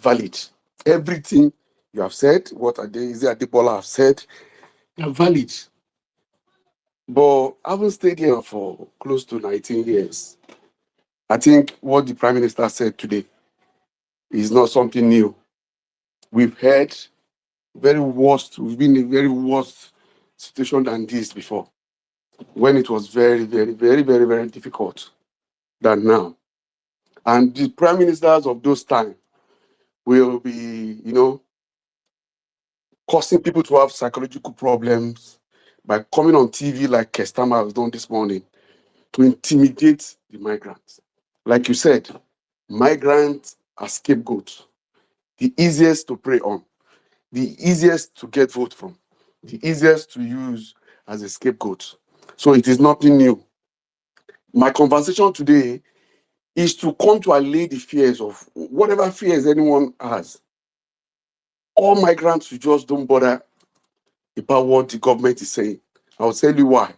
valid. Everything you have said, what Adebola have said, they are valid. But I haven't stayed here for close to 19 years. I think what the Prime Minister said today is not something new. We've been in a very worst situation than this before, when it was very, very, very, very, very difficult than now. And the prime ministers of those times will be, causing people to have psychological problems by coming on TV like Kestama has done this morning to intimidate the migrants. Like you said, migrants are scapegoats, the easiest to prey on, the easiest to get vote from, the easiest to use as a scapegoat. So it is nothing new. My conversation today is to come to allay the fears of whatever fears anyone has. All migrants, you just don't bother about what the government is saying. I'll tell you why.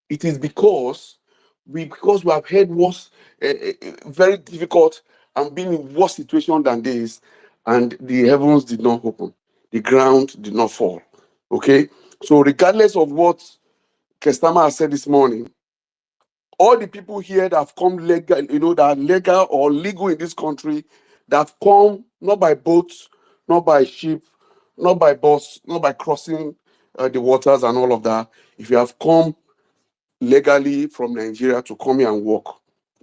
It is because we have had worse, very difficult and been in worse situation than this, and the heavens did not open, the ground did not fall. Okay, so regardless of what Kestama has said this morning, all the people here that have come legal, that are legal or legal in this country, that have come not by boat, not by ship, not by bus, not by crossing the waters and all of that. If you have come legally from Nigeria to come here and work,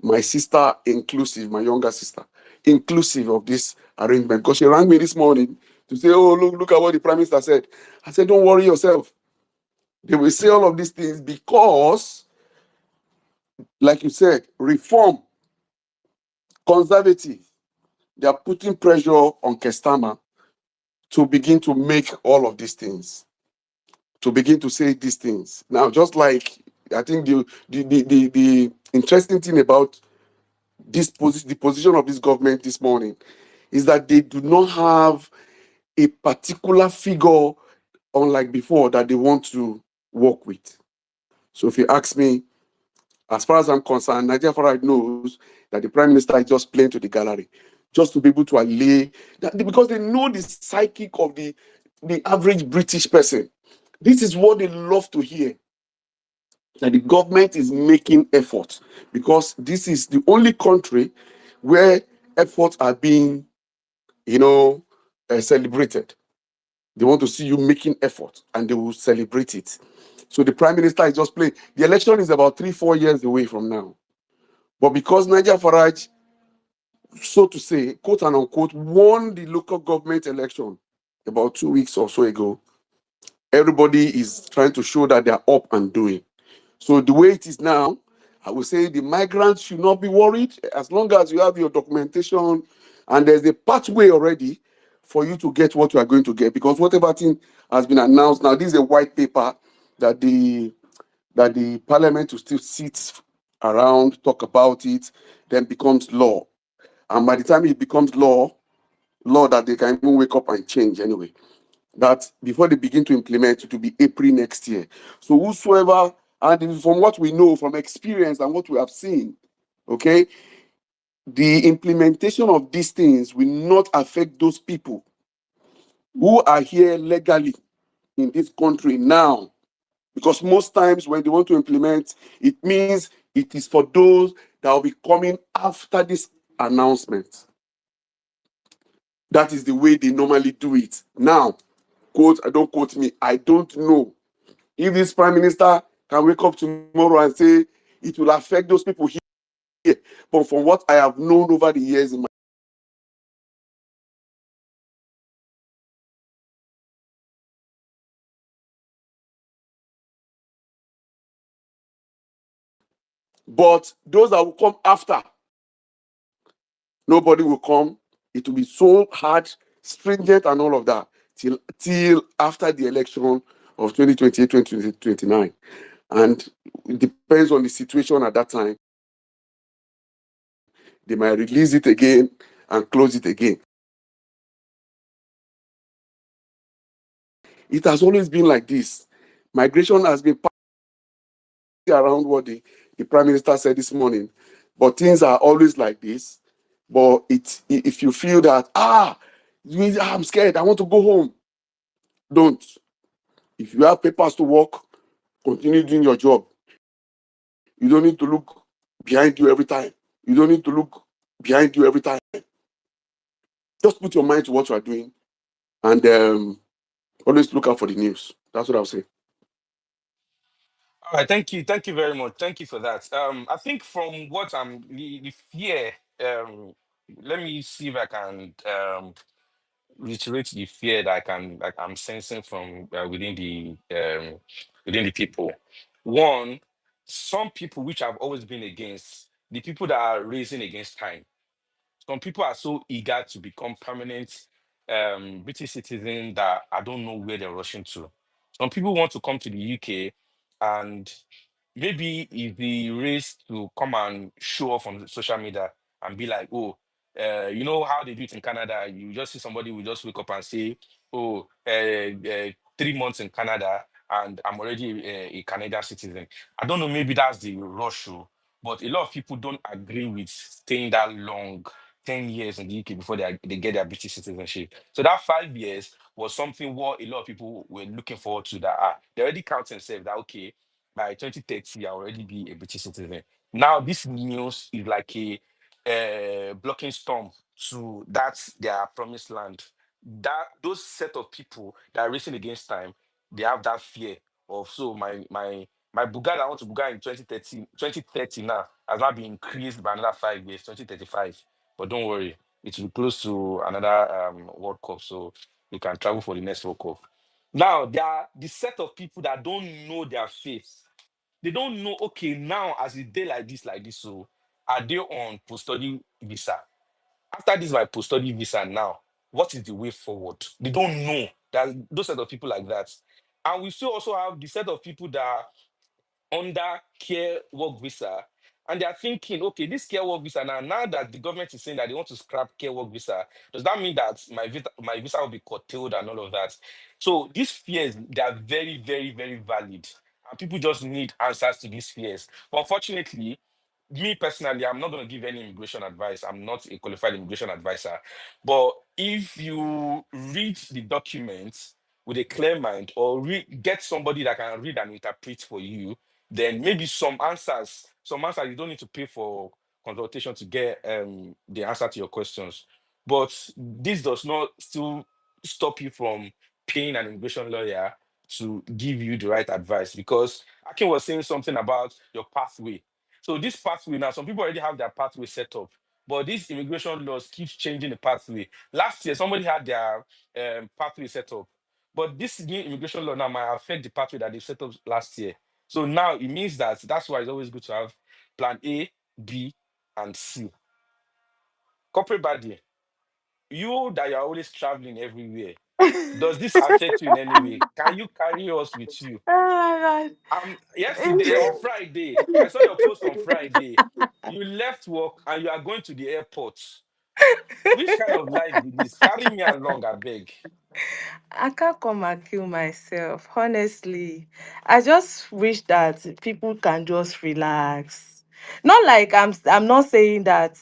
my sister inclusive, my younger sister, inclusive of this arrangement, because she rang me this morning to say, oh, look at what the Prime Minister said. I said, don't worry yourself. They will say all of these things because, like you said, reform, conservative, they are putting pressure on Kestama to begin to make all of these things, to begin to say these things. Now, just like, I think the interesting thing about the position of this government this morning is that they do not have a particular figure, unlike before, that they want to work with. So if you ask me, as far as I'm concerned, Nigeria knows that the Prime Minister is just playing to the gallery, just to be able to allay that, because they know the psychic of the average British person. This is what they love to hear, that the government is making efforts, because this is the only country where efforts are being, celebrated. They want to see you making effort, and they will celebrate it. So the Prime Minister is just playing. The election is about 3-4 years away from now. But because Niger Farage, so to say, quote and unquote, won the local government election about 2 weeks or so ago, everybody is trying to show that they are up and doing. So the way it is now, I would say the migrants should not be worried, as long as you have your documentation and there's a pathway already for you to get what you are going to get. Because whatever thing has been announced now, this is a white paper that the parliament will still sit around, talk about it, then becomes law. And by the time it becomes law that they can even wake up and change anyway, that before they begin to implement, it will be April next year. So whosoever, and from what we know, from experience and what we have seen, okay, the implementation of these things will not affect those people who are here legally in this country now. Because most times when they want to implement, it means it is for those that will be coming after this announcement. That is the way they normally do it. Now, don't quote me, I don't know if this Prime Minister can wake up tomorrow and say it will affect those people here. But from what I have known over the years in my but those that will come after, nobody will come. It will be so hard, stringent, and all of that till after the election of 2028, 2029. And it depends on the situation at that time. They might release it again and close it again. It has always been like this. Migration has been around what the Prime Minister said this morning, but things are always like this. But if you feel that, It means, "Ah, I'm scared. I want to go home." Don't. If you have papers to work, continue doing your job. You don't need to look behind you every time. You don't need to look behind you every time. Just put your mind to what you are doing, and always look out for the news. That's what I'll say. All right, thank you very much. Thank you for that. I think from what the fear. Let me see if I can reiterate the fear that I'm sensing from within the people. One, some people which I've always been against, the people that are raising against time. Some people are so eager to become permanent British citizen that I don't know where they're rushing to. Some people want to come to the UK, and maybe if the race to come and show off on social media and be like, oh, you know how they do it in Canada? You just see somebody will just wake up and say, oh, 3 months in Canada and I'm already a Canadian citizen. I don't know, maybe that's the rush, oh, but a lot of people don't agree with staying that long, 10 years in the UK before they get their British citizenship. So that 5 years was something what a lot of people were looking forward to, that they already count themselves that, okay, by 2030, I'll already be a British citizen. Now, this news is like a blocking storm to that's their promised land. That those set of people that are racing against time, they have that fear of, so my buga that I want to buga in 2030 now has now been increased by another 5 years, 2035. But don't worry, it will be close to another World Cup, so you can travel for the next World Cup. Now, there are the set of people that don't know their faith. They don't know, okay, now as a day like this, so are they on post-study visa? After this, my post-study visa now, what is the way forward? They don't know. There are those set of people like that. And we still also have the set of people that under care work visa, and they are thinking, okay, this care work visa now that the government is saying that they want to scrap care work visa, does that mean that my visa will be curtailed and all of that? So these fears, they are very, very, very valid, and people just need answers to these fears. But unfortunately, me personally, I'm not going to give any immigration advice. I'm not a qualified immigration advisor. But if you read the documents with a clear mind, or get somebody that can read and interpret for you, then maybe some answers you don't need to pay for consultation to get the answer to your questions. But this does not still stop you from paying an immigration lawyer to give you the right advice, because Akin was saying something about your pathway. So this pathway now, some people already have their pathway set up, but these immigration laws keeps changing the pathway. Last year, somebody had their pathway set up, but this new immigration law now might affect the pathway that they set up last year. So now it means that's why it's always good to have plan A, B, and C. Corporate body, you that you're always traveling everywhere, does this affect you in any way? Can you carry us with you? Oh Yesterday on Friday, I saw your post on Friday. You left work and you are going to the airport. Which kind of life be this? Carry me along, I beg. I can't come and kill myself. Honestly, I just wish that people can just relax. Not like I'm not saying that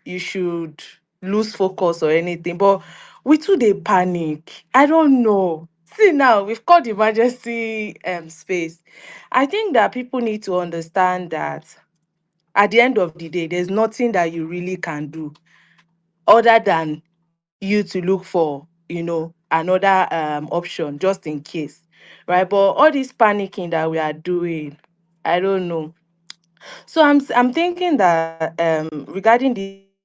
you should lose focus or anything, but we too dey panic. I don't know. See now, we've called emergency space. I think that people need to understand that at the end of the day, there's nothing that you really can do other than you to look for, another option just in case, right? But all this panicking that we are doing, I don't know. So I'm thinking that regarding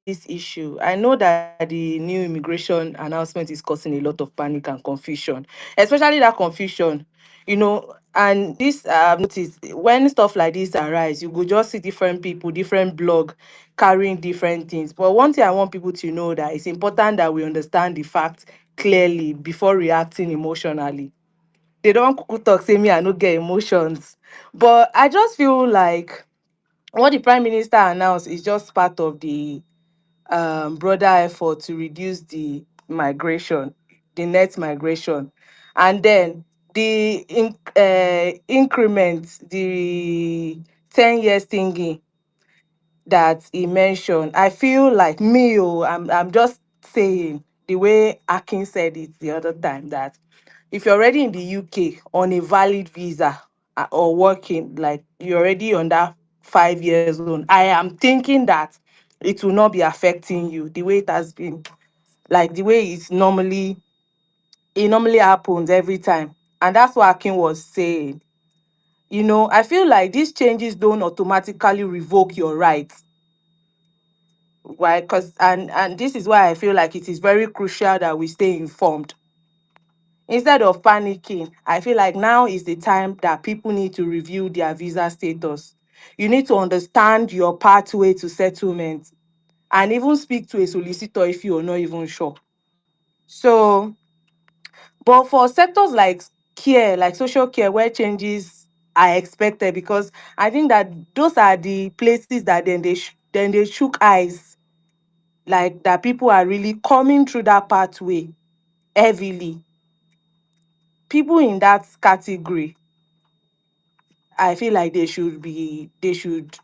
this issue, I know that the new immigration announcement is causing a lot of panic and confusion, especially that confusion, and this I've noticed when stuff like this arise, you go just see different people, different blog carrying different things. But one thing I want people to know that it's important that we understand the facts clearly before reacting emotionally. They don't kuku talk say me I no get emotions, but I just feel like what the prime minister announced is just part of the broader effort to reduce the net migration, and then the increment, the 10 years thingy that he mentioned. I feel like me, I'm just saying. the way Akin said it the other time, that if you're already in the UK on a valid visa, or working, like you're already on that 5 years zone, I am thinking that it will not be affecting you the way it has been, like the way it normally happens every time. And that's what Akin was saying. I feel like these changes don't automatically revoke your rights, right? Because and this is why I feel like it is very crucial that we stay informed instead of panicking. I feel like now is the time that people need to review their visa status. You need to understand your pathway to settlement, and even speak to a solicitor if you are not even sure. So, but for sectors like care, like social care, where changes are expected, because I think that those are the places that then they shook eyes, like that people are really coming through that pathway heavily. People in that category, I feel like they should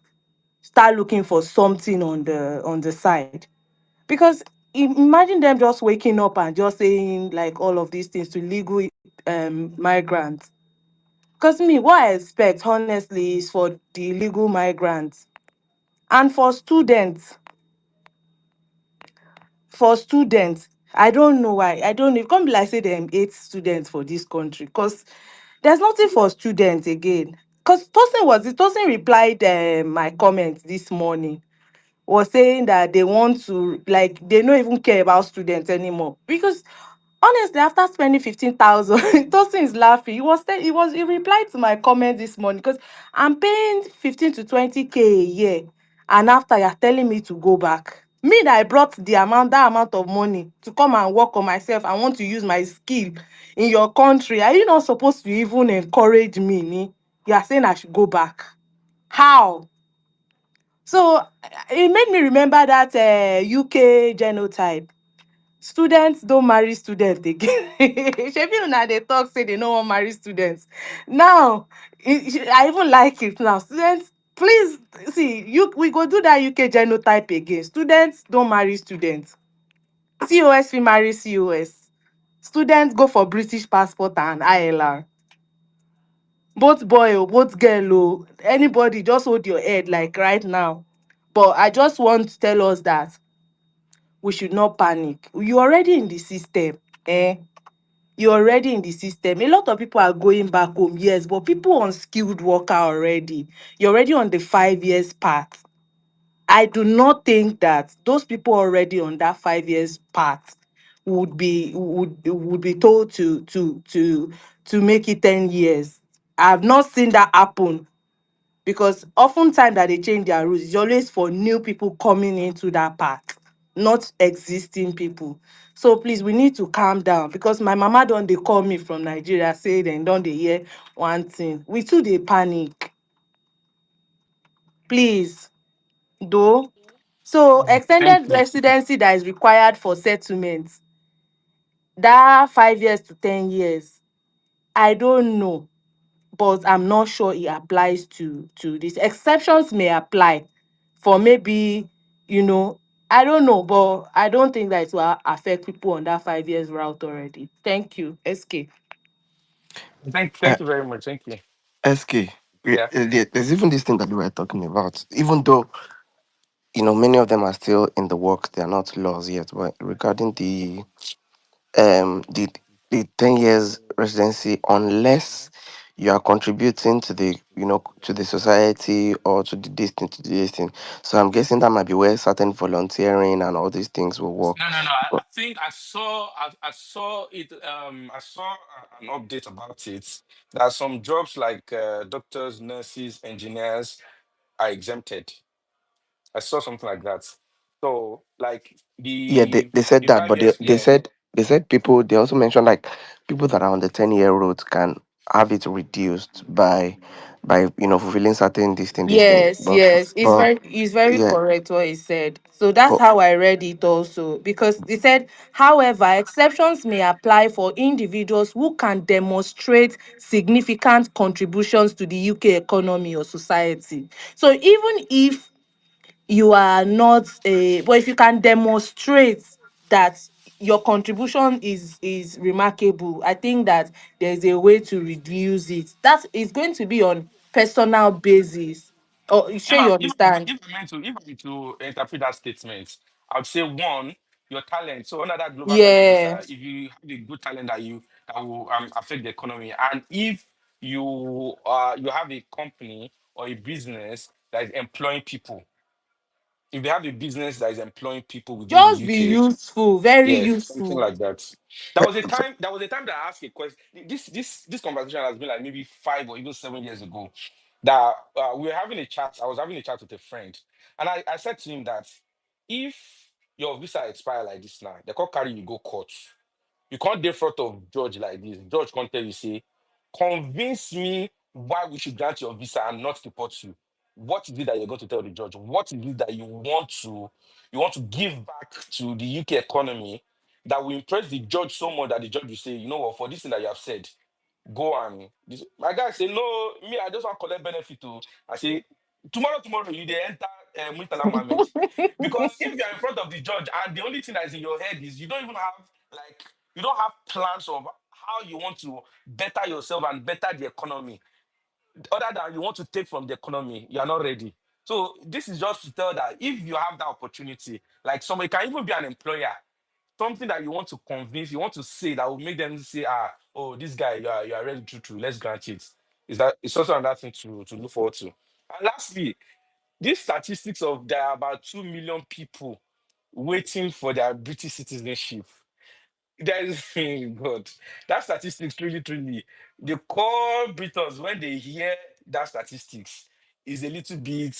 start looking for something on the side. Because imagine them just waking up and just saying like all of these things to legal migrants. Because me, what I expect honestly is for the illegal migrants and for students. I don't know why. I don't know. It can't be like say them 8 students for this country, because there's nothing for students again. Because Tosin replied my comment this morning, was saying that they want to, like, they don't even care about students anymore. Because honestly, after spending 15,000, Tosin is laughing. He replied to my comment this morning, because I'm paying 15 to 20K a year, and after you're telling me to go back. Me that I brought that amount of money to come and work on myself. I want to use my skill in your country. Are you not supposed to even encourage me? You are saying I should go back. How? So it made me remember that UK genotype. Students don't marry students again. Shebi una dey talk say they no wan marry students. Now, I even like it now. Students, please see, we go do that UK genotype again. Students don't marry students. COS fit marry COS. Students go for British passport and ILR. Both boy or both girl or anybody, just hold your head like right now. But I just want to tell us that we should not panic. You're already in the system. Eh? You're already in the system. A lot of people are going back home, yes, but people on skilled worker already. You're already on the 5 years path. I do not think that those people already on that 5 years path would be told to make it 10 years. I've not seen that happen, because oftentimes that they change their rules, it's always for new people coming into that path, not existing people. So please, we need to calm down, because my mama don't they call me from Nigeria, say then don't they hear one thing. We too they panic. Please, though. So Thank extended you. residency that is required for settlement, that 5 years to 10 years, I don't know, but I'm not sure it applies to this. Exceptions may apply for maybe, you know, I don't know, but I don't think that it will affect people on that 5 years route already. Thank you, SK. Thank you very much. Thank you. SK, Yeah. there's even this thing that we were talking about. Even though many of them are still in the works, they are not laws yet. But regarding um the the 10 years residency, unless you are contributing to the society or to this thing. So I'm guessing that might be where certain volunteering and all these things will work. No, no, no. I But think I saw it. I saw an update about it. There are some jobs like doctors, nurses, engineers are exempted. I saw something like that. So, like yeah, they said the that, five but they, years, they yeah. said they said people they also mentioned like people that are on the 10-year road can have it reduced by fulfilling certain this thing. Yes, But yes, but it's very yeah, correct what he said. So that's but how I read it also. Because he said, however, exceptions may apply for individuals who can demonstrate significant contributions to the UK economy or society. So even if you are not a, but if you can demonstrate that your contribution is remarkable. I think that there's a way to reduce it. That is going to be on personal basis. Or If sure I you if I understand? if I meant to if I meant to interpret that statement, I would say one, your talent. So under that global talent Yeah. visa, if you have a good talent that will affect the economy, and if you have a company or a business that is employing people, if they have a business that is employing people within the Just be UK, useful, very yeah, something useful. like that. There was a time that I asked a question. This conversation has been like maybe 5 or even 7 years ago. That we were having a chat. I was having a chat with a friend, and I said to him that if your visa expire like this now, they can't carry you go court. You can't dey front of judge like this. Judge can't tell you, say, convince me why we should grant your visa and not deport you. What is it that you're going to tell the judge? What is it that you want to give back to the UK economy that will impress the judge so much that the judge will say, you know what, for this thing that you have said, go and this. My guy say, no, me, I just want to collect benefit too. I say, tomorrow, you dey enter Murtala Mohammed. Because if you're in front of the judge and the only thing that is in your head is you don't have plans of how you want to better yourself and better the economy, other than you want to take from the economy, you are not ready. So this is just to tell that if you have that opportunity, like somebody can even be an employer, something that you want to convince, you want to say that will make them say, oh, this guy, you are ready to let's grant it. Is that it's also another thing to look forward to. And lastly, these statistics of there are about 2 million people waiting for their British citizenship. There is God. That statistics truly, the core Britons when they hear that statistics is a little bit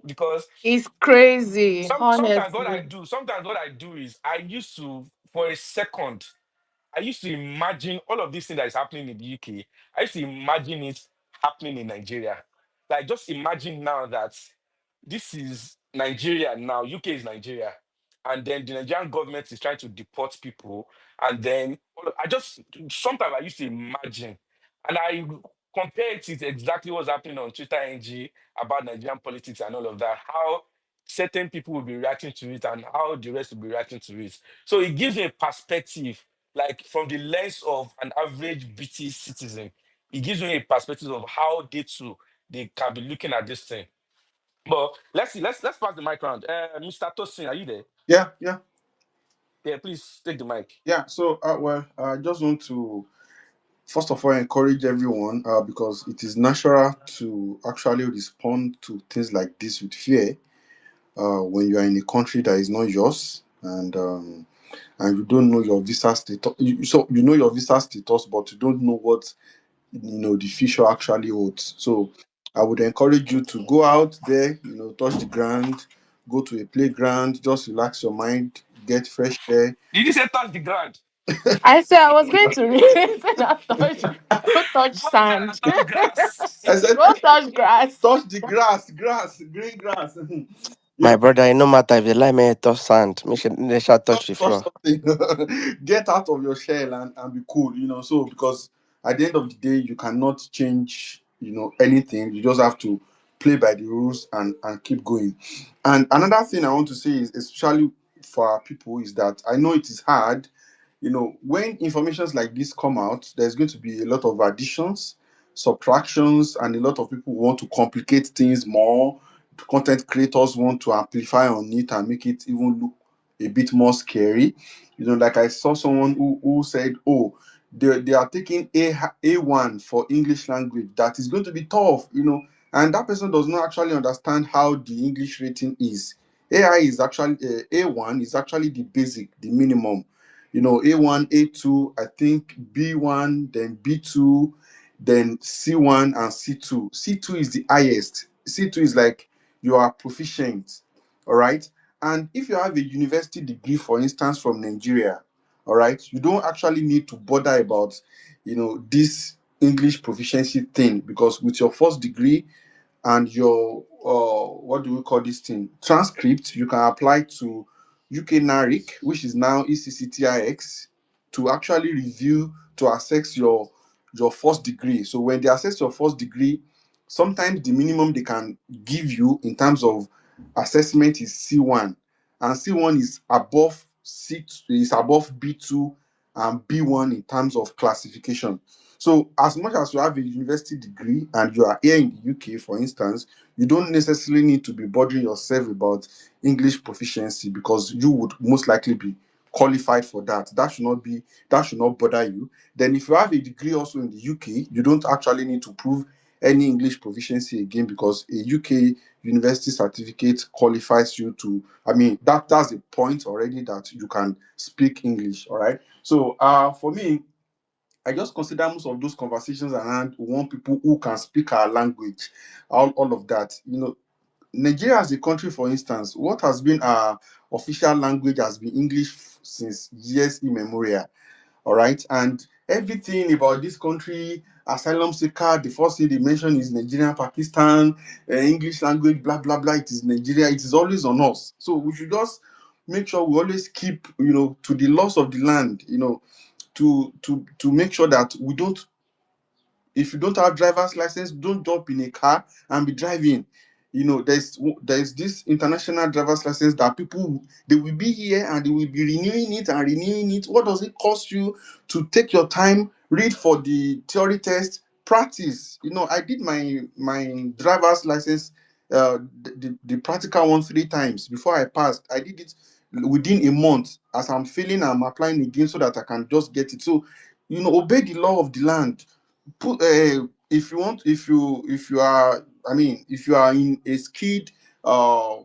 because It's crazy, honestly. sometimes what I do is I used to for a second I used to imagine all of these things that is happening in the UK. I used to imagine it happening in Nigeria. Like just imagine now that this is Nigeria now, UK is Nigeria, and then the Nigerian government is trying to deport people, and then I just sometimes I used to imagine, and I compare it to exactly what's happening on Twitter NG about Nigerian politics and all of that, how certain people will be reacting to it and how the rest will be reacting to it. So it gives me a perspective, like from the lens of an average British citizen. It gives me a perspective of how they too they can be looking at this thing. But let's see. Let's pass the mic around. Mr. Tosin, are you there? Yeah, yeah, Yeah, please take the mic. yeah. So, well, I just want to first of all encourage everyone because it is natural to actually respond to things like this with fear when you are in a country that is not yours and you don't know your visa status. So you know your visa status, but you don't know what the future actually holds. So I would encourage you to go out there, touch the ground, go to a playground, just relax your mind, get fresh air. Did you say touch the ground? I said I was going to say not touch, don't touch Go outside sand. and touch grass. I said, Don't touch grass. touch the grass, green grass. My Yeah, brother, it no matter if they lie me touch sand, make sure they shall touch the touch floor. something. Get out of your shell and be cool, So, because at the end of the day, you cannot change, anything. You just have to play by the rules and keep going. And another thing I want to say is, especially for our people, is that I know it is hard. When informations like this come out, there's going to be a lot of additions, subtractions, and a lot of people want to complicate things more. Content creators want to amplify on it and make it even look a bit more scary. Like I saw someone who said, oh, they are taking A1 for English language. That is going to be tough, and that person does not actually understand how the English rating is. AI is actually A1 is actually the basic, the minimum. A1, A2, I think B1, then B2, then C1 and C2. C2 is the highest. C2 is like you are proficient, all right? And if you have a university degree, for instance, from Nigeria, all right, you don't actually need to bother about, this English proficiency thing, because with your first degree and your what do we call this thing, transcript, you can apply to UK NARIC, which is now ECCTIX, to actually review, to assess your first degree. So when they assess your first degree, sometimes the minimum they can give you in terms of assessment is C1, and C1 is above is above B2 and B1 in terms of classification. So as much as you have a university degree and you are here in the UK, for instance, you don't necessarily need to be bothering yourself about English proficiency, because you would most likely be qualified for that. That should not bother you. Then if you have a degree also in the UK, you don't actually need to prove any English proficiency again, because a UK university certificate qualifies you to, I mean, that's a point already that you can speak English. All right. So for me, I just consider most of those conversations around one people who can speak our language, all of that. Nigeria as a country, for instance, what has been our official language has been English since years immemorial. All right. And everything about this country, asylum seeker, the first thing they mention is Nigeria, Pakistan, English language, blah, blah, blah. It is Nigeria. It is always on us. So we should just make sure we always keep, to the laws of the land, to make sure that we don't, if you don't have driver's license, don't jump in a car and be driving. There's this international driver's license that people, they will be here and they will be renewing it and renewing it. What does it cost you to take your time, read for the theory test, practice? I did my driver's license, the practical one 3 times before I passed. I did it within a month. As I'm failing, I'm applying again so that I can just get it. So, obey the law of the land. Put if you want, if you are, I mean, if you are in a uh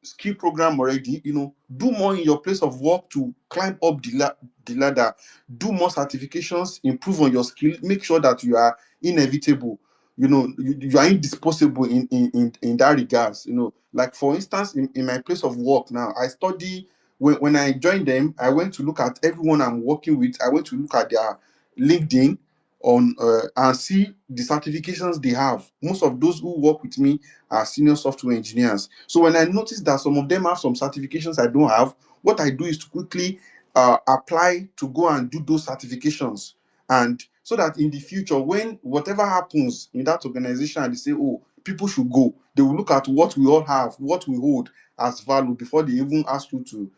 skill program already, do more in your place of work to climb up the ladder. Do more certifications, improve on your skill, make sure that you are inevitable. You are indisposable in that regards. Like for instance, in my place of work now, I study. When I joined them, I went to look at everyone I'm working with. I went to look at their LinkedIn on and see the certifications they have. Most of those who work with me are senior software engineers. So when I notice that some of them have some certifications I don't have, what I do is to quickly apply to go and do those certifications. And so that in the future, when whatever happens in that organization and they say, oh, people should go, they will look at what we all have, what we hold as value before they even ask you to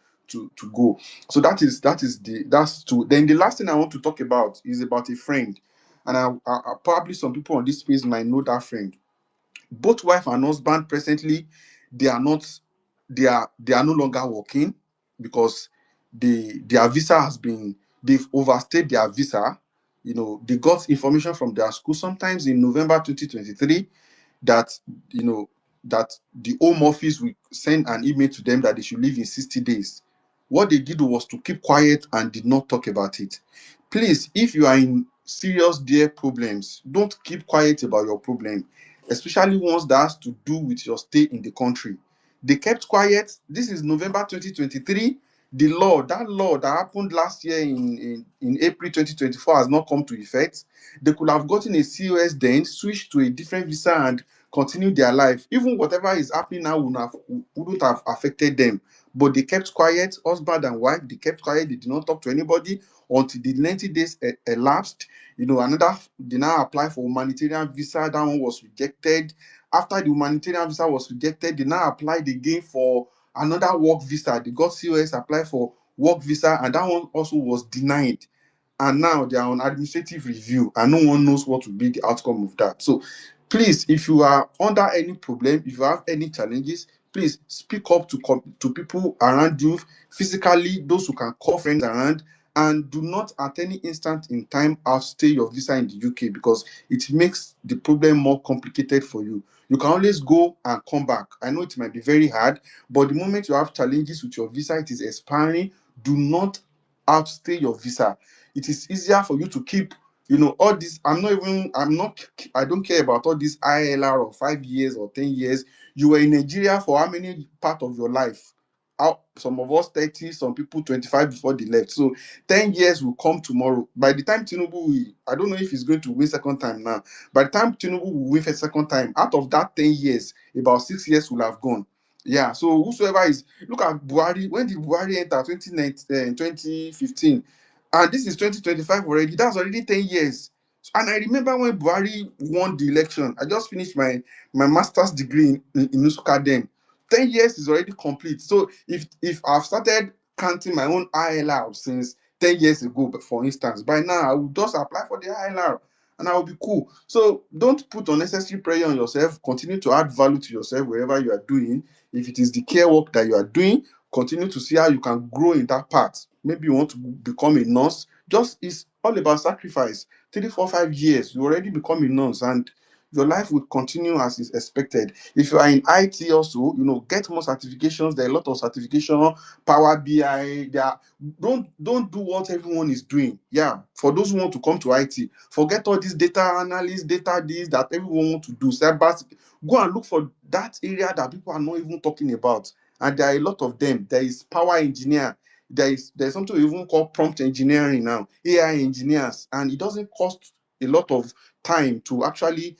go. So that's two. Then the last thing I want to talk about is about a friend, and probably some people on this space might know that friend. Both wife and husband presently, they are not, they are no longer working, because their visa has been, they've overstayed their visa. They got information from their school sometimes in November 2023 that you know that the home office will send an email to them that they should leave in 60 days. What they did was to keep quiet and did not talk about it. Please, if you are in serious dear problems, don't keep quiet about your problem, especially ones that has to do with your stay in the country. They kept quiet. This is November 2023. That law that happened last year in April 2024 has not come to effect. They could have gotten a COS then, switched to a different visa and continued their life. Even whatever is happening now wouldn't have affected them. But they kept quiet, husband and wife, they kept quiet, they did not talk to anybody until the 90 days elapsed. Another, they now apply for humanitarian visa, that one was rejected. After the humanitarian visa was rejected, they now applied again for another work visa. They got COS, applied for work visa, and that one also was denied. And now they are on administrative review, and no one knows what will be the outcome of that. So please, if you are under any problem, if you have any challenges, please speak up to people around you physically, those who can call friends around, and do not at any instant in time outstay your visa in the UK, because it makes the problem more complicated for you. You can always go and come back. I know it might be very hard, but the moment you have challenges with your visa, it is expiring, do not outstay your visa. It is easier for you to keep, all this. I don't care about all this ILR of 5 years or 10 years. You were in Nigeria for how many part of your life? Some of us 30, some people 25 before they left. So 10 years will come tomorrow. By the time Tinubu will, I don't know if he's going to win second time now. By the time Tinubu will win for second time, out of that 10 years, about 6 years will have gone. Yeah, so whosoever is, look at Buhari. When did Buhari enter? 2015. And this is 2025 already. That's already 10 years. And I remember when Buhari won the election, I just finished my master's degree in Usuka then. 10 years is already complete. So if I've started counting my own ILR since 10 years ago, but for instance, by now I will just apply for the ILR and I will be cool. So don't put unnecessary pressure on yourself. Continue to add value to yourself wherever you are doing. If it is the care work that you are doing, continue to see how you can grow in that part. Maybe you want to become a nurse. Just it's all about sacrifice. 3, 4, 5 years, you already become a nurse, and your life will continue as is expected. If you are in IT also, get more certifications. There are a lot of certification, Power BI. Don't do what everyone is doing. Yeah, for those who want to come to IT, forget all this data analyst, data this that everyone want to do. Go and look for that area that people are not even talking about. And there are a lot of them. There is power engineer. There's something we even call prompt engineering now, AI engineers, and it doesn't cost a lot of time to actually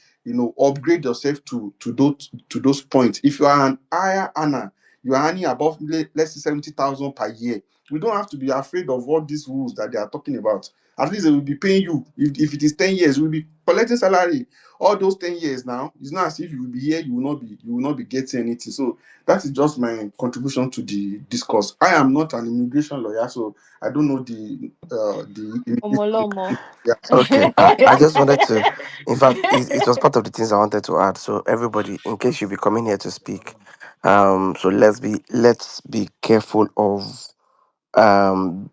upgrade yourself to those points. If you are an higher earner, you are earning above, let's say, 70,000 per year, we don't have to be afraid of all these rules that they are talking about. At least they will be paying you. If it is 10 years, you will be collecting salary all those 10 years. Now it's not as if you will be here, you will not be getting anything. So that is just my contribution to the discourse. I am not an immigration lawyer, so I don't know the immigration. Omolomo. Yeah. Okay, I just wanted to, in fact, it was part of the things I wanted to add. So everybody, in case you be coming here to speak, so let's be careful of um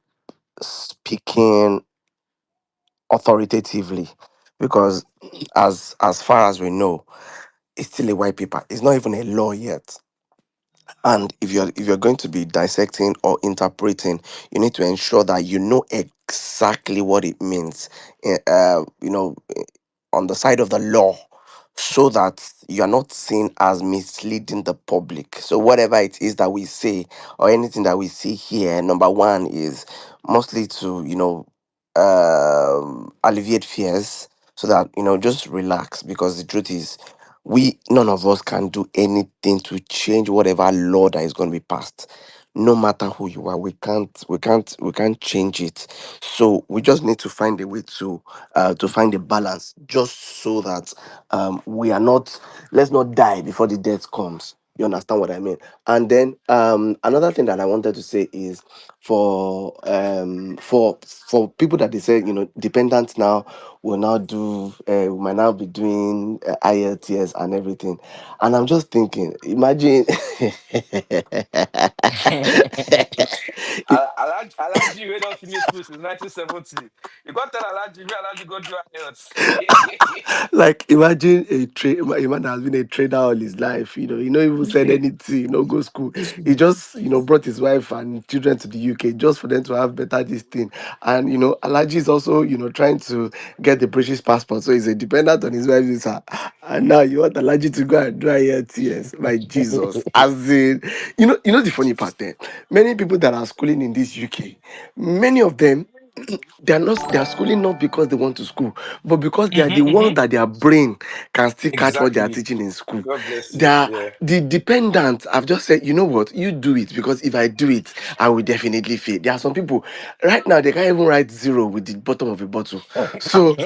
speaking authoritatively, because as far as we know, it's still a white paper. It's not even a law yet. And if you're going to be dissecting or interpreting, you need to ensure that you know exactly what it means. On the side of the law, so that you are not seen as misleading the public. So whatever it is that we say or anything that we see here, number one is mostly to alleviate fears, so that just relax, because the truth is, we none of us can do anything to change whatever law that is going to be passed. No matter who you are, we can't change it. So we just need to find a way to find a balance, just so that we are not let's not die before the death comes. You understand what I mean? And then another thing that I wanted to say is, for people that they say, dependents now will now do we might now be doing IELTS and everything. And I'm just thinking, imagine Alaji, we don't finish school since 1970. You can't tell Alaji, me Alaji go do IELTS. like, imagine a man that has been a trader all his life. He not even said anything. Go school. He just brought his wife and children to the UK just for them to have better this thing. And Alaji is also trying to get the British passport, so he's a dependent on his wife's visa. And now you want Alaji to go and do IELTS? My Jesus, as in, the funny part there. Many people that are schooling in this UK, many of them, they are schooling not because they want to school, but because they are the ones that their brain can still catch what they are Exactly. teaching in school. God bless They you. are Yeah. the dependent. I've just said, you know what, you do it, because if I do it, I will definitely fail. There are some people right now, they can't even write zero with the bottom of a bottle. So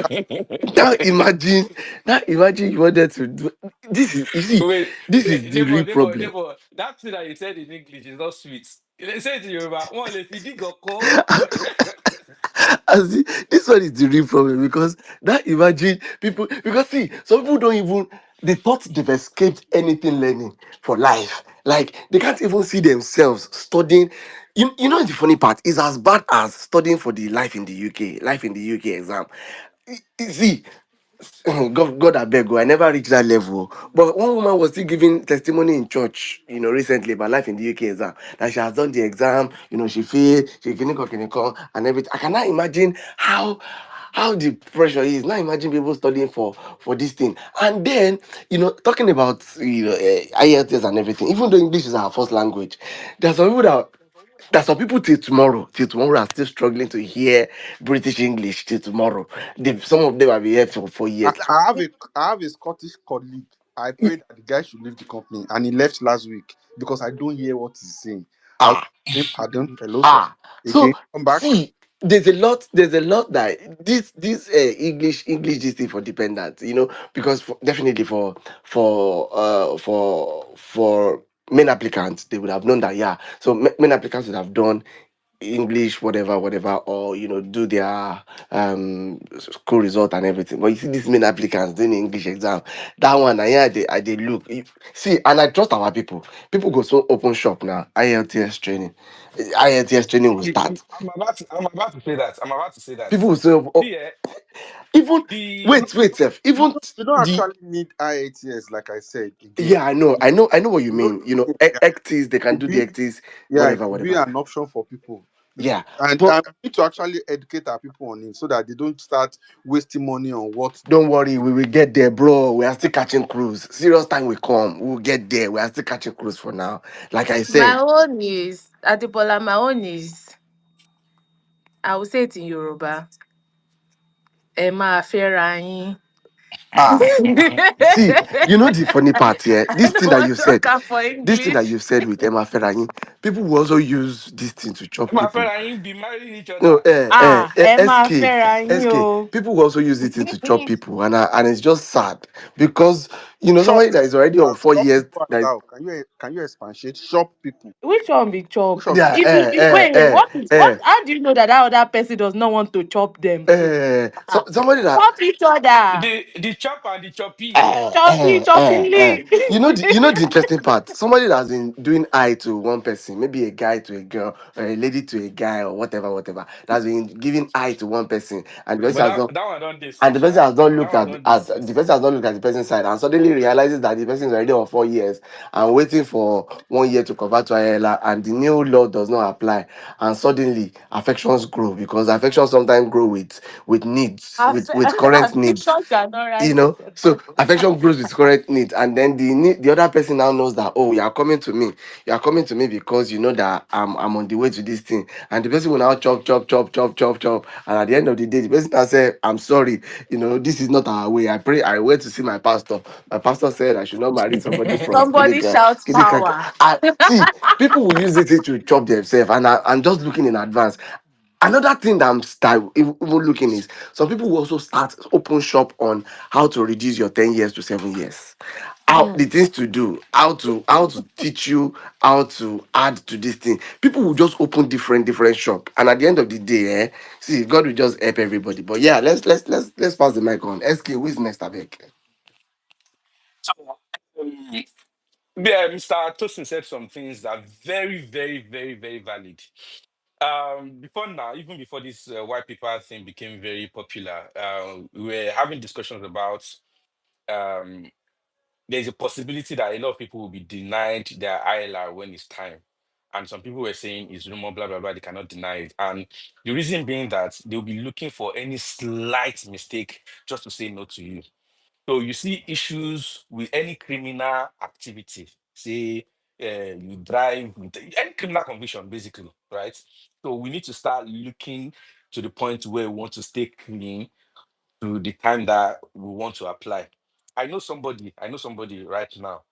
now imagine you wanted to do this. Is, you see, Wait, this is wait, the real neighbor, neighbor, problem. neighbor. That thing that you said in English is not sweet. They say it in Yoruba. One, if you dig a call. As this one is the real problem, because that imagine people, because see, some people don't even, they thought they've escaped anything learning for life. Like, they can't even see themselves studying. The funny part is as bad as studying for the life in the UK exam. See, God, I beg you, I never reached that level. But one woman was still giving testimony in church, recently, about life in the UK exam. That she has done the exam, she failed, she and everything. I cannot imagine how the pressure is. Now imagine people studying for this thing. And then, talking about IELTS and everything, even though English is our first language, there's some people till tomorrow are still struggling to hear British English till tomorrow. Some of them have been here for 4 years. I have a Scottish colleague. I prayed that the guy should leave the company, and he left last week because I don't hear what he's saying. I was Ah, saying, pardon, hello, sir. ah. So Again, come back. see, there's a lot that this English this thing for dependents, because definitely for main applicants, they would have known that, yeah. So main applicants would have done English, whatever, whatever, or do their school result and everything. But you see, these main applicants doing the English exam, that one, yeah, they look. See, and I trust our people. People go so open shop now. IELTS training, IELTS training will start. I'm about to say that. I'm about to say that. People will say, oh, See, even You the don't, wait, Seth, you even don't, you don't the actually need IATS, like I said again. yeah, I know, I know what you You know, mean. yeah, ECTS, they can could do the be, ECTS, yeah, it whatever, could be whatever. an option for people. Yeah, And but we need to actually educate our people on it so that they don't start wasting money on what. don't worry, we will get there, bro. We are still catching cruise. Serious time will come. We'll get there. We are still catching cruise for now. Like I My said, own is Adipola, my own is, I will say it in Yoruba. Ẹ máa fẹ́ra yín. ah, see, the funny part here. I This don't thing that want you to talk said, am for this thing that English. you said with Emma Ferrari, people will also use this thing to chop my people. friend and him be marrying each No, other. Ẹ máa SK, fẹ́ra yín SK. o. People will also use this thing to chop people, and it's just sad because Shop somebody that is already on people, four shop years. people as That is, how can you expatiate? Shop people. Which one be chop? Which of yeah, them? Wait, what how do you know that that other person does not want to chop them? so somebody that Chop each other. The chop and the choppy. Choppy, choppily. the interesting part. Somebody that's been doing eye to one person, maybe a guy to a girl, or a lady to a guy, or whatever, whatever. That's been giving eye to one person, and the But person has not. that one don't do And the since, person sha. has not That looked one at, don't do at the person since. has not looked at the person's side and suddenly realizes that the person is already on 4 years and waiting for 1 year to convert to ILR and the new law does not apply, and suddenly affections grow because affections sometimes grow with needs, with current needs. Affection cannot write itself So out. affection grows with current needs, and then the other person now knows that, oh, you are coming to me because you know that I'm on the way to this thing, and the person will now chop chop chop chop chop chop, and at the end of the day the person now say, I'm sorry, this is not our way. I went to see my pastor. My pastor said I should not marry somebody from Somebody Kidika. shouts Kidika. power. See, people will use it to chop themselves, and I'm just looking in advance. Another thing that even looking is some people will also start open shop on how to reduce your 10 years to 7 years. How Hmm. the things to do, how to teach you how to add to this thing. People will just open different shop, and at the end of the day, see, God will just help everybody. But yeah, let's pass the mic on. SK, who is next, Abek? So, yeah, Mr. Tosin said some things that are very, very, very, very valid. Before now, even before this white paper thing became very popular, we were having discussions about um, there's a possibility that a lot of people will be denied their ILR when it's time. And some people were saying it's rumor, blah, blah, blah, they cannot deny it. And the reason being that they'll be looking for any slight mistake just to say no to you. So you see issues with any criminal activity, say you drive with any criminal conviction, basically, right? So we need to start looking to the point where we want to stay clean to the time that we want to apply. I know somebody right now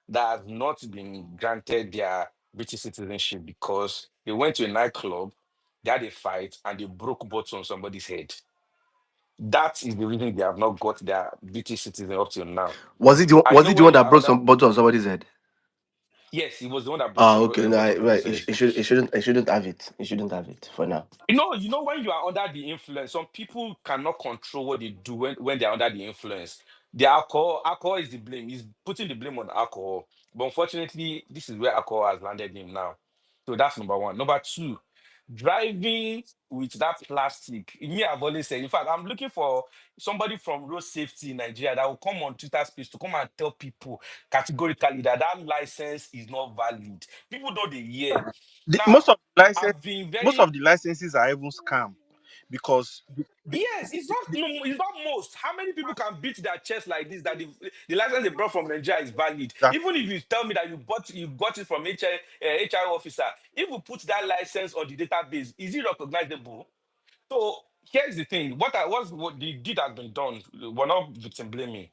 that has not been granted their British citizenship because they went to a nightclub, they had a fight, and they broke bottles on somebody's head. That is the reason they have not got their British citizen up till now. And you Was know it the one when you that are brought under, some bottle on somebody's head? yes, he was the one that broke Ah, some okay, no, bottle on right. somebody's head. It shouldn't have it for now. You know when you are under the influence, some people cannot control what they do when they're under the influence. The alcohol is the blame. He's putting the blame on alcohol. But unfortunately, this is where alcohol has landed him now. So that's number one. Number two, driving with that plastic. Me, I've always said, in fact, I'm looking for somebody from road safety in Nigeria that will come on Twitter space to come and tell people categorically that that license is not valid. People know they hear. The, Now, most of the license, I've been most very of the licenses are even scam because yes, it's not no, it's not most. How many people can beat their chest like this that the license they brought from Nigeria is valid? that Even if you tell me that you got it from HI officer, if we put that license on the database, is it recognizable? So here's the thing: what the deed has been done. We're not victim blaming,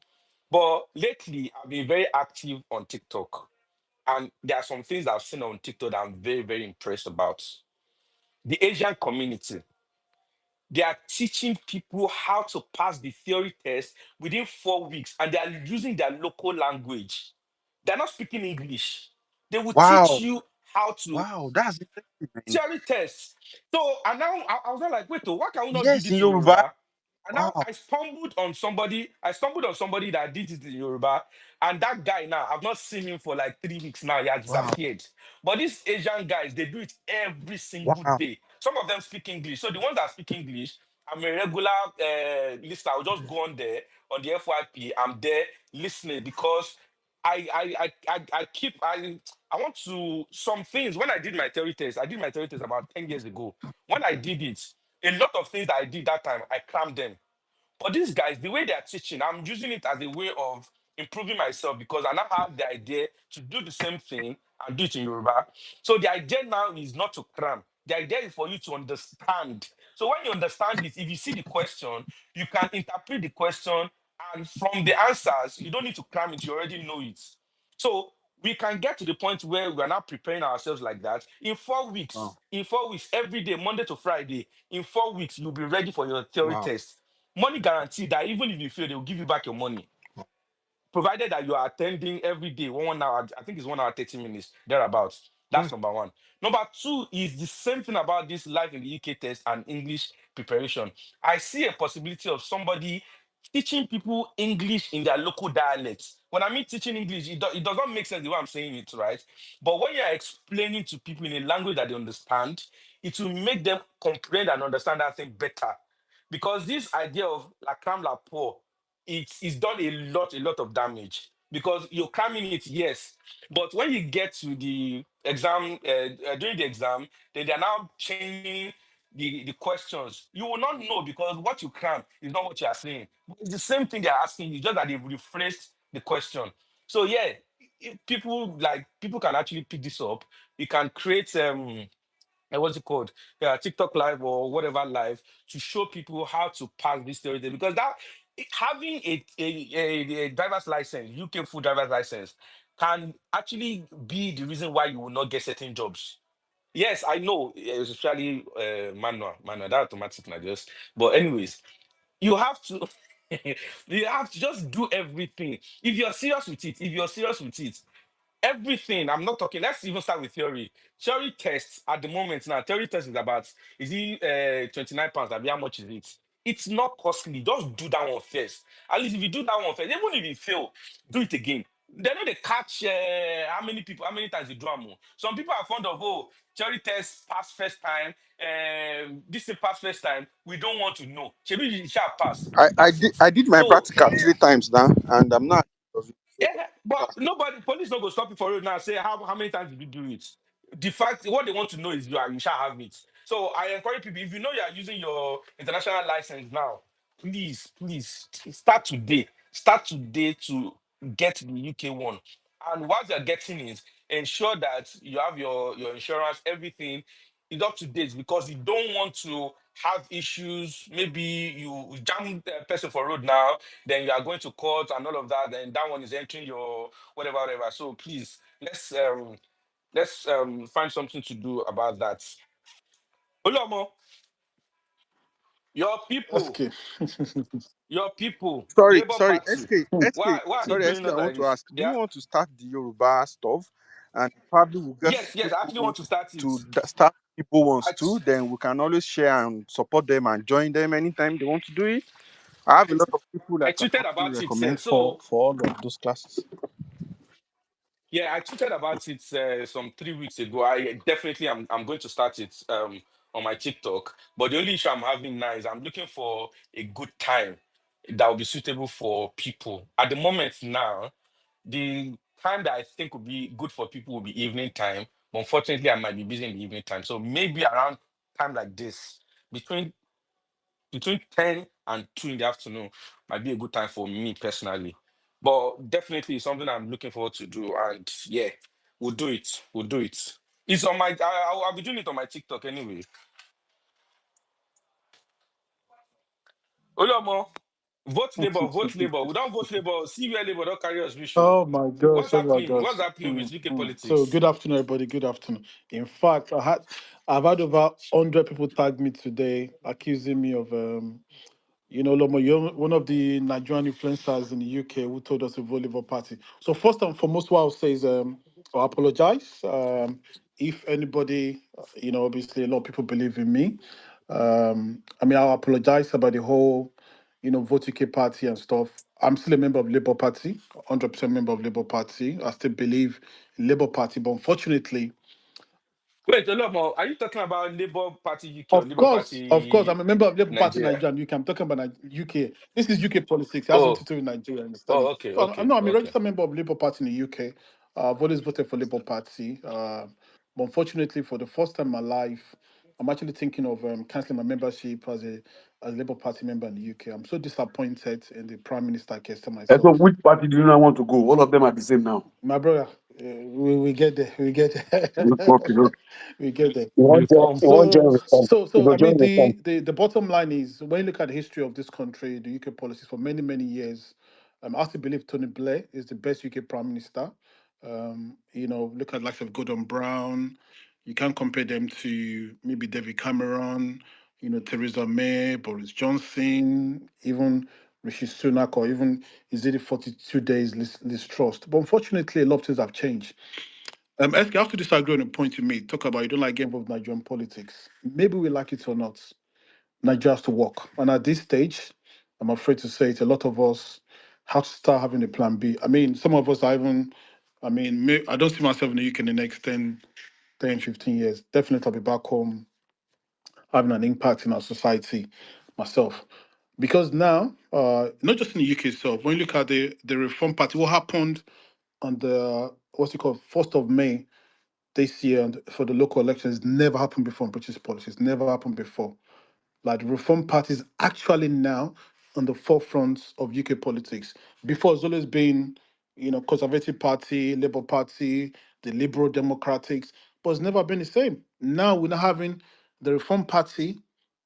but lately I've been very active on TikTok, and there are some things I've seen on TikTok that I'm very very impressed about. The Asian community, they are teaching people how to pass the theory test within 4 weeks, and they are using their local language. They're not speaking English. They will teach Wow. you how to Wow. That's interesting, man. theory test. So and now I was not like, wait, oh, why can we not do Yes, in this in Yoruba. Yoruba? And now Wow. I stumbled on somebody. I stumbled on somebody that did it in Yoruba, and that guy now I've not seen him for like 3 weeks now. He has Wow. disappeared. But these Asian guys, they do it every single Wow. day. Some of them speak English. So the ones that speak English, I'm a regular listener. I'll just go on there on the FYP. I'm there listening because I want to some things when I did my theory test. I did my theory test about 10 years ago. When I did it, a lot of things that I did that time, I crammed them. But these guys, the way they are teaching, I'm using it as a way of improving myself because I now have the idea to do the same thing and do it in Yoruba. So the idea now is not to cram. The idea is for you to understand. So when you understand it, if you see the question, you can interpret the question, and from the answers, you don't need to cram it. You already know it. So we can get to the point where we are now preparing ourselves like that. Wow. In 4 weeks, every day, Monday to Friday, in 4 weeks, you'll be ready for your theory Wow. test. Money guarantee that even if you fail, they will give you back your money, provided that you are attending every day 1 hour. I think it's 1 hour 30 minutes thereabouts. Hmm. That's number one. Number two is the same thing about this life in the UK test and English preparation. I see a possibility of somebody teaching people English in their local dialects. When I mean teaching English, it does not make sense the way I'm saying it, right? But when you're explaining to people in a language that they understand, it will make them comprehend and understand that thing better. Because this idea of la cram la pour, it's done a lot of damage. Because you're cramming it, yes, but when you get to the exam, during the exam, then they're now changing the questions. You will not know because what you cram is not what you are saying. It's the same thing they're asking you, just that they've rephrased the question. So yeah, people can actually pick this up. You can create what's it called? Yeah, TikTok live or whatever live to show people how to pass this theory test. Because that having a driver's license, UK full driver's license, can actually be the reason why you will not get certain jobs. Yes, I know, especially manual, that automatic, not just. But anyways, you have to you have to just do everything. If you're serious with it, everything. I'm not talking. Let's even start with theory. Theory tests at the moment now. Theory test is about, is it £29? Abi, how much is it? It's not costly. Just do that one first. At least if you do that one first, even if you fail, do it again. They know they catch how many times you do them. Some people are fond of, oh, theory test pass first time. This thing pass first time. We don't want to know. Shebi you shall pass. That's it. I did my So practical 3 times now, and I'm not. yeah, but nobody, police not go stop you for it now. Say how many times did you do it? The fact, what they want to know is you shall have it. So I encourage people, if you know you are using your international license now, please start today. Start today to get the UK one. And what you're getting is ensure that you have your insurance, everything is up to date because you don't want to have issues. Maybe you jam the person for road now, then you are going to court and all of that, then that one is entering your whatever. So please, let's find something to do about that. Olomo, your people, SK. Labour Sorry, Party. Why are they Sorry, doing SK. I us want like to this? ask. Do you Yeah. want to start the Yoruba stuff, and probably we'll get Yes, I actually people want to start it. to start people ones I too? Then we can always share and support them and join them anytime they want to do it. I have a lot of people I that can tweeted actually about it. recommend So for all of those classes. yeah, I tweeted about it some 3 weeks ago. I definitely I'm going to start it on my TikTok. But the only issue I'm having now is I'm looking for a good time that will be suitable for people. At the moment now, the time that I think would be good for people will be evening time. But unfortunately, I might be busy in the evening time. So maybe around time like this, between between 10 and 2 in the afternoon might be a good time for me personally. But definitely it's something I'm looking forward to do. And yeah, we'll do it. We'll do it. It's on my I'll be doing it on my TikTok anyway. Olomo, vote Labour, vote Labour. We don't vote Labour. See where Labour don't carry us show. Oh my gosh, What's oh my happening? gosh. What's happening with UK So politics? good afternoon, everybody. Good afternoon. In fact, I've had over 100 people tag me today accusing me of Lomo, you're one of the Nigerian influencers in the UK who told us to vote Labour Party. So first and foremost, what I'll say is I apologize. If anybody, obviously a lot of people believe in me. I mean, I apologize about the whole, vote UK party and stuff. I'm still a member of Labour Party, 100% member of Labour Party. I still believe in Labour Party, but unfortunately, Wait, Olomo, are you talking about Labour Party UK or Labour Of course, I'm Party a member of Labour Party Nigeria? Nigeria and UK. I'm talking about UK. This is UK politics. It has nothing Oh, to do with Nigeria, oh, understanding. okay, So I'm okay, not. I'm a okay. registered member of Labour Party in the UK. I've always voted for Labour Party. But unfortunately, for the first time in my life, I'm actually thinking of cancelling my membership as a Labour Party member in the UK. I'm so disappointed in the Prime Minister Kester And so, myself. which party do you not want to go? All of them are the same now. My brother, we get there. We get there. Okay, okay. We get there. Reform. You want join So, reform. You I go mean, join reform. the bottom line is when you look at the history of this country, the UK policies for many many years, I still believe Tony Blair is the best UK Prime Minister. Look at likes of Gordon Brown. You can't compare them to maybe David Cameron, Theresa May, Boris Johnson, even Rishi Sunak, or even is it the 42 days Liz Trust. But unfortunately, a lot of things have changed. SK, I have to disagree on the point you made. Talk about you don't like getting involved in Nigerian politics. Maybe we like it or not. Nigeria has to work. And at this stage, I'm afraid to say it, a lot of us have to start having a plan B. I mean, some of us are even, I don't see myself in the UK in the next 15 years. Definitely I'll be back home having an impact in our society myself. Because now, not just in the UK itself, when you look at the Reform Party, what happened on the, what's it called, 1st of May this year and for the local elections never happened before in British politics. Never happened before. Like the Reform Party is actually now on the forefront of UK politics. Before it's always been, Conservative Party, Labour Party, the Liberal Democrats, but it's never been the same. Now we're now having the Reform Party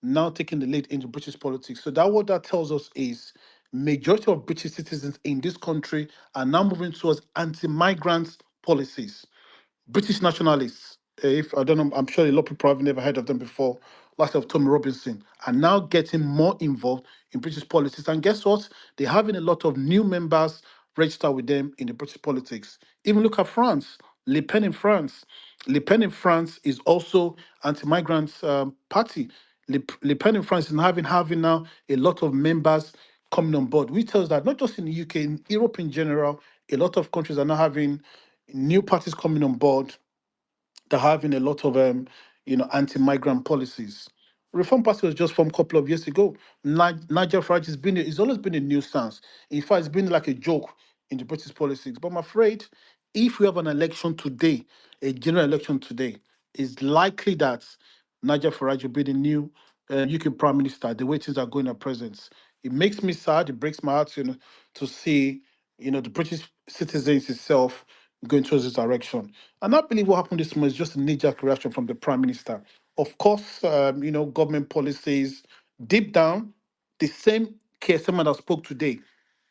now taking the lead into British politics. So that what that tells us is majority of British citizens in this country are now moving towards anti-migrant policies. British nationalists, if I don't know, I'm sure a lot of people have never heard of them before, like of Tommy Robinson, are now getting more involved in British politics. And guess what? They're having a lot of new members register with them in the British politics. Even look at France, Le Pen in France. Le Pen in France is also anti-migrant party. Le Pen in France is having now a lot of members coming on board, which tells that not just in the UK, in Europe in general, a lot of countries are now having new parties coming on board. They're having a lot of anti-migrant policies. Reform Party was just formed a couple of years ago. Nigel Farage has been it's always been a nuisance. In fact, it's been like a joke in the British politics. But I'm afraid if we have an election today, a general election today, it's likely that Nigel Farage will be the new UK Prime Minister. The way things are going at present, it makes me sad. It breaks my heart, to see the British citizens itself going towards this direction. And I believe what happened this month is just a knee-jerk reaction from the Prime Minister. Of course, government policies, deep down, the same KSM that spoke today,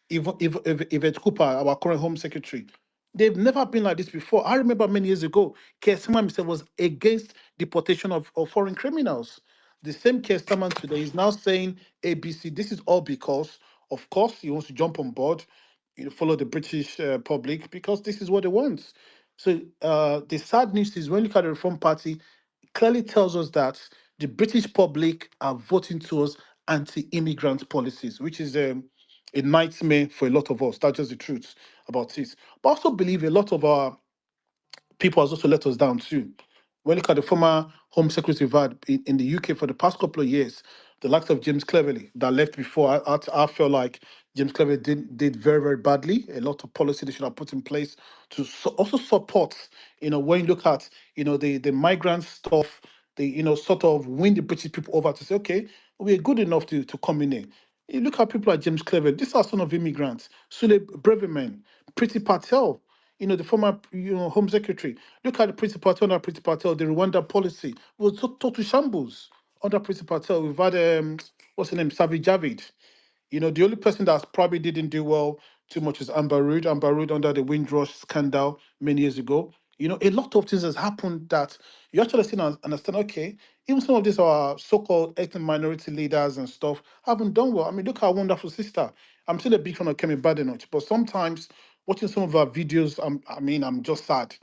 Yvette Cooper, our current Home Secretary, they've never been like this before. I remember many years ago, KSM himself was against deportation of foreign criminals. The same KSM today is now saying ABC. This is all because, of course, he wants to jump on board, follow the British public because this is what they want. So the sad news is when you look at the Reform Party, it clearly tells us that the British public are voting towards anti-immigrant policies, which is a nightmare for a lot of us. That's just the truth about it. But I also believe a lot of our people has also let us down too. When you look at the former Home Secretary we've had in the UK for the past couple of years, the likes of James Cleverly that left before, I feel like James Cleverly did very, very badly. A lot of policy they should have put in place to also support, when you look at, the migrant stuff, they, sort of win the British people over to say, okay, we're good enough to come in here. You look at people like James Cleverly, these are son of immigrants, Sule Breverman, Priti Patel, the former Home Secretary. Look at the Priti Patel under Priti Patel, the Rwanda policy was total shambles under Priti Patel. We've had what's her name, Savi Javid. The only person that's probably didn't do well too much is Amber Rood. Amber Rood under the Windrush scandal many years ago. A lot of things has happened that you actually see and understand, okay, even some of these are so-called ethnic minority leaders and stuff haven't done well. I mean, look at our wonderful sister. I'm still a big fan of Kemi Badenoch, but sometimes watching some of our videos, I'm just sad.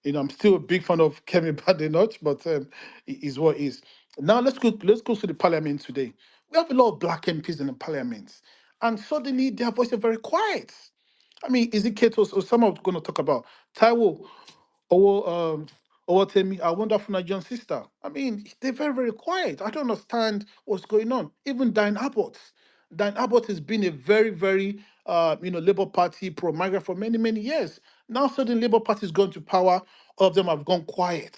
I'm still a big fan of Kemi Badenoch, but it is what it is. Now let's go to the parliament today. We have a lot of black MPs in the parliament, and suddenly their voices are very quiet. I mean, is it Kato or someone going to talk about Taiwo or Temi, our wonderful Nigerian sister? I mean, they're very, very quiet. I don't understand what's going on. Even Diane Abbott. Diane Abbott has been a very, very Labour Party pro-migrant for many, many years. Now suddenly Labour Party is going to power, all of them have gone quiet.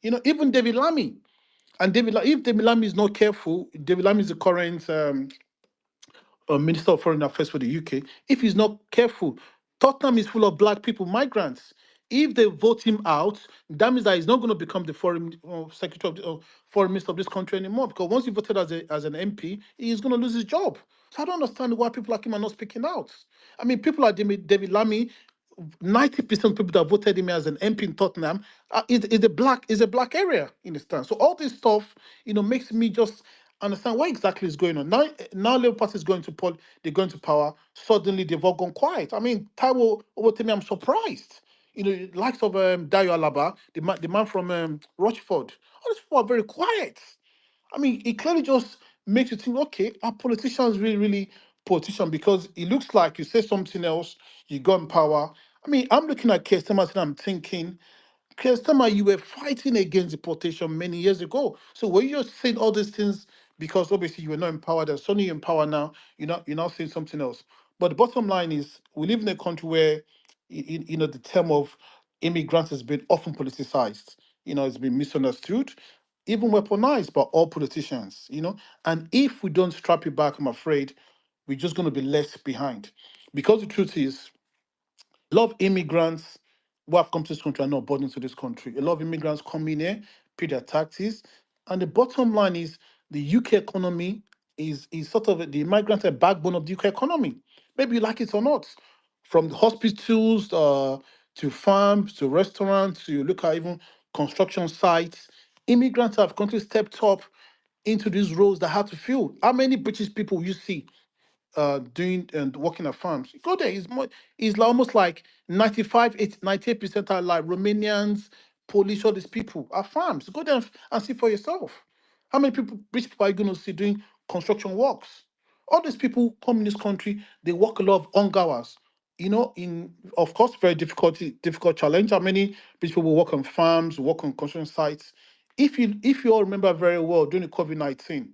Even David Lammy. And if David Lammy is not careful, David Lammy is the current Minister of Foreign Affairs for the UK, if he's not careful, Tottenham is full of black people, migrants. If they vote him out, that means that he's not going to become the foreign secretary of foreign minister of this country anymore. Because once he voted as an MP, he's going to lose his job. So I don't understand why people like him are not speaking out. I mean, people like David Lammy, 90% of people that voted him as an MP in Tottenham is a black area in the stand. So all this stuff, makes me just understand what exactly is going on. Now Labour Party is going to they're going to power. Suddenly they've all gone quiet. I mean, Taiwo Owotemi, I'm surprised. Likes of Dayo Alaba, the man from Rochford. All these people are very quiet. I mean, it clearly just makes you think, okay, are politicians really, really politician? Because it looks like you say something else, you got in power. I mean, I'm looking at Keir and I'm thinking, Keir, you were fighting against deportation many years ago. So were you just saying all these things because obviously you were not empowered and suddenly you're in power now, you're not saying something else. But the bottom line is we live in a country where the term of immigrants has been often politicized. It's been misunderstood, even weaponized by all politicians, And if we don't strap it back, I'm afraid we're just going to be left behind. Because the truth is, a lot of immigrants who have come to this country are not born into this country. A lot of immigrants come in here, pay their taxes, and the bottom line is the UK economy is sort of the immigrants are backbone of the UK economy. Maybe you like it or not. From the hospitals to farms to restaurants to look at even construction sites, immigrants have continually stepped up into these roles that have to fill. How many British people you see doing and working at farms? You go there, it's like almost like 95, 98% are like Romanians, Polish, all these people are farms. Go there and see for yourself. How many people, rich people, are you going to see doing construction works? All these people come in this country, they work a lot of long hours. In of course very difficult challenge. How many people will work on farms, work on construction sites? If you all remember very well during the COVID-19,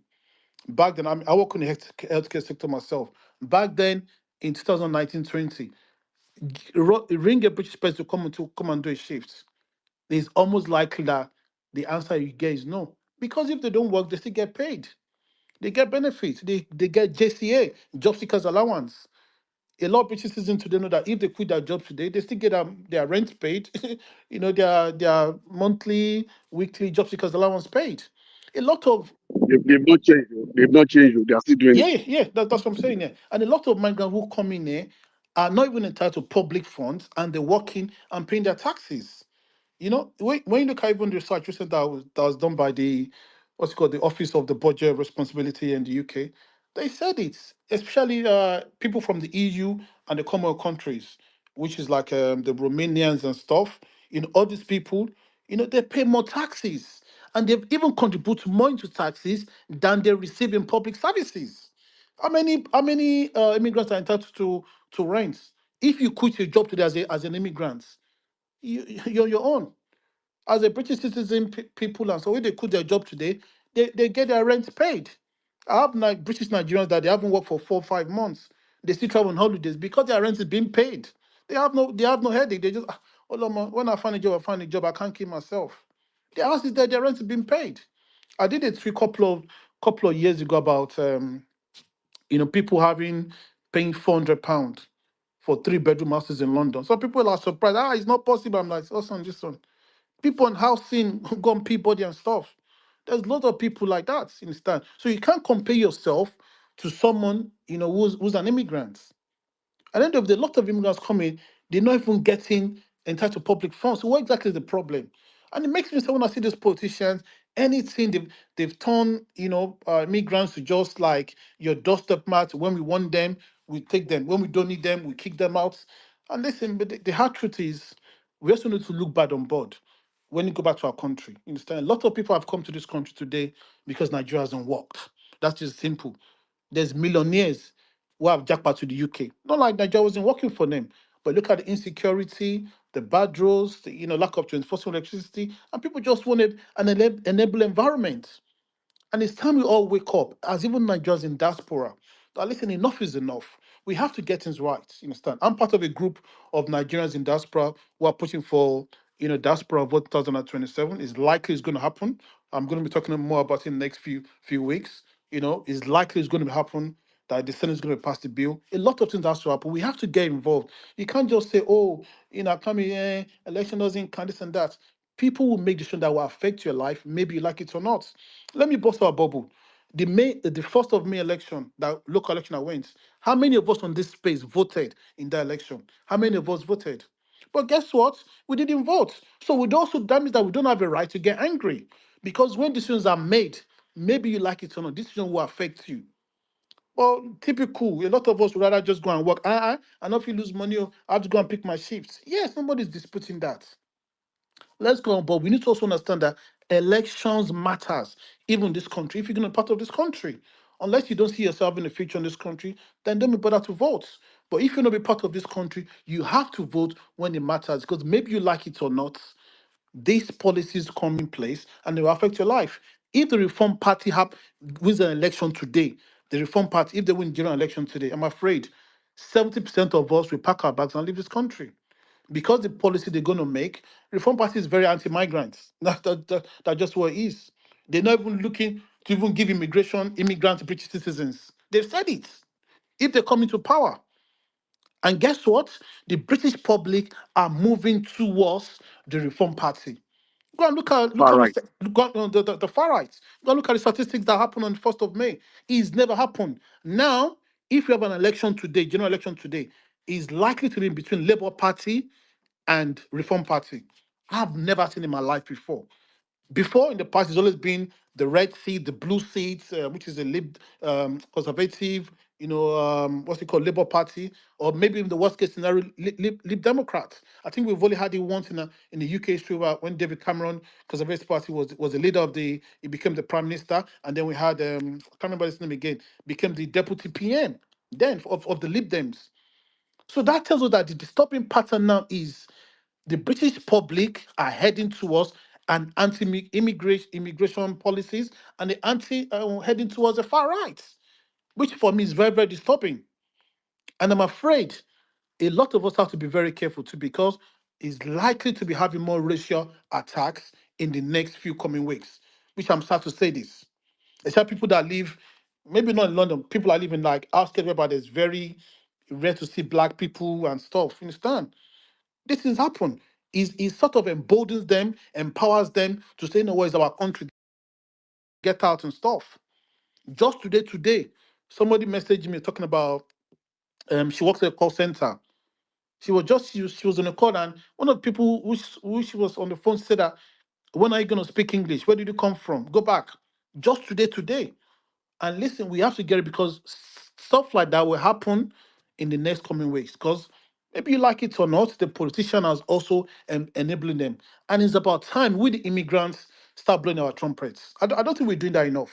back then, I work in the healthcare sector myself. Back then, in 2019-20, ring a British person to come and do a shift. It's almost likely that the answer you get is no. Because if they don't work, they still get paid. They get benefits. They get JCA, job seekers allowance. A lot of British citizens today know that if they quit their job today, they still get their rent paid, their monthly, weekly job seekers allowance paid. A lot of They've not changed. They've not changed. They are still doing Yeah, it. yeah, yeah, that's what I'm saying. Yeah, and a lot of migrants who come in here are not even entitled to public funds, and they're working and paying their taxes. When you look at even the research recent that was done by the what's it called, the Office of the Budget Responsibility in the UK, they said it, especially people from the EU and the Commonwealth countries, which is like the Romanians and stuff. All these people, they pay more taxes, and they've even contribute more into taxes than they receive in public services. How many immigrants are entitled to rent? If you quit your job today as an immigrant, you're your own. As a British citizen, people, and so when they quit their job today, they get their rent paid. I have British Nigerians that they haven't worked for 4 or 5 months. They still travel on holidays because their rent is being paid. They have no headache. They just, oh Lord, when I find a job, I find a job. I can't keep myself. Their house is there. Their rent is being paid. I did a tweet couple of years ago about people paying £400 for 3 bedroom houses in London. Some people are surprised. It's not possible. I'm like, oh, son, this one. People on housing, gone Peabody and stuff. There's a lot of people like that in this time. So you can't compare yourself to someone, who's an immigrant. At the end of the day, a lot of immigrants come in, they're not even getting entitled to public funds. So what exactly is the problem? And it makes me say when I see these politicians, anything they've turned, immigrants to just like your doorstep mat. When we want them, we take them. When we don't need them, we kick them out. And listen, but the hard truth is, We also need to look bad on board when you go back to our country. You understand? A lot of people have come to this country today because Nigeria hasn't worked. That's just simple. There's millionaires who have jackpot to the UK. Not like Nigeria wasn't working for them, but look at the insecurity, the bad roads, the lack of 24/7 electricity, and people just wanted an enable environment. And it's time we all wake up, as even Nigerians in diaspora, that listen, enough is enough. We have to get things right. You understand? I'm part of a group of Nigerians in diaspora who are pushing for, diaspora vote 2027. It's likely it's going to happen. I'm going to be talking more about it in the next few weeks. It's likely it's going to happen that the Senate is going to pass the bill. A lot of things has to happen. We have to get involved. You can't just say, oh, come here, election doesn't count this and that. People will make decisions that will affect your life, maybe you like it or not. Let me bust our bubble. The 1st of May election, that local election I went, how many of us on this space voted in that election? How many of us voted? But guess what? We didn't vote. So that means that we don't have a right to get angry. Because when decisions are made, maybe you like it or not, decision will affect you. Well, typical. A lot of us would rather just go and work. I know if you lose money, oh, I have to go and pick my shifts. Yes, nobody's disputing that. Let's go on, but we need to also understand that elections matters, even in this country. If you're going to be part of this country, unless you don't see yourself in the future in this country, then don't be bothered to vote. But if you're going to be part of this country, you have to vote when it matters, because maybe you like it or not, these policies come in place and they will affect your life. If the Reform Party wins an election today, the Reform Party, if they win general election today, I'm afraid 70% of us will pack our bags and leave this country, because the policy they're going to make, Reform Party is very anti-migrants. That's just what it is. They're not even looking to even give immigrant British citizens. They've said it. If they come into power, and guess what? The British public are moving towards the Reform Party. Go and look Far at right. the far right. Go and look at the statistics that happened on the 1st of May. It's never happened. Now, if you have an election today, general election today, is likely to be between Labour Party and Reform Party. I've never seen in my life before. Before, in the past, it's always been the red seat, the blue seat, which is a conservative, what's it called, Labour Party, or maybe in the worst case scenario, Lib Democrat. I think we've only had it once in the UK history, when David Cameron, Conservative Party, was the leader he became the Prime Minister, and then we had, I can't remember his name again, became the Deputy PM then of the Lib Dems. So that tells us that the disturbing pattern now is the British public are heading towards an anti-immigration policies, and the heading towards the far right, which for me is very, very disturbing. And I'm afraid a lot of us have to be very careful too, because it's likely to be having more racial attacks in the next few coming weeks, which I'm sad to say this. Except people that live, maybe not in London, people that live in like outskirts where it's very rare to see black people and stuff. You understand? This things happen. It sort of emboldens them, empowers them to say, no, where's our country, get out and stuff. Just today, somebody messaged me talking about she works at a call center. She was on a call, and one of the people who she was on the phone said that, when are you gonna speak English? Where did you come from? Go back. Just today. And listen, we have to get it, because stuff like that will happen in the next coming weeks. Because maybe you like it or not, the politician has also enabling them. And it's about time we, the immigrants, start blowing our trumpets. I don't think we're doing that enough.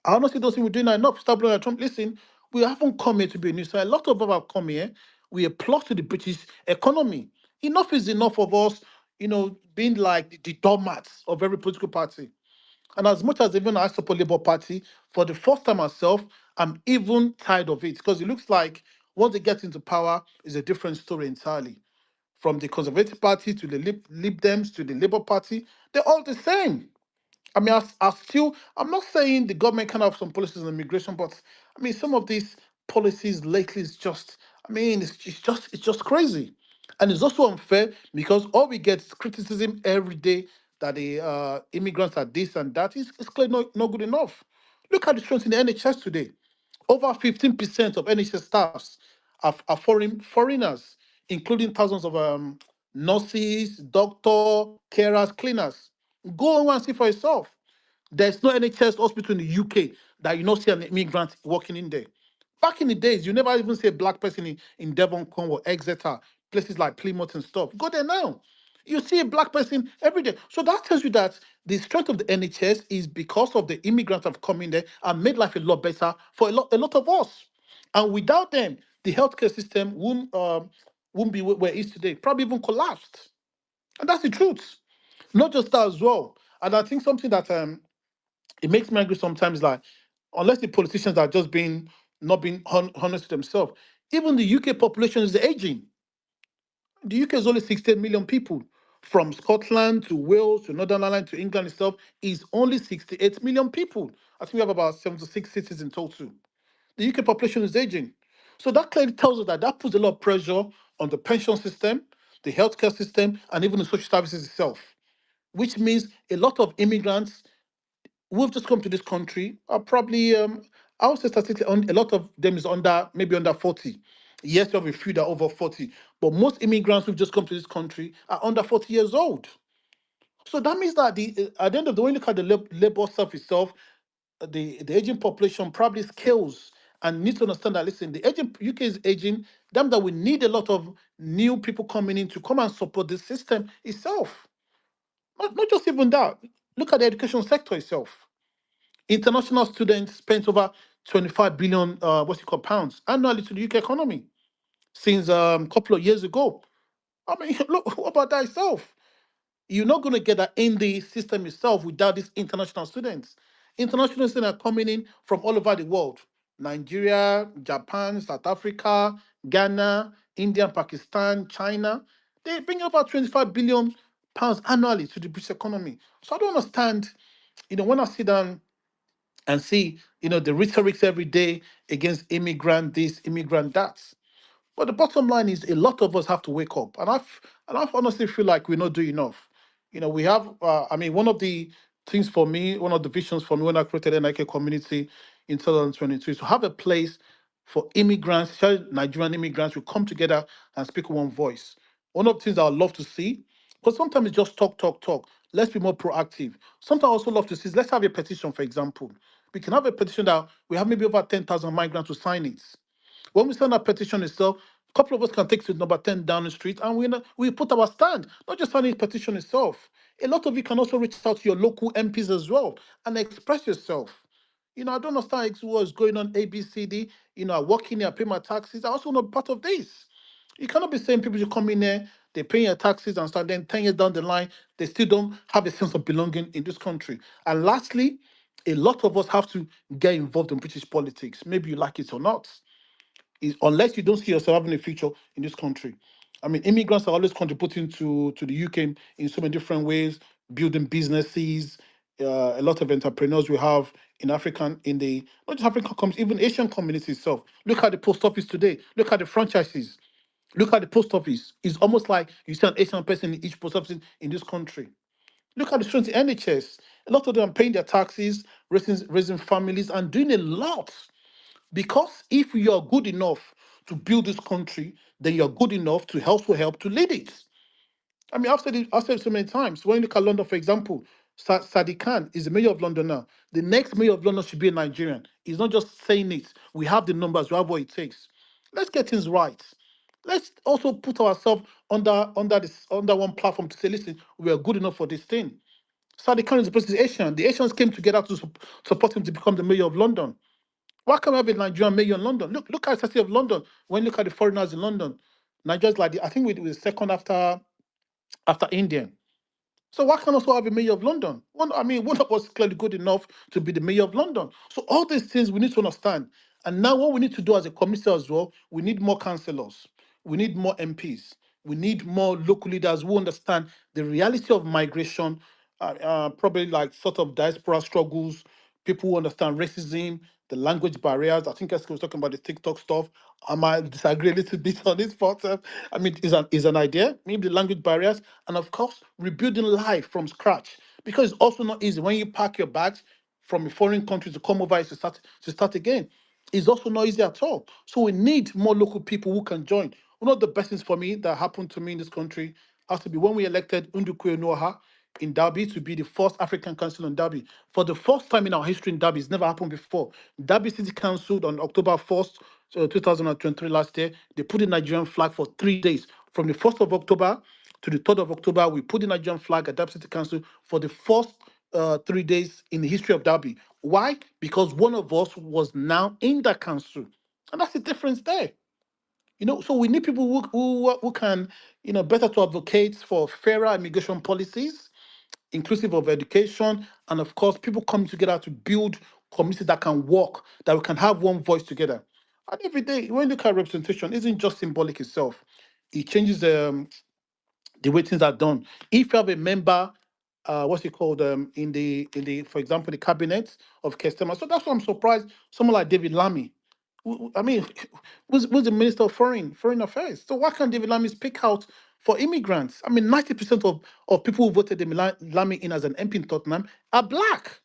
I honestly don't think we're doing that enough. Start blowing our trumpet. Listen, we haven't come here to be a nuisance. A lot of us have come here. We applaud to the British economy. Enough is enough of us, being like the doormats of every political party. And as much as even I support Labour Party, for the first time myself, I'm even tired of it, because it looks like once they get into power, is a different story entirely. From the Conservative Party to the Lib Dems to the Labour Party, they're all the same. I mean, I'm not saying the government can have some policies on immigration, but I mean, some of these policies lately is just, I mean, it's just crazy. And it's also unfair, because all we get is criticism every day that the immigrants are this and that. It's clearly not good enough. Look at the trends in the NHS today. Over 15% of NHS staffs are foreigners, including thousands of nurses, doctor, carers, cleaners. Go and see for yourself. There's no NHS hospital in the UK that you not see an immigrant working in there. Back in the days, you never even see a black person in Devon, Cornwall, Exeter. places like Plymouth and stuff. Go there now. You see a black person every day. So that tells you that the strength of the NHS is because of the immigrants have come in there and made life a lot better for a lot of us. And without them, the healthcare system won't be where it is today. Probably even collapsed. And that's the truth. Not just that as well. And I think something that it makes me angry sometimes, like unless the politicians are just being not being honest with themselves, even the UK population is aging. The UK is only 16 million people. From Scotland to Wales to Northern Ireland to England itself is only 68 million people. I think we have about 76 cities in total. The UK population is aging. So that clearly tells us that puts a lot of pressure on the pension system, the healthcare system, and even the social services itself, which means a lot of immigrants who have just come to this country are probably, I would say statistically, a lot of them is maybe under 40. Yes, you have a few that are over 40, but most immigrants who've just come to this country are under 40 years old. So that means that at the end of the when you look at the labor stuff itself, the aging population probably scales and needs to understand that, listen, the aging UK is aging, that we need a lot of new people coming in to come and support the system itself. Not just even that. Look at the education sector itself. International students spent over 25 billion pounds annually to the UK economy since a couple of years ago. I mean, look, what about that itself? You're not going to get that in the system itself without these international students. International students are coming in from all over the world: Nigeria, Japan, South Africa, Ghana, India, Pakistan, China. They bring about 25 billion pounds annually to the British economy. So I don't understand, when I sit down and see, the rhetorics every day against immigrant this, immigrant that. But the bottom line is a lot of us have to wake up, and I honestly feel like we're not doing enough. We have. I mean, one of the things for me, one of the visions for me when I created NIK community in 2022 is to have a place for immigrants, especially Nigerian immigrants, who come together and speak with one voice. One of the things I would love to see, because sometimes it's just talk, talk, talk. Let's be more proactive. Sometimes I also love to see, let's have a petition, for example. We can have a petition that we have maybe over 10,000 migrants to sign it. When we send our petition itself, a couple of us can take to number 10 down the street and we put our stand, not just signing the petition itself. A lot of you can also reach out to your local MPs as well and express yourself. I don't understand what's going on, ABCD. I work in here, I pay my taxes. I also know part of this. You cannot be saying people should come in there, they pay your taxes and start then 10 years down the line, they still don't have a sense of belonging in this country. And lastly, a lot of us have to get involved in British politics, maybe you like it or not unless you don't see yourself having a future in this country. I mean, immigrants are always contributing to the UK in so many different ways, building businesses. A lot of entrepreneurs we have in African, in the not just African communities, even Asian communities itself. Look at the post office today. Look at the franchises. Look at the post office. It's almost like you see an Asian person in each post office in this country. Look at the students in NHS. A lot of them are paying their taxes, raising families, and doing a lot. Because if you are good enough to build this country, then you're good enough to also help to lead it. I mean, I've said it so many times. When you look at London, for example, Sadiq Khan is the mayor of London now. The next mayor of London should be a Nigerian. He's not just saying it. We have the numbers, we have what it takes. Let's get things right. Let's also put ourselves under one platform to say, listen, we are good enough for this thing. Sadiq Khan is the president of Asian. The Asians came together to support him to become the mayor of London. Why can't we have a Nigerian mayor in London? Look at the city of London. When you look at the foreigners in London, Nigeria's like I think we're the second after India. So why can't also have a mayor of London? One of us is clearly good enough to be the mayor of London. So all these things we need to understand. And now what we need to do as a committee as well, we need more councillors. We need more MPs. We need more local leaders who understand the reality of migration, probably like sort of diaspora struggles, people who understand racism, the language barriers. I think Eske was talking about the TikTok stuff. I might disagree a little bit on this, but is an idea. Maybe the language barriers, and of course, rebuilding life from scratch. Because it's also not easy when you pack your bags from a foreign country to come over to start again. It's also not easy at all. So we need more local people who can join. One of the best things for me that happened to me in this country has to be when we elected Ndukwe Noha in Derby to be the first African council in Derby. For the first time in our history in Derby, it's never happened before. Derby City Council on October 1st, 2023 last year, they put the Nigerian flag for 3 days From the 1st of October to the 3rd of October, we put the Nigerian flag at Derby City Council for the first 3 days in the history of Derby. Why? Because one of us was now in the council. And that's the difference there. So we need people who can, better to advocate for fairer immigration policies, inclusive of education, and of course, people coming together to build communities that can work, that we can have one voice together. And every day, when you look at representation, isn't just symbolic itself. It changes the way things are done. If you have a member, what's it called, for example, the cabinet of customers. So that's why I'm surprised someone like David Lammy. I mean, who's the minister of foreign affairs? So why can't David Lammy speak out for immigrants? I mean, 90% of people who voted David Lammy in as an MP in Tottenham are black.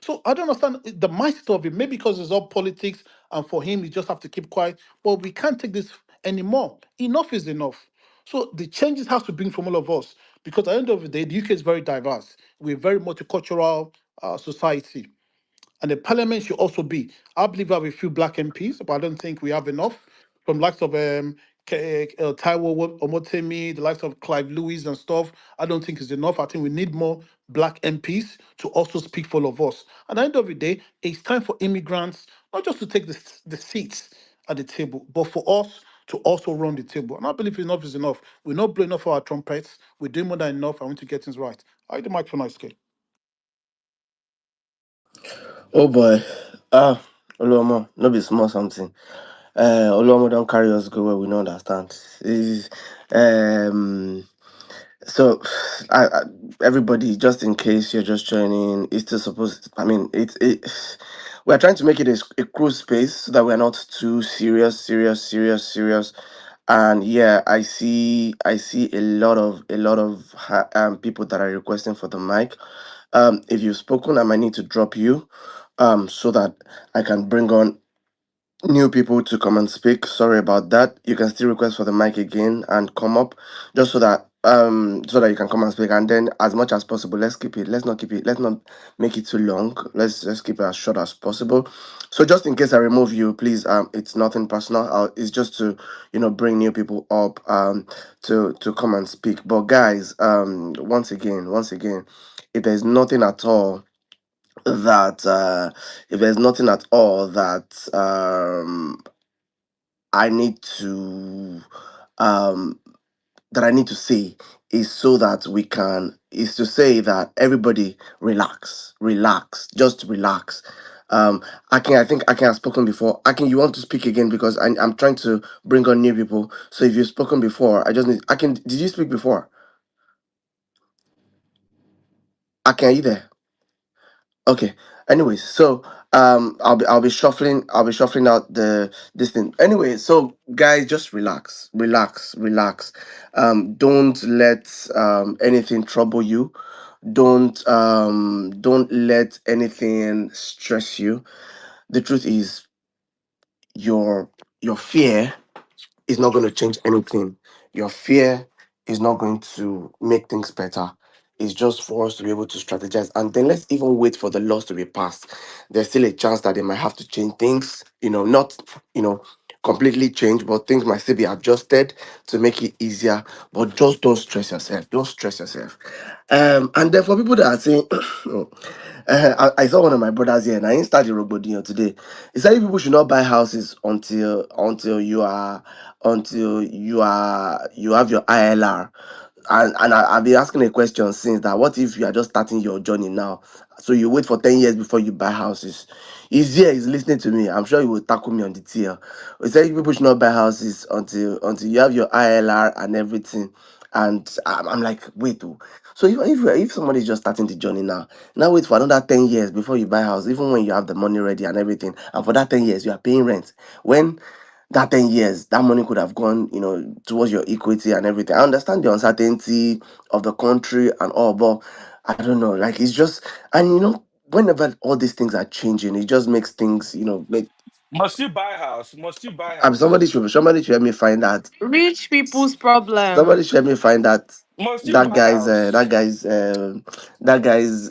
So I don't understand the mindset of it. Maybe because it's all politics, and for him, he just have to keep quiet. But we can't take this anymore. Enough is enough. So the changes has to bring from all of us, because at the end of the day, the UK is very diverse. We're a very multicultural society. And the parliament should also be. I believe we have a few black MPs, but I don't think we have enough. From likes of Taiwo Omotemi, the likes of Clive Lewis and stuff, I don't think it's enough. I think we need more black MPs to also speak for all of us. At the end of the day, it's time for immigrants not just to take the seats at the table, but for us to also run the table. And I believe enough is enough. We're not blowing off our trumpets. We're doing more than enough. I want to get things right. I the mic for nice. Oh boy. Ah, Oluomo, no be small something. Oluomo don't carry us go where we don't understand. Um, so, I, everybody, just in case you're just joining, it's still supposed. I mean, we're trying to make it a cool space so that we're not too serious. And yeah, I see a lot of people that are requesting for the mic. If you've spoken, I might need to drop you, so that I can bring on new people to come and speak. Sorry about that. You can still request for the mic again and come up, just so that you can come and speak. And then, as much as possible, let's keep it. Let's not keep it. Let's not make it too long. Let's keep it as short as possible. So just in case I remove you, please, it's nothing personal. It's just to bring new people up, to come and speak. But guys, once again, if there's nothing at all that if there's nothing at all that I need to um I need to say, is so that we can is to say that everybody relax, just relax. I think I've spoken before. Akin, you want to speak again, because I'm trying to bring on new people. So if you've spoken before, I just need Akin, did you speak before? Akin, are you there? Okay. Anyways, so I'll be shuffling out this thing. Anyway, so guys, just relax. Don't let anything trouble you. Don't let anything stress you. The truth is, your your fear is not going to change anything. Your fear is not going to make things better. It's just for us to be able to strategize. And then let's even wait for the laws to be passed. There's still a chance that they might have to change things, not, you know, completely change, but things might still be adjusted to make it easier. But just don't stress yourself. Don't stress yourself. And then for people that are saying, I saw one of my brothers here, and I started Rogbodino today. He said people should not buy houses until you have your ILR. And I've been asking a question since, that what if you are just starting your journey now? So you wait for 10 years before you buy houses. He's here, he's listening to me. I'm sure he will tackle me on the tail. He said people should not buy houses until you have your ILR and everything. And I'm like, wait, oh. So if somebody is just starting the journey now wait for another 10 years before you buy house, even when you have the money ready and everything. And for that 10 years, you are paying rent. When that 10 years, that money could have gone, towards your equity and everything. I understand the uncertainty of the country and all, but I don't know. Like, it's just, and whenever all these things are changing, it just makes things, Must you buy house? Must you buy somebody house? should help me find that. Rich people's problem. Somebody should help me find that. Must you That buy guy's, house? that guy's,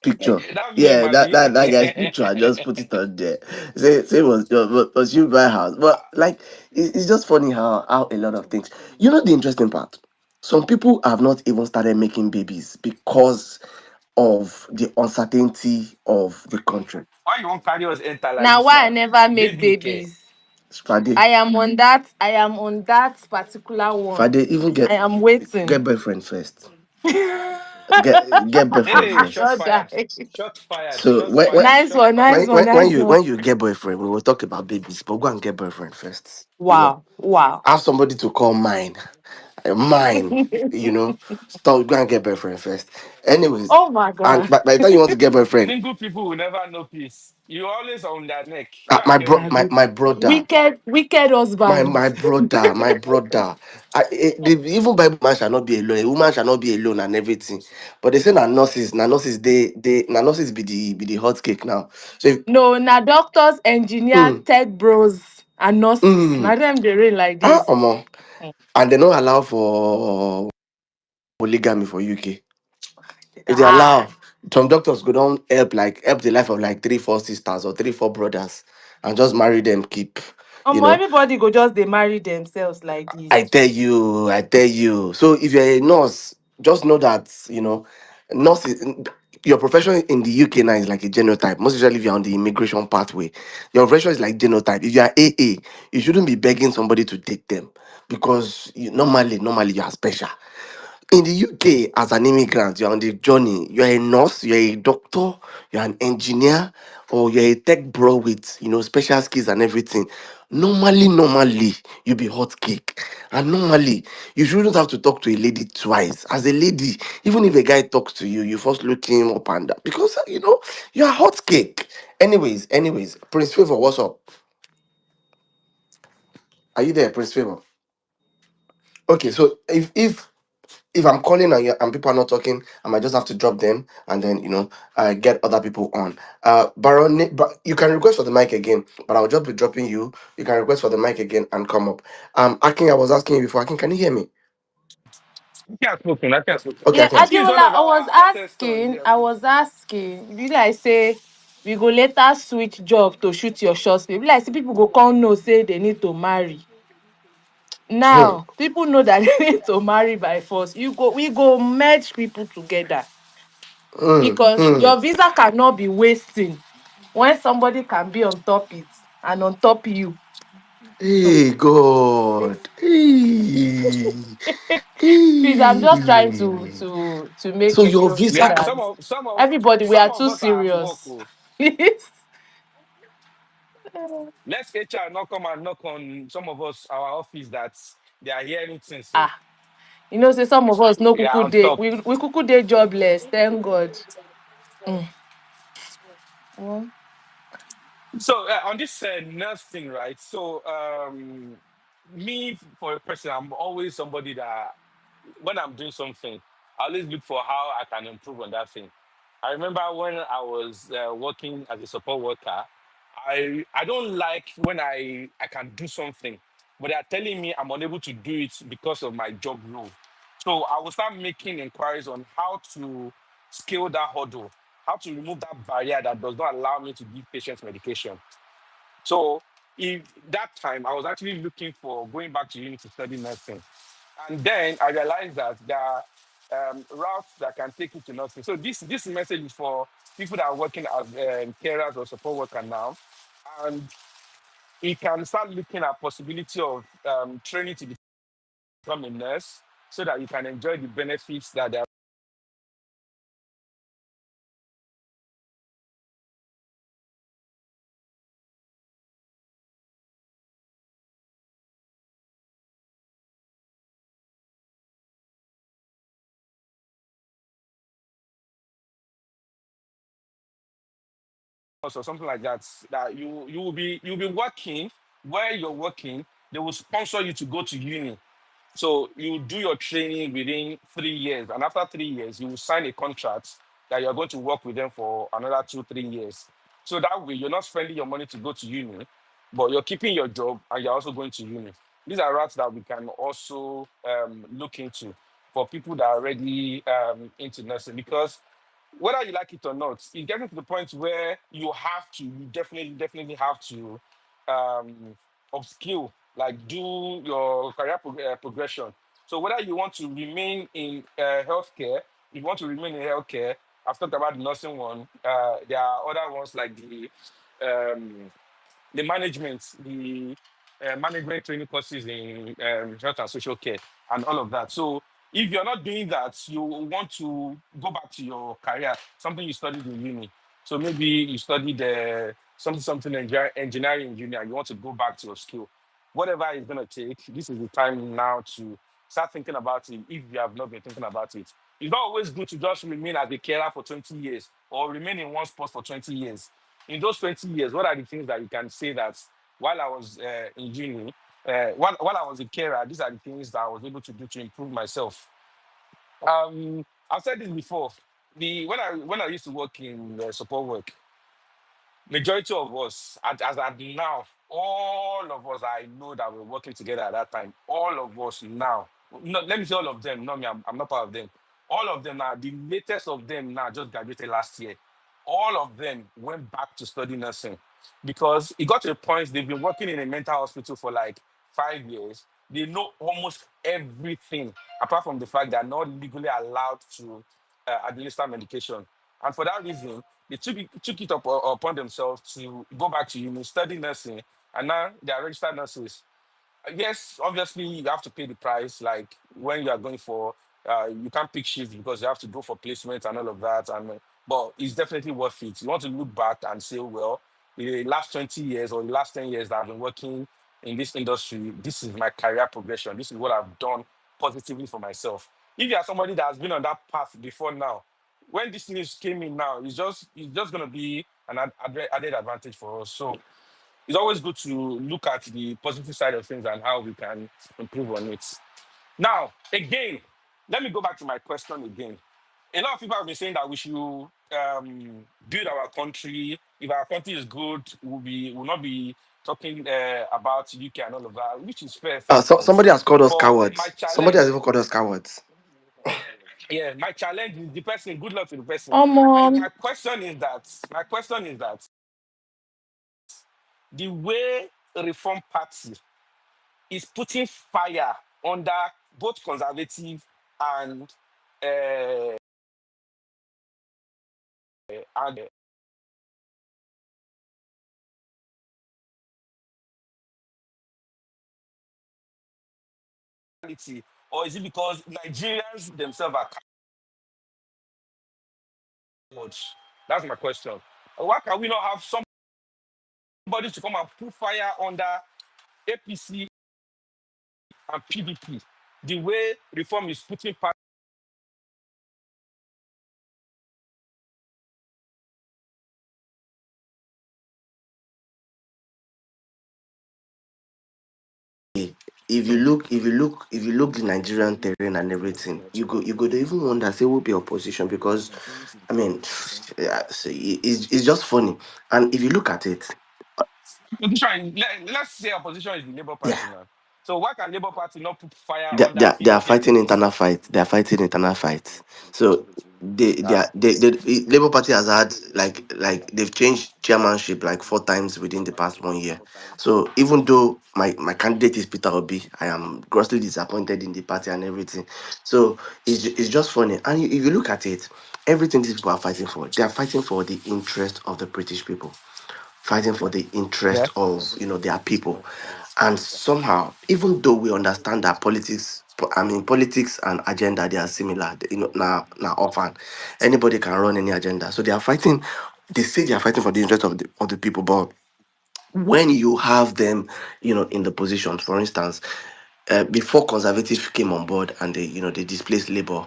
picture. That meme, Yeah, that Abi. that guy's picture. I just put it on there. Say was you buy house, but like it's just funny how a lot of things. You know the interesting part. Some people have not even started making babies because of the uncertainty of the country. Why you won't carry us enter like Now this why I now? never make Baby care. babies? Fade, I am on that particular one. Fade, even I am waiting. get boyfriend first. Get boyfriend Hey, first. shots God, fired. die. Shots fired. So Shots fired. Nice Shots one, fired. nice one, when nice you one. get boyfriend, we will talk about babies, but go and get boyfriend first. Wow, wow. Have somebody to call mine. Mine, stop, go and get boyfriend first. Anyways, Oh my and God. by the time you want to get boyfriend, Single people will never know peace. You always on their neck. Go and my get bro, one. Abi. my brother, Wicked husband. my brother. Even Bible man shall not be alone. A woman shall not be alone and everything. But they say na nurses, nurses be the hot cake now. So, No, na doctors, engineer, mm, tech bros, and nurses. mm, Na them they reign like this. omo, and they don't allow for polygamy for UK. If they Ah. allow, some doctors go down help the life of like 3 4 sisters or 3 4 brothers and just marry them, keep, you know. Everybody go just they marry themselves like I this. tell you, I tell you. So if you're a nurse, just know that, nurse is, your profession in the UK now is like a genotype. Most usually if you're on the immigration pathway, your profession is like genotype. If you are AA, you shouldn't be begging somebody to take them because normally you are special. In the UK, as an immigrant, you're on the journey. You're a nurse, you're a doctor, you're an engineer, or you're a tech bro with special skills and everything. Normally, you be hot cake. And normally, you shouldn't have to talk to a lady twice. As a lady, even if a guy talks to you, you first look him up and down because you're hot cake. Anyways, Prince Favor, what's up? Are you there, Prince Favor? Okay, so if I'm calling and people are not talking, I might just have to drop them and then get other people on. Baron, but you can request for the mic again, but I'll just be dropping you. You can request for the mic again and come up. Akin, I was asking you before. Akin, can you hear me? I can't spoken. I can't spoken. Okay, Yeah, Akin. Auntie is one Adiola, of our ancestors here. I was asking, be like say we go later switch job to shoot your shots. Be like say people go come know say they need to marry. Hmm, Now, people know that they need to marry by force. We go merge people together hmm, because hmm. your visa cannot be wasting when somebody can be on top it and on top you. Hmm. Hey, God. Hey, Please, I'm just trying to hey. to to make So it your known so visa. Yeah, that everybody we some are of too us are at work. serious. Oh. Please. Let's HR not come and knock on some of us our office that they are hearing things. So Ah, say some of us no yeah, kuku on day. top. We kuku day jobless. Thank God. Mm. Well, So on this nurse thing, right? So me for a person, I'm always somebody that when I'm doing something, I always look for how I can improve on that thing. I remember when I was working as a support worker, I don't like when I can do something, but they are telling me I'm unable to do it because of my job role. So I will start making inquiries on how to scale that hurdle, how to remove that barrier that does not allow me to give patients medication. So in that time, I was actually looking for going back to uni to study nursing. And then I realized that there are routes that can take you to nursing. So this message is for people that are working as carers or support worker now. And you can start looking at possibility of training to become a nurse so that you can enjoy the benefits that there are. Or something like that, that you'll be working where you're working, they will sponsor you to go to uni. So you do your training within 3 years, and after 3 years, you will sign a contract that you're going to work with them for another 2 3 years. So that way, you're not spending your money to go to uni, but you're keeping your job and you're also going to uni. These are routes that we can also look into for people that are already into nursing because whether you like it or not, it's getting to the point where you definitely have to um, upskill, like do your career progression. So whether you want to remain in healthcare, if you want to remain in healthcare, I've talked about the nursing one. There are other ones like um, the management training courses in health and social care and all of that. So if you're not doing that, you want to go back to your career, something you studied in uni. So maybe you studied something engineering engineer. You want to go back to your skill. Whatever it's gonna take, this is the time now to start thinking about it. If you have not been thinking about it, it's not always good to just remain as a carer for 20 years or remain in one spot for 20 years. In those 20 years, what are the things that you can say that while I was in uni, while I was a carer, these are the things that I was able to do to improve myself. I've said this before. When I used to work in support work, majority of us, as at now, all of us I know that were working together at that time, all of us now, no, let me say all of them, not me, I'm not part of them. All of them now, the latest of them now just graduated last year. All of them went back to study nursing because it got to a point they've been working in a mental hospital for like 5 years. They know almost everything, apart from the fact they're not legally allowed to administer medication. And for that reason, they took it upon themselves to go back to uni, study nursing, and now they are registered nurses. Yes, obviously you have to pay the price. Like when you are going for, you can't pick shifts because you have to go for placement and all of that. And but it's definitely worth it. You want to look back and say, well, the last 20 years or the last 10 years that I've been working in this industry, this is my career progression. This is what I've done positively for myself. If you are somebody that has been on that path before now, when this news came in now, it's just gonna be an added advantage for us. So it's always good to look at the positive side of things and how we can improve on it. Now, again, let me go back to my question again. A lot of people have been saying that we should build our country. If our country is good, will not be talking about UK and all of that, which is fair So point. somebody has called us But my cowards. Somebody challenge, has even called us cowards. yeah, my challenge is the person. Good luck to the person. Um, My question is that the way Reform Party is putting fire under both conservative and and reality, or is it because Nigerians themselves are cowards? That's my question. Why can we not have somebody to come and put fire under APC and PDP? The way reform is putting fire. If you look the Nigerian terrain and everything, you go to even wonder say who be opposition because I mean yeah, so it's just funny. And if you look at it, Let's say opposition is the Labour yeah, Party now. So why can Labour Party not put fire they, under they, are- they are PDP and fighting APC? internal fights. They are fighting internal fights. So the Labour Party has had like they've changed chairmanship like 4 times within the past 1 year. So even though my candidate is Peter Obi, I am grossly disappointed in the party and everything. So it's just funny. And if you look at it, everything these people are fighting for, they are fighting for the interest of the British people, fighting for the Yeah. interest of their people. And somehow, even though we understand that politics and agenda they are similar, now often anybody can run any agenda. So they are fighting. They say they are fighting for the interest of the people, but when you have them, in the positions, for instance, before conservative came on board and they displaced labor,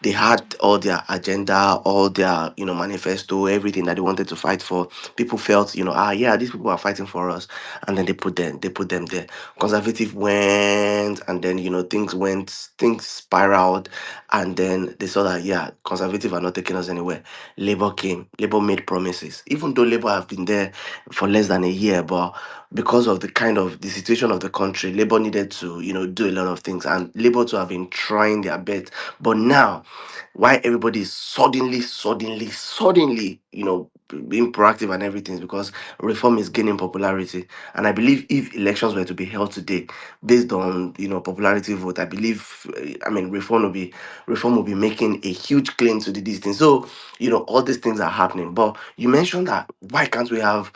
they had all their agenda, all their manifesto, everything that they wanted to fight for. People felt, yeah, these people are fighting for us, and then they put them there. Conservative went, and then things spiraled, and then they saw that, yeah, conservative are not taking us anywhere. Labor came, Labor made promises, even though Labor have been there for less than a year, but because of the kind of the situation of the country, Labour needed to, do a lot of things, and Labour to have been trying their best. But now, why everybody is suddenly, being proactive and everything is because reform is gaining popularity. And I believe if elections were to be held today, based on popularity vote, I believe, I mean, reform will be making a huge claim to the this thing. So all these things are happening. But you mentioned that why can't we have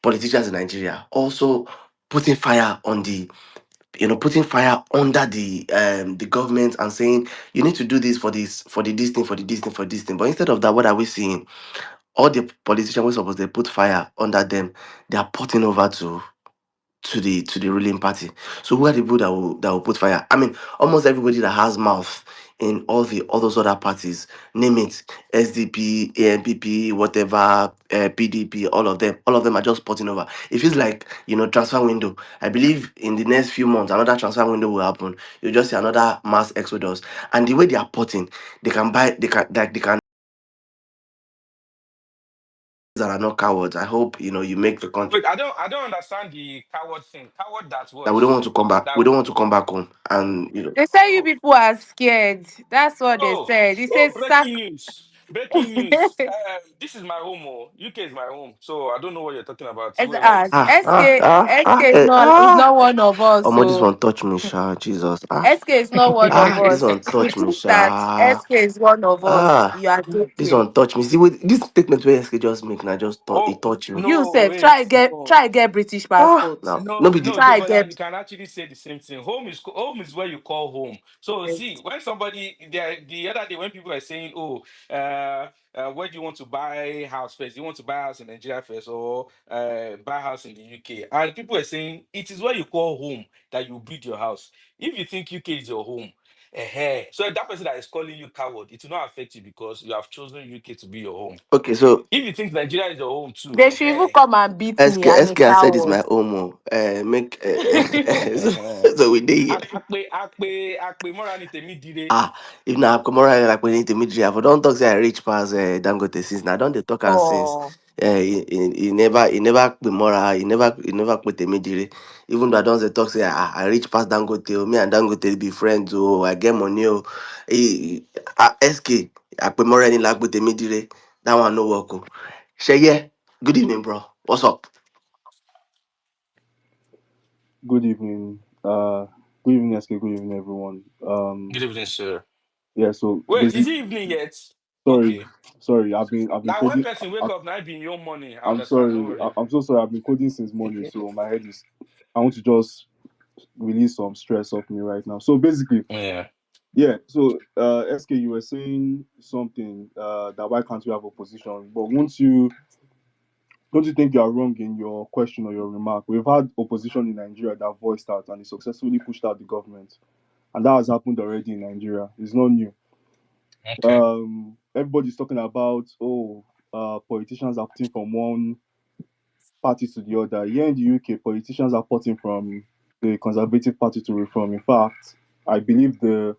politicians in Nigeria also putting fire under the government and saying you need to do this for the this thing, for the this thing, for this thing. But instead of that, what are we seeing? All the politicians were supposed to put fire under them, they are putting over to the ruling party. So who are the people that will put fire? I mean, almost everybody that has mouth in all those other parties, name it, SDP, ANPP, whatever, PDP, all of them are just putting over. It feels like transfer window. I believe in the next few months another transfer window will happen. You just see another mass exodus, and the way they are putting, they can that are not cowards. I hope you make the country Wait, I don't understand the coward thing. Coward that that what? we don't want to come back. That We don't want to come back home, and They say you oh people are scared. That's what they oh said. He oh says sack. breaking news. Breaking news. This is my home. Oh. UK is my home. So I don't know what you're talking about. As, Wait, what? SK is not one of us. This So one touch me, sha. Jesus. SK is not one of This us. one If you touch me, think that sha. SK is one of us, Ah, you are this joking. one touch me. See, with this statement where SK just make, now just it Oh touch me. You no, said wait, no. try get British passport. Now, no No, be the no, Try but you get can actually say the same thing. Home is where you call home. So see, when somebody the other day when people are saying, "Oh, where do you want to buy house first? Do you want to buy house in Nigeria first, or buy house in the UK?" And people are saying it is where you call home that you build your house. If you think UK is your home, so that person that is calling you coward, it will not affect you because you have chosen UK to be your home. okay. So If you think Nigeria is your home too, they should even come and beat me. I'm a SK I said is coward. my omo. Make so we did here. akpe mọ́ra ni tèmi dire. Ah, if na Komora like we need to meet you, I don't talk say I reach pass Dangote since. Now don't they talk and since. Oh, He never be moral. He never put the midire. Even though I don't say talk say I reach past Dangote. Oh, me and Dangote be friends. Oh, I get money. Oh, SK I put more any like with the midire. That one no work. Oh, Sheye, good evening, bro. What's up? Good evening. Good evening, SK. Good evening, everyone. Good evening, sir. Yeah. So Wait, is basic. it evening yet? Sorry, Okay. sorry. I've been Now when coding. person wake up, now it be your money. I I'm understand. No sorry. worry. I'm so sorry. I've been coding since morning, so my head is. I want to just release some stress off me right now. So basically, Yeah. yeah. So SK, you were saying something that why can't we have opposition? But once you don't you think you are wrong in your question or your remark? We've had opposition in Nigeria that voiced out and it successfully pushed out the government, and that has happened already in Nigeria. It's not new. Okay. Everybody's talking about politicians are putting from one party to the other. Here in the UK, politicians are putting from the Conservative Party to Reform. In fact, I believe the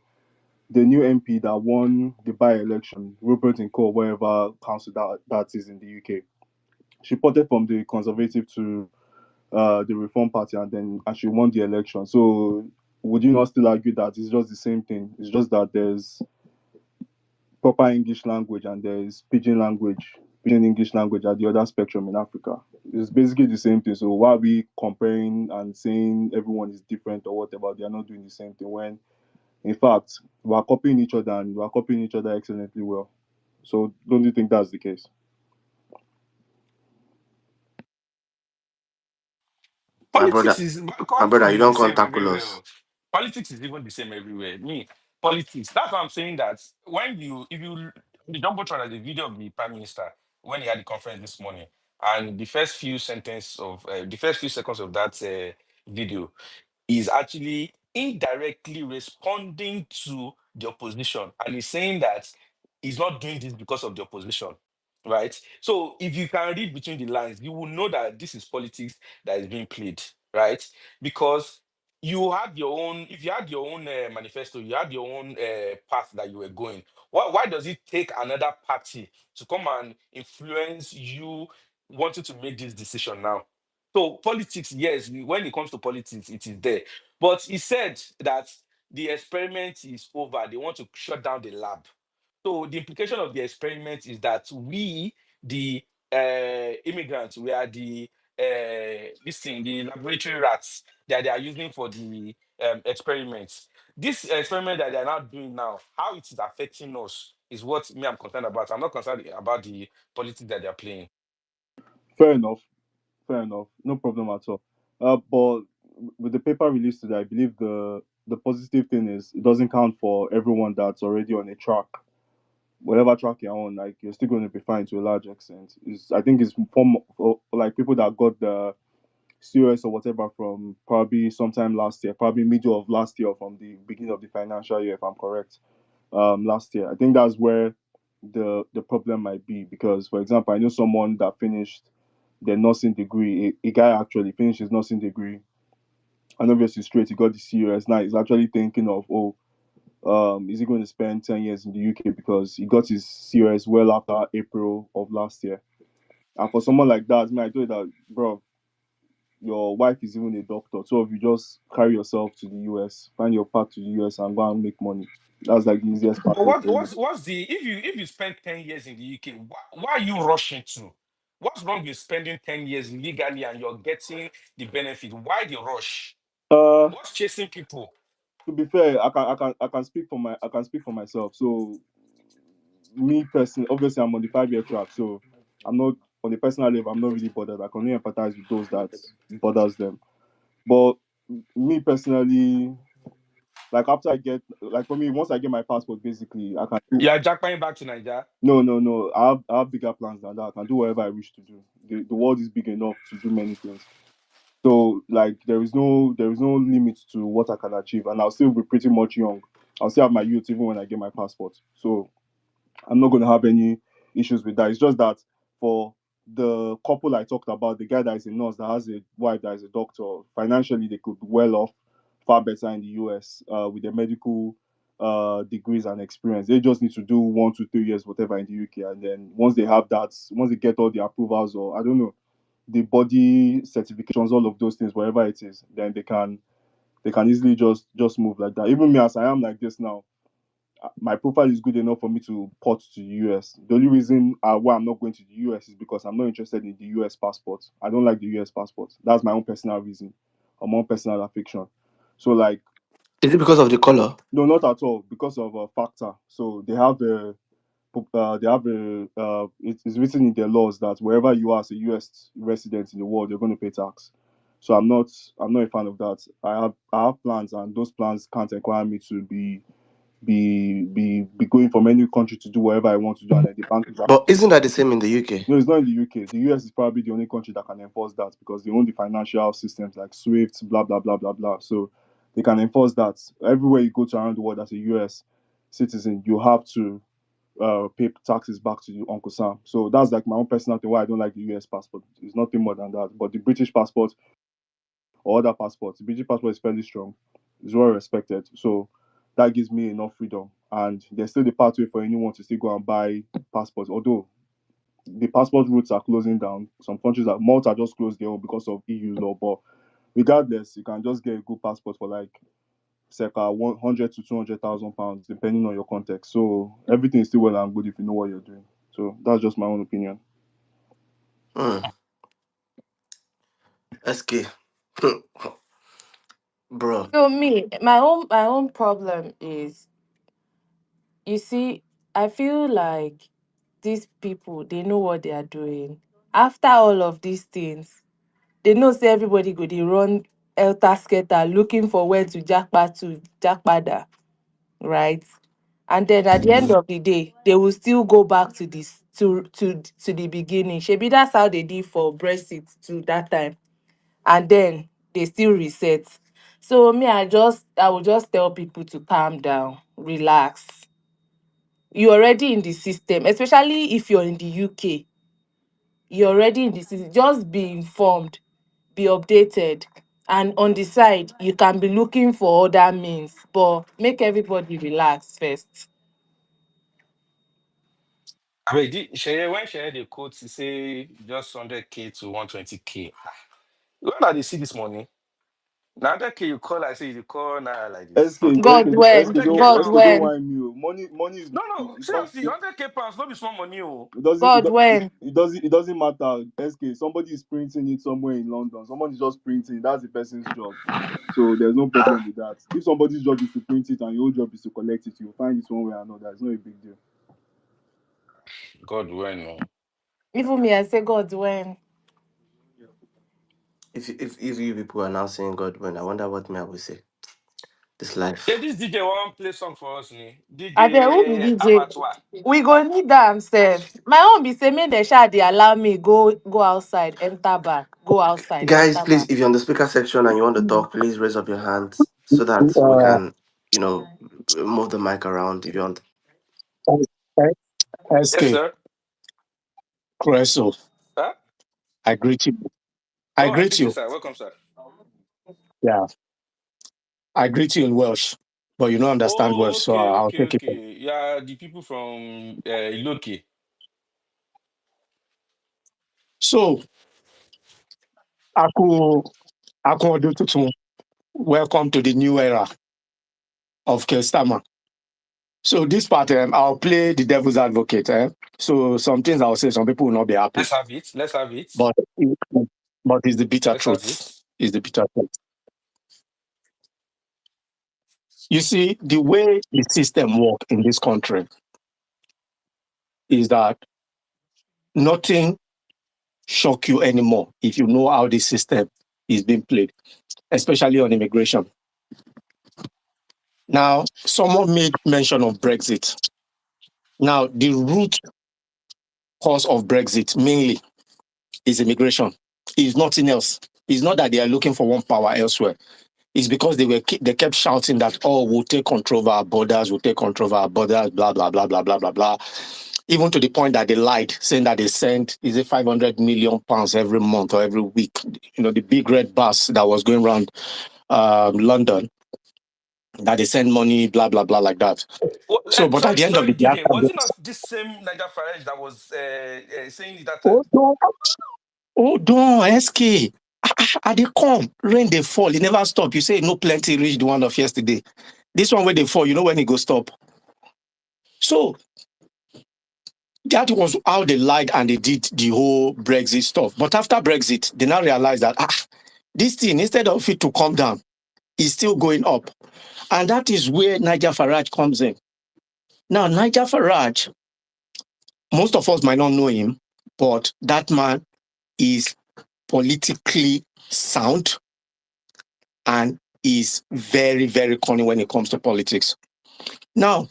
new MP that won the by-election, Rupert and Co, wherever council that is in the UK, she ported from the Conservative to the Reform Party, and she won the election. So would you not still argue that it's just the same thing? It's just that there's proper English language and there's pidgin language, pidgin English language at the other spectrum in Africa. It's basically the same thing. So why are we comparing and saying everyone is different or whatever? They are not doing the same thing when, in fact, we are copying each other and we are copying each other excellently well. So don't you think that's the case? My brother, my brother, Politics you is the don't same contact everywhere. us. Oh. Politics is even the same everywhere. Me, politics. That's why I'm saying that when you if you the jumbotron as a video of the prime minister when he had the conference this morning, and the first few seconds of that video is actually indirectly responding to the opposition, and he's saying that he's not doing this because of the opposition, right? So if you can read between the lines, you will know that this is politics that is being played, right? Because you had your own, if you had your own manifesto, you had your own path that you were going. Why does it take another party to come and influence you wanting to make this decision now? So politics, yes, when it comes to politics, it is there. But he said that the experiment is over. They want to shut down the lab. So the implication of the experiment is that we, the immigrants, we are the this thing, the laboratory rats that they are using for the experiments. This experiment that they are not doing now, how it is affecting us is what me I'm concerned about. I'm not concerned about the politics that they are playing. Fair enough. Fair enough. No problem at all. But with the paper released today, I believe the positive thing is it doesn't count for everyone that's already on a track. Whatever track you're on, like you're still going to be fine to a large extent. Is I think it's for like people that got the COS or whatever from probably sometime last year, probably middle of last year, or from the beginning of the financial year, if I'm correct. Last year, I think that's where the problem might be because, for example, I know someone that finished their nursing degree. A guy actually finished his nursing degree, and obviously straight he got the COS. Now he's actually thinking of, oh, is he going to spend 10 years in the UK because he got his COS well after April of last year. And for someone like that, man, I told you that, bro, your wife is even a doctor. So if you just carry yourself to the US, find your path to the US and go and make money. That's like the easiest But pathway for you. what's the if you spend 10 years in the UK, why are you rushing to? What's wrong with spending 10 years legally and you're getting the benefit? Why the rush? Uh What's chasing people? to be fair, I can speak for myself. So me personally, obviously I'm on the 5 year track, so I'm not on the personal level, I'm not really bothered. I can only empathize with those that bothers them. But me personally, like after I get like for me, once I get my passport, basically I can do You're jackpotting back to Nigeria. no. I have bigger plans than that. I can do whatever I wish to do. The world is big enough to do many things. So like there is no limit to what I can achieve, and I'll still be pretty much young. I'll still have my youth even when I get my passport. So I'm not going to have any issues with that. It's just that for the couple I talked about, the guy that is a nurse that has a wife that is a doctor, financially they could be well off far better in the US with their medical degrees and experience. They just need to do 1 to 3 years, whatever, in the UK. And then once they have that, once they get all the approvals or I don't know, the body certifications, all of those things, whatever it is, then they can easily just move like that. Even me as I am like this now, my profile is good enough for me to port to the US. The only reason why I'm not going to the US is because I'm not interested in the US passport. I don't like the US passport. That's my own personal reason, or my own personal affection. So like, Is it because of the color? no, not at all, because of a factor. So they have a it is written in their laws that wherever you are as a US resident in the world, you're going to pay tax. So I'm not a fan of that. I have plans, and those plans can't require me to be going from any country to do whatever I want to do, and then the bank is But isn't that the same in the UK? no, it's not in the UK. The US is probably the only country that can enforce that because they own the financial systems like Swift, blah blah blah blah blah. So they can enforce that everywhere you go to around the world as a US citizen. You have to pay taxes back to you, Uncle Sam. So that's like my own personal thing why I don't like the US passport. It's nothing more than that. But the British passport or other passports, the British passport is fairly strong. It's well respected. So that gives me enough freedom. And there's still the pathway for anyone to still go and buy passports. Although the passport routes are closing down. Some countries like Malta just closed their own because of EU law. But regardless, you can just get a good passport for like circa 100 to 200,000 pounds, depending on your context. So everything is still well and good if you know what you're doing. So that's just my own opinion. Hmm. SK. Bro. So me, my own problem is, you see, I feel like these people, they know what they are doing. After all of these things, they know say everybody go dey run helter skelter looking for where to jackpada, right? And then at the end of the day, they will still go back to this to the beginning. Shebi that's how they did for Brexit to that time. And then they still reset. So me, I will just tell people to calm down, relax. You're already in the system, especially if you're in the UK. You're already in the system. Just be informed, be updated, and on the side, you can be looking for other means, but make everybody relax first. Wait, when Sheye the quote, he say just 100K to 120K. When are they see this money? Now that you call, I say you call now like this. God when, 100k God Don't pounds. when, mind me. Money is No, no, it comes. seriously, 100k pounds, not be small money. Oh. God when. It doesn't matter. SK, somebody is printing it somewhere in London. Someone is just printing. That's the person's job. So there's no problem with that. If somebody's job is to print it and your job is to collect it, you'll find it one way or another. It's not a big deal. God when. Oh. Even me, I say God when. If you people are now saying God when, I wonder what me I will say. This Yeah, life. this DJ want play song for us, ni. I beg who be DJ DJ? Abattoir. We go need am sef. My own be say make the sha dey allow me go outside, enter back, go outside, Guys, enter please, back. if you're on the speaker section and you want to talk, please raise up your hands so that we can, move the mic around if you want. Yes, SK, sir. Creso, Huh? I greet you. I Oh, I greet greet you, you. sir. Welcome, sir. Yeah, I greet you in Welsh, but you don't understand Oh, Welsh, so okay, I'll okay, take it. okay. Yeah, the people from Iloki. So, Aku, Aku Odututu, welcome to the new era of Kestama. So this part, I'll play the devil's advocate. So some things I'll say, some people will not be happy, Let's have it. Let's have it. but it's the bitter Let's have truth. it. It's the bitter truth. You see, the way the system works in this country is that nothing shock you anymore if you know how this system is being played, especially on immigration. Now, someone made mention of Brexit. Now, the root cause of Brexit mainly is immigration. It's nothing else. It's not that they are looking for one power elsewhere. It's because they kept shouting that, oh, we'll take control of our borders, we'll take control of our borders, blah, blah, blah, blah, blah, blah, blah. Even to the point that they lied, saying that they sent, is it 500 million pounds every month or every week? The big red bus that was going around London, that they send money, blah, blah, blah, like that. So, but at Sorry, the end of sorry, the day, DJ. after Was it this, not this same Niger Farage that was saying it that time? hold on, SK. They come, rain they fall, it never stop. You say no plenty reach the one of yesterday. This one where they fall, you know when it go stop. So that was how they lied and they did the whole Brexit stuff. But after Brexit, they now realized that this thing, instead of it to come down, is still going up. And that is where Nigel Farage comes in. Now, Nigel Farage, most of us might not know him, but that man is politically sound and is very, very cunning when it comes to politics. Now,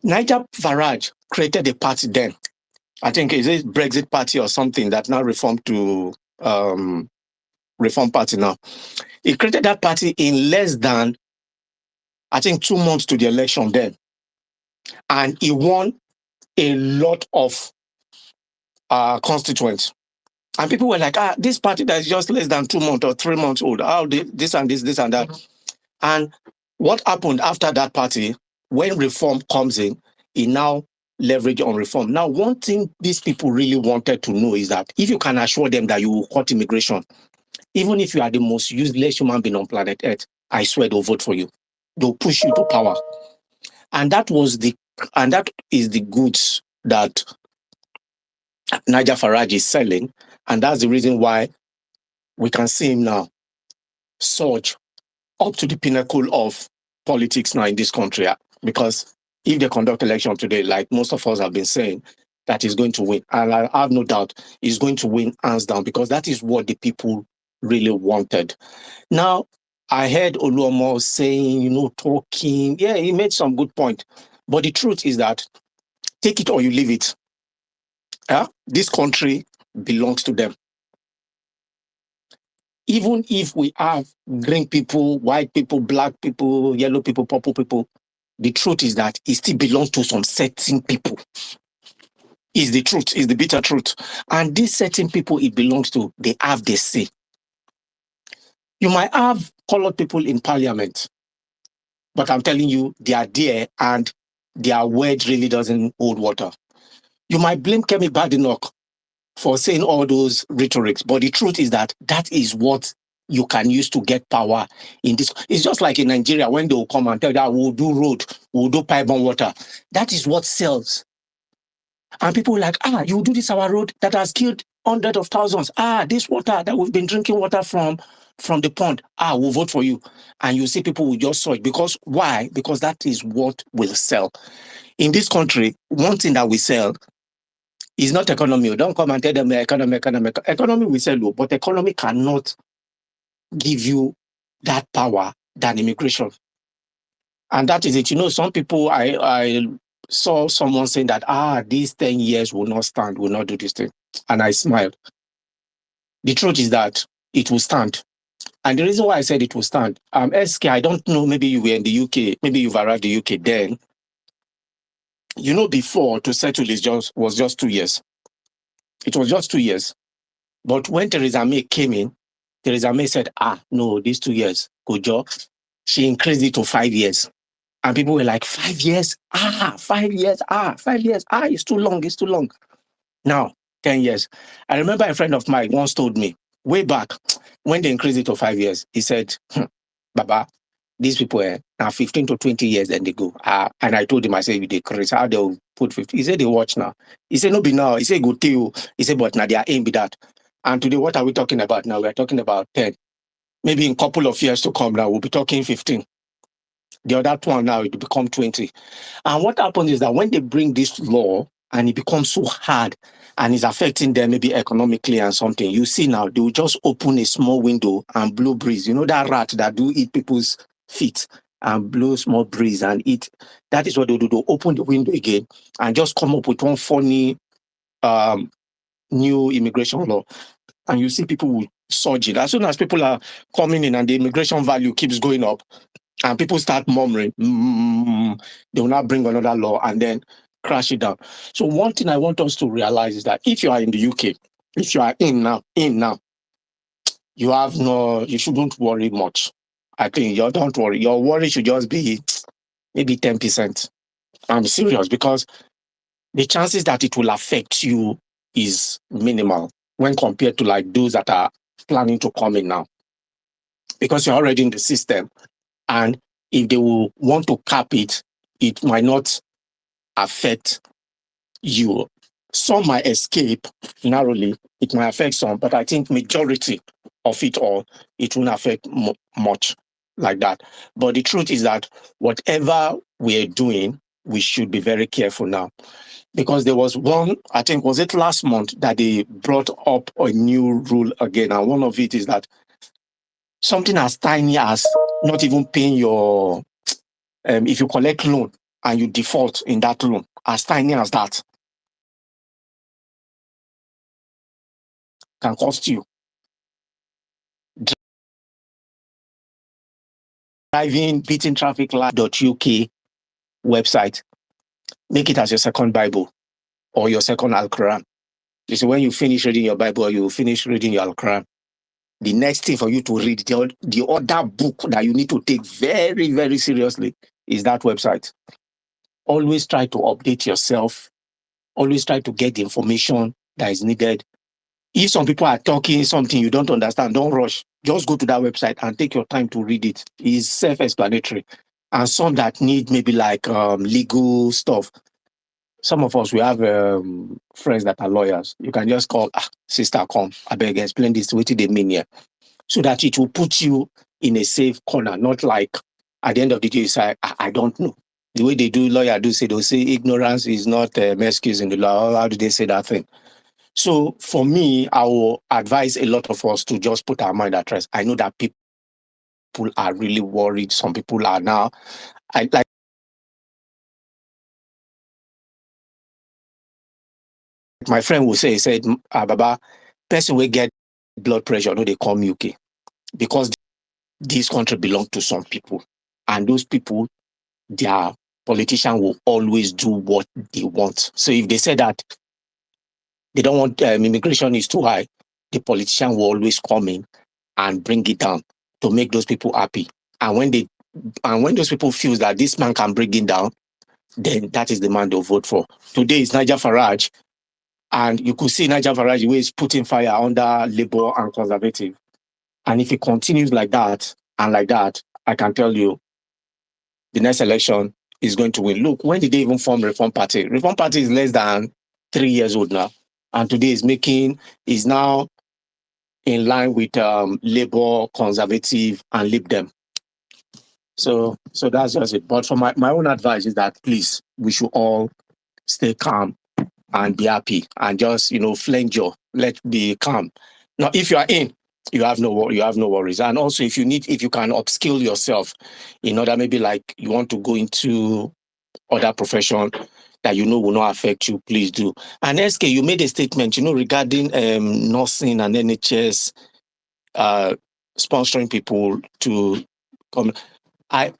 Nigel Farage created a party then. I think it's a Brexit party or something that now reformed to Reform Party now. He created that party in less than, I think, 2 months to the election then. And he won a lot of constituents. And people were like, this party that is just less than 2 months or 3 months old, how this and this and that. And what happened after that party, when reform comes in, he now leverage on reform. Now, one thing these people really wanted to know is that if you can assure them that you will cut immigration, even if you are the most useless human being on planet Earth, I swear they'll vote for you. They'll push you to power. And that is the goods that Nigel Farage is selling. And that's the reason why we can see him now surge up to the pinnacle of politics now in this country. Because if they conduct election today, like most of us have been saying, that he's going to win. And I have no doubt he's going to win hands down because that is what the people really wanted. Now, I heard Oluomo saying, talking. Yeah, he made some good point. But the truth is that take it or you leave it. Yeah? This country belongs to them. Even if we have green people, white people, black people, yellow people, purple people, the truth is that it still belongs to some certain people. Is the truth, is the bitter truth. And these certain people it belongs to, they have the say. You might have colored people in parliament, but I'm telling you, they are there and their word really doesn't hold water. You might blame Kemi Badenoch for saying all those rhetorics. But the truth is that that is what you can use to get power in this. It's just like in Nigeria when they will come and tell that we'll do road, we'll do pipe and water. That is what sells. And people are like, you do this our road that has killed hundreds of thousands. This water that we've been drinking water from the pond. We'll vote for you. And you see people will just search. Because why? Because that is what will sell. In this country, one thing that we sell is not economy. Don't come and tell them economy. Economy we sell low, but economy cannot give you that power than immigration. And that is it. You know, some people, I saw someone saying that, these 10 years will not stand, will not do this thing. And I smiled. The truth is that it will stand. And the reason why I said it will stand, SK, I don't know, maybe you were in the UK, maybe you've arrived in the UK then. You know, before to settle was just 2 years. It was just 2 years. But when Theresa May came in, Theresa May said, no, these 2 years, good job. She increased it to 5 years. And people were like, 5 years? 5 years? 5 years? It's too long, it's too long. Now, 10 years. I remember a friend of mine once told me, way back, when they increased it to 5 years, he said, Baba, these people are now 15 to 20 years, then they go. And I told him, I said, they increase, how they'll put 50. He said, they watch now. He said, no, be now. He said, go to you. He said, but now their aim be that. And today, what are we talking about now? We're talking about 10. Maybe in a couple of years to come now, we'll be talking 15. The other one now, it will become 20. And what happens is that when they bring this law and it becomes so hard and it's affecting them maybe economically and something, you see now, they will just open a small window and blow breeze. You know that rat that do eat people's feet and blow small breeze and eat. That is what they do. They'll open the window again and just come up with one funny new immigration law. And you see people will surge it. As soon as people are coming in and the immigration value keeps going up, and people start murmuring, they will now bring another law and then crash it down. So one thing I want us to realize is that if you are in the UK, if you are in now, you shouldn't worry much. I think don't worry. Your worry should just be maybe 10%. I'm serious, because the chances that it will affect you is minimal when compared to like those that are planning to come in now. Because you're already in the system. And if they will want to cap it, it might not affect you. Some might escape narrowly. It might affect some, but I think majority of it all, it won't affect much like that. But the truth is that whatever we're doing, we should be very careful now. Because there was one, I think, was it last month that they brought up a new rule again. And one of it is that something as tiny as not even paying your, if you collect loan and you default in that loan, as tiny as that, can cost you. Driving, beating traffic light.uk website, make it as your second Bible or your second Al-Quran. You see, when you finish reading your Bible, you finish reading your Al-Quran, the next thing for you to read, the other book that you need to take very, very seriously is that website. Always try to update yourself. Always try to get the information that is needed. If some people are talking something you don't understand, don't rush. Just go to that website and take your time to read it. It's self-explanatory. And some that need maybe like legal stuff. Some of us, we have friends that are lawyers. You can just call, sister, come, I beg, explain this, what they mean here. So that it will put you in a safe corner, not like at the end of the day, you say, I don't know. The way they do, lawyer do say, they'll say ignorance is not an excuse in the law. How do they say that thing? So for me, I will advise a lot of us to just put our mind at rest. I know that people are really worried. Some people are now. Like my friend will say, he said, Baba, person will get blood pressure, no, they come UK. Because this country belongs to some people. And those people, their politician will always do what they want. So if they say that they don't want immigration is too high, the politician will always come in and bring it down to make those people happy. And when those people feel that this man can bring it down, then that is the man they'll vote for. Today is Nigel Farage. And you could see Niger Varage where he's putting fire under Labour and Conservative. And if it continues like that and like that, I can tell you the next election is going to win. Look, when did they even form Reform Party? Reform Party is less than 3 years old now. And today is now in line with Labour, Conservative, and Lib Dem. So that's just it. But for my own advice is that please, we should all stay calm and be happy and just, flenjo. Let's be calm. Now, if you are in, you have no worries. And also if you can upskill yourself in order, maybe like you want to go into other profession that will not affect you, please do. And SK, you made a statement, regarding nursing and NHS sponsoring people to come. I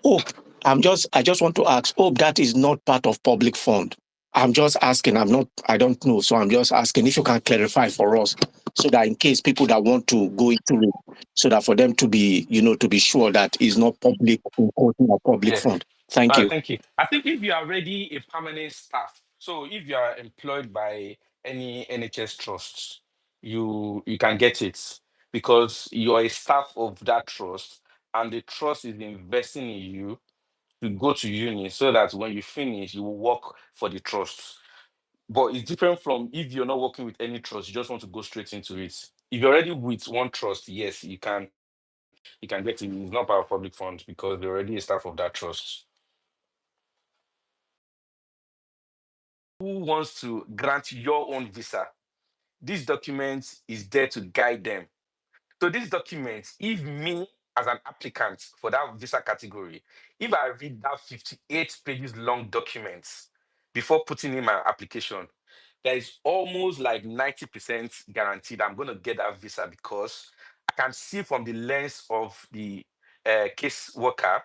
just want to ask, hope that is not part of public fund. I'm just asking, I don't know. So I'm just asking if you can clarify for us so that in case people that want to go into it, so that for them to be, to be sure that it's not public or public Yeah. fund. Thank you. Thank you. I think if you are already a permanent staff, so if you are employed by any NHS trusts, you can get it because you are a staff of that trust, and the trust is investing in you to go to uni so that when you finish, you will work for the trust. But it's different from if you're not working with any trust, you just want to go straight into it. If you're already with one trust, yes, you can get it. It's not part of public funds because you're already a staff of that trust. Who wants to grant your own visa? This document is there to guide them. So this document, if me as an applicant for that visa category, if I read that 58 pages long document before putting in my application, there is almost like 90% guaranteed I'm going to get that visa because I can see from the lens of the case worker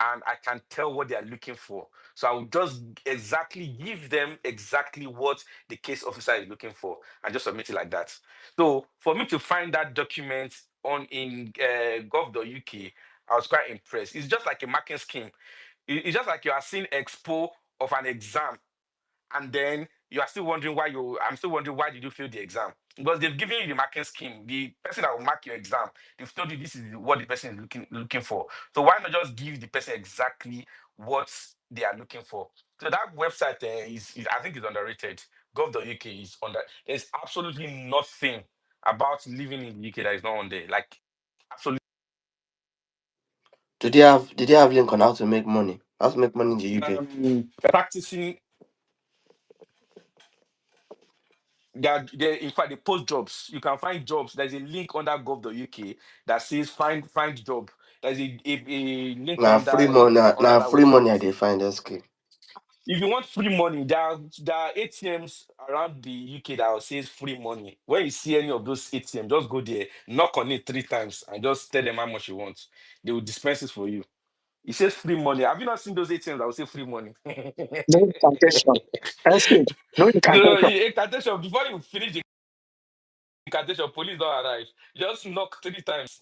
and I can tell what they are looking for. So I will just exactly give them exactly what the case officer is looking for and just submit it like that. So for me to find that document on in gov.uk, I was quite impressed. It's just like a marking scheme. It's just like you are seeing expo of an exam, and then you are still wondering why I'm still wondering why did you fail the exam? Because they've given you the marking scheme. The person that will mark your exam, they've told you this is what the person is looking for. So why not just give the person exactly what they are looking for? So that website is I think is underrated. Gov.uk is under. There's absolutely nothing about living in the UK that is not on there. Like absolutely. Did they have link on how to make money? How to make money in the UK? Practicing. In fact, they post jobs. You can find jobs. There's a link under gov.uk that says find job. There's a link Now free money, under now that free money website. I dey find SK. If you want free money, there are ATMs around the UK that says free money. When you see any of those ATM, just go there, knock on it 3 times, and just tell them how much you want. They will dispense it for you. It says free money. Have you not seen those ATMs that will say free money? No incantation. SK, no No, incantation. incantation. Before you finish the incantation, police don't arrive. Just knock 3 times.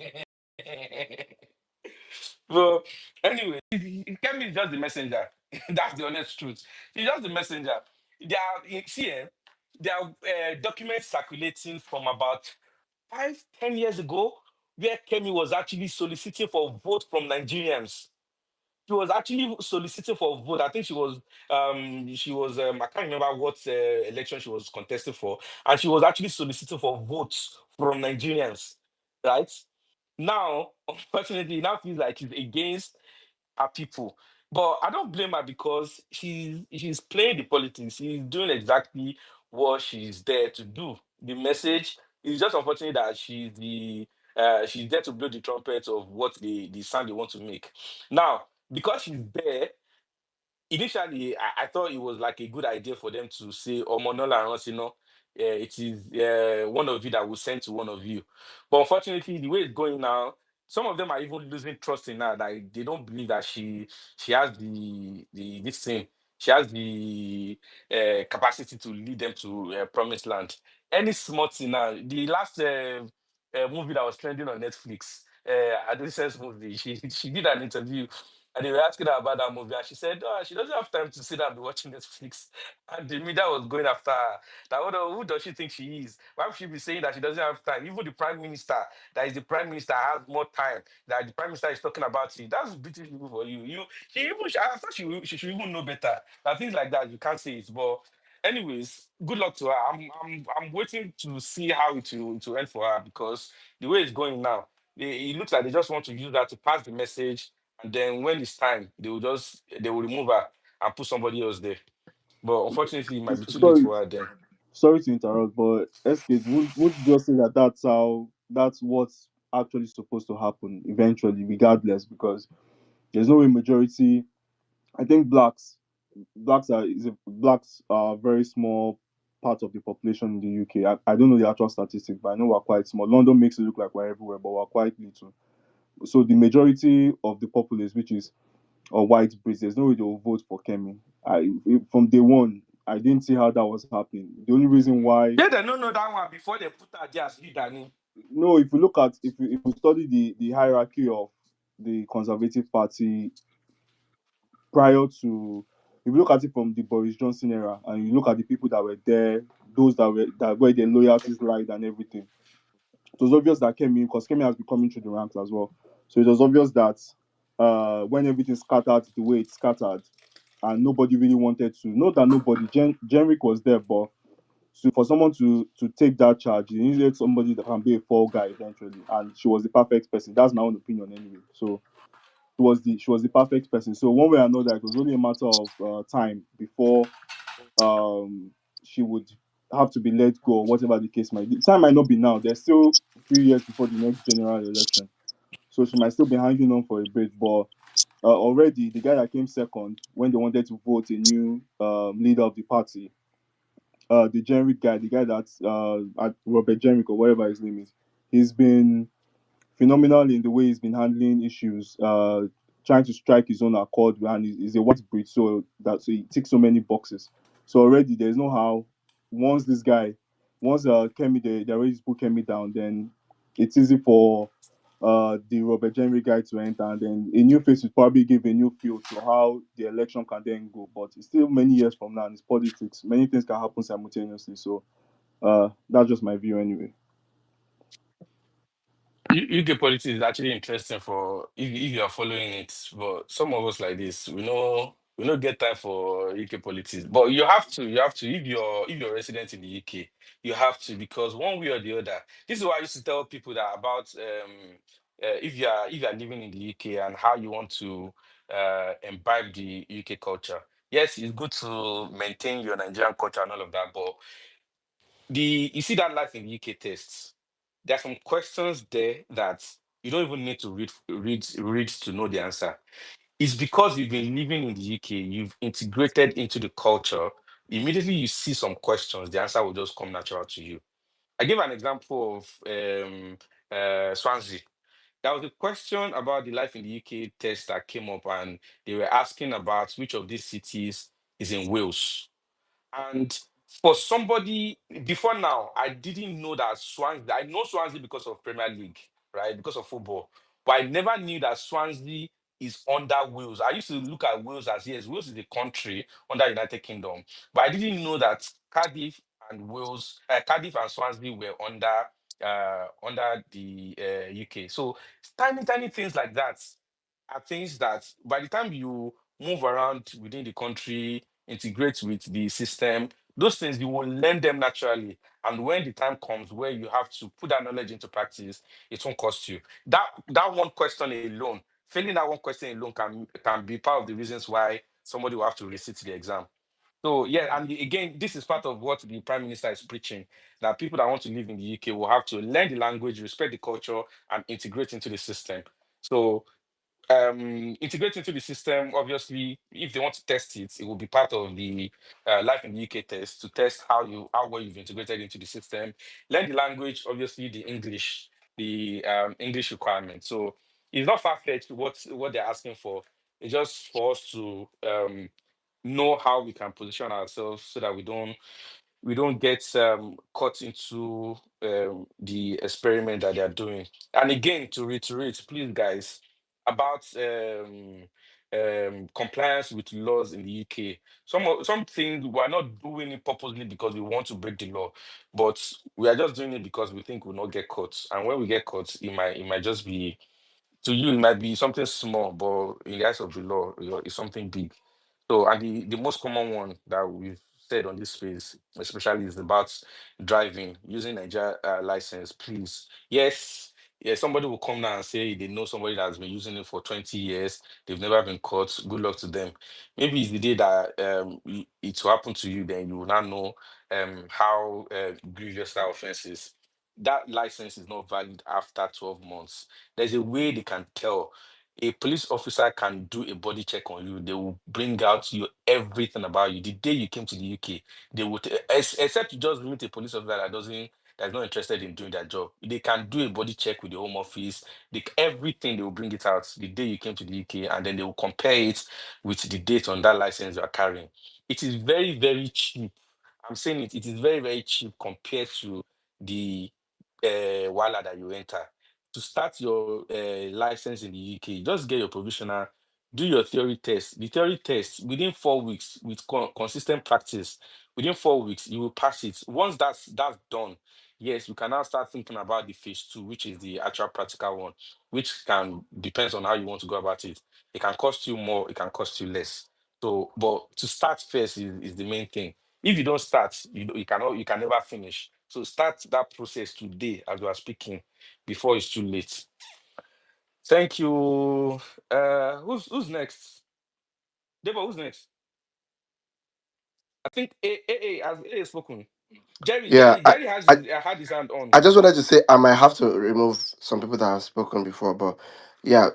But anyway, Kemi is just the messenger. That's the honest truth. He's just the messenger. There are documents circulating from about 5, 10 years ago where Kemi was actually soliciting for vote from Nigerians. She was actually soliciting for vote. I think I can't remember what election she was contesting for, and she was actually soliciting for votes from Nigerians, right? Now, unfortunately, it now feels like she's against her people. But I don't blame her because she's playing the politics. She's doing exactly what she's there to do. The message is just unfortunate that she's there to blow the trumpet of what the sound they want to make. Now, because she's there, initially I thought it was like a good idea for them to say Omonola Rosino, it is one of you that will send to one of you. But unfortunately, the way it's going now, some of them are even losing trust in her. Like they don't believe that she has the this thing. She has the capacity to lead them to promised land. Any small thing now. The last movie that was trending on Netflix, Adolescence movie, she did an interview And they were asking her about that movie, and she said, "Oh, she doesn't have time to sit down and be watching Netflix." And the media was going after her. That who does she think she is? Why would she be saying that she doesn't have time? Even the prime minister, that is the prime minister, has more time. That the prime minister is talking about it. That's British people for you. She even, I thought she should even know better. That things like that, you can't say it. But anyways, good luck to her. I'm waiting to see how it will end for her, because the way it's going now, it looks like they just want to use that to pass the message, and then when it's time, they will remove her and put somebody else there. But unfortunately, it might be too late Sorry, for her then. sorry to interrupt, but SK, would you just say that that's what's actually supposed to happen eventually, regardless, because there's no way majority. I think blacks are a very small part of the population in the UK. I don't know the actual statistics, but I know we're quite small. London makes it look like we're everywhere, but we're quite little. So the majority of the populace, which is white Brits, there's no way they will vote for Kemi. From day one, I didn't see how that was happening. The only reason why, Yeah, they don't know that one before they put her there as leader. no, if you look at if you study the hierarchy of the Conservative Party prior to, if you look at it from the Boris Johnson era and you look at the people that were there, those that where their loyalties lied and everything, it was obvious that Kemi, because Kemi has been coming through the ranks as well. So it was obvious that when everything scattered the way it scattered, and nobody really wanted to. Not that nobody, Jenrick was there, but for someone to take that charge, you needed somebody that can be a fall guy eventually, and she was the perfect person. That's my own opinion anyway. So she was the perfect person. So one way or another, it was only a matter of time before um she would have to be let go, or whatever the case might be. The time might not be now. There's still a few years before the next general election, so she might still be hanging on for a bit. But already, the guy that came second when they wanted to vote a new leader of the party, the generic guy, the guy that's Robert Jenrick or whatever his name is, he's been phenomenal in the way he's been handling issues, trying to strike his own accord, and he's a white breed, so he ticks so many boxes. So already there's no how. Once this guy, once Kemi, they already put Kemi down, then it's easy for the Robert Jenry guy to enter, and then a new face would probably give a new feel to how the election can then go. But it's still many years from now, and it's politics. Many things can happen simultaneously. So that's just my view anyway. UK politics is actually interesting for if you are following it, but some of us like this, we don't get time for UK politics. But you have to if you're a resident in the UK, you have to, because one way or the other. This is why I used to tell people that about if you are living in the UK and how you want to imbibe the UK culture. Yes, it's good to maintain your Nigerian culture and all of that, but you see that life in the UK tests. There are some questions there that you don't even need to read to know the answer. It's because you've been living in the UK, you've integrated into the culture. Immediately you see some questions, the answer will just come natural to you. I give an example of Swansea. There was a question about the life in the UK test that came up, and they were asking about which of these cities is in Wales. And for somebody before now, I didn't know that Swansea. I know Swansea because of Premier League, right? Because of football, but I never knew that Swansea is under Wales. I used to look at Wales as, yes, Wales is a country under United Kingdom, but I didn't know that Cardiff and Swansea were under the UK. So tiny, tiny things like that are things that by the time you move around within the country, integrate with the system, those things you will learn them naturally. And when the time comes where you have to put that knowledge into practice, it won't cost you. That one question alone, failing that one question alone can be part of the reasons why somebody will have to resit the exam. So yeah, and again, this is part of what the Prime Minister is preaching, that people that want to live in the UK will have to learn the language, respect the culture, and integrate into the system. So integrate into the system, obviously, if they want to test it, it will be part of the life in the UK test, to test how well you've integrated into the system. Learn the language, obviously the English requirement. So it's not far-fetched what they're asking for. It's just for us to know how we can position ourselves so that we don't get caught into the experiment that they are doing. And again, to reiterate, please, guys, about compliance with laws in the UK. Some things we are not doing it purposely because we want to break the law, but we are just doing it because we think we'll not get caught. And when we get caught, it might just be, to you it might be something small, but in the eyes of the law, it's something big. So, and the most common one that we've said on this space, especially, is about driving using Nigeria license. Please, yes, yes, somebody will come now and say they know somebody that's been using it for 20 years, they've never been caught. Good luck to them. Maybe it's the day that it will happen to you, then you will not know how grievous that offense is. That license is not valid after 12 months. There's a way they can tell. A police officer can do a body check on you. They will bring out you everything about you. The day you came to the UK, they would, except you just meet a police officer that's not interested in doing their job. They can do a body check with the Home Office. Everything, they will bring it out the day you came to the UK, and then they will compare it with the date on that license you are carrying. It is very, very cheap. I'm saying it. It is very, very cheap compared to the wala that you enter. To start your license in the UK, just get your provisional, do your theory test. The theory test, within 4 weeks, with consistent practice, within 4 weeks, you will pass it. Once that's done, yes, you can now start thinking about the phase two, which is the actual practical one, which can depends on how you want to go about it. It can cost you more, it can cost you less. So, but to start first is the main thing. If you don't start, you can never finish. So start that process today as we are speaking before it's too late. Thank you. Who's next? Debo, who's next? I think A has spoken. Jerry, Yeah, Jerry, Jerry has I, had his hand on. I just wanted to say I might have to remove some people that have spoken before, but yeah,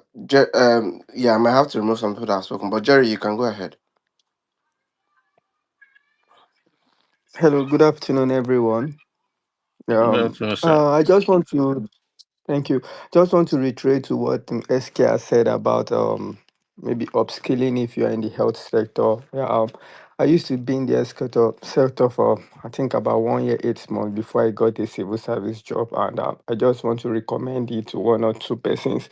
yeah, I might have to remove some people that have spoken. But Jerry, you can go ahead. Hello, good afternoon, everyone. Good afternoon, sir. I just want to thank you. Just want to reiterate to what SK has said about maybe upskilling if you are in the health sector. Yeah, I used to be in the health sector for I think about 1 year, 8 months before I got a civil service job, and I just want to recommend it to one or two persons.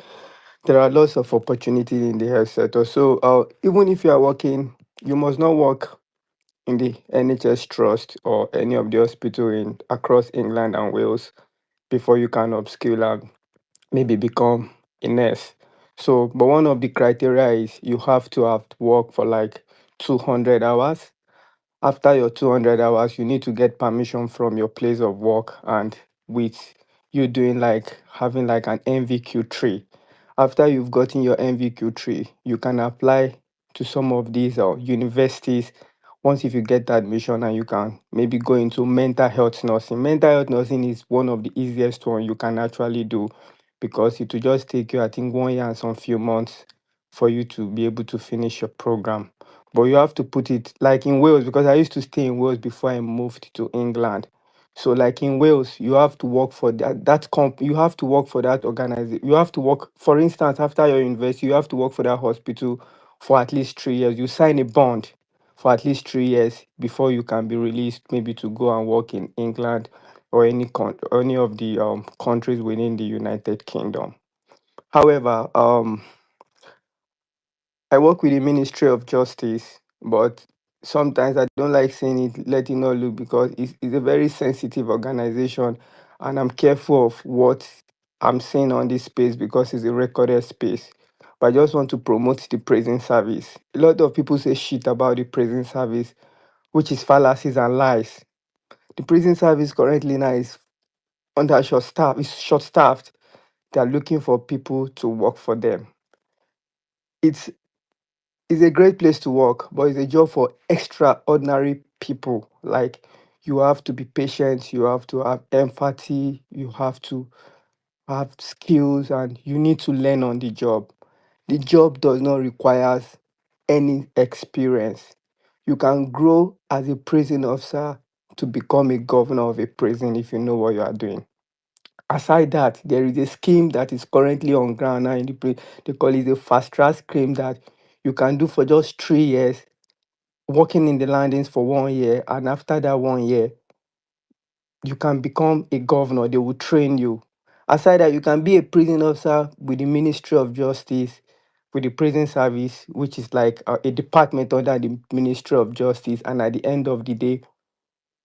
There are lots of opportunity in the health sector. So even if you are working, you must not work in the NHS Trust or any of the hospital in across England and Wales before you can upskill and maybe become a nurse. So, but one of the criteria is you have to have worked for like 200 hours. After your 200 hours, you need to get permission from your place of work, and with you doing like having like an NVQ 3. After you've gotten your NVQ 3, you can apply to some of these universities. Once if you get the admission, and you can maybe go into mental health nursing. Mental health nursing is one of the easiest one you can actually do, because it will just take you, I think, 1 year and some few months for you to be able to finish your program. But you have to put it like in Wales, because I used to stay in Wales before I moved to England. So like in Wales, you have to work for you have to work for that organization. You have to work, for instance, after your university, you have to work for that hospital for at least 3 years. You sign a bond for at least 3 years before you can be released, maybe to go and work in England or any of the countries within the United Kingdom. However, I work with the Ministry of Justice, but sometimes I don't like saying it, let it not look, because it's a very sensitive organization, and I'm careful of what I'm saying on this space because it's a recorded space. But I just want to promote the prison service. A lot of people say shit about the prison service, which is fallacies and lies. The prison service currently now is under short staff, is short staffed. They are looking for people to work for them. It's it's a great place to work, but it's a job for extraordinary people. Like, you have to be patient, you have to have empathy, you have to have skills, and you need to learn on the job. The job does not require any experience. You can grow as a prison officer to become a governor of a prison if you know what you are doing. Aside that, there is a scheme that is currently on ground now in they call it a fast track scheme that you can do for just 3 years, working in the landings for 1 year, and after that 1 year, you can become a governor. They will train you. Aside that, you can be a prison officer with the Ministry of Justice. with the prison service, which is like a department under the Ministry of Justice. And at the end of the day,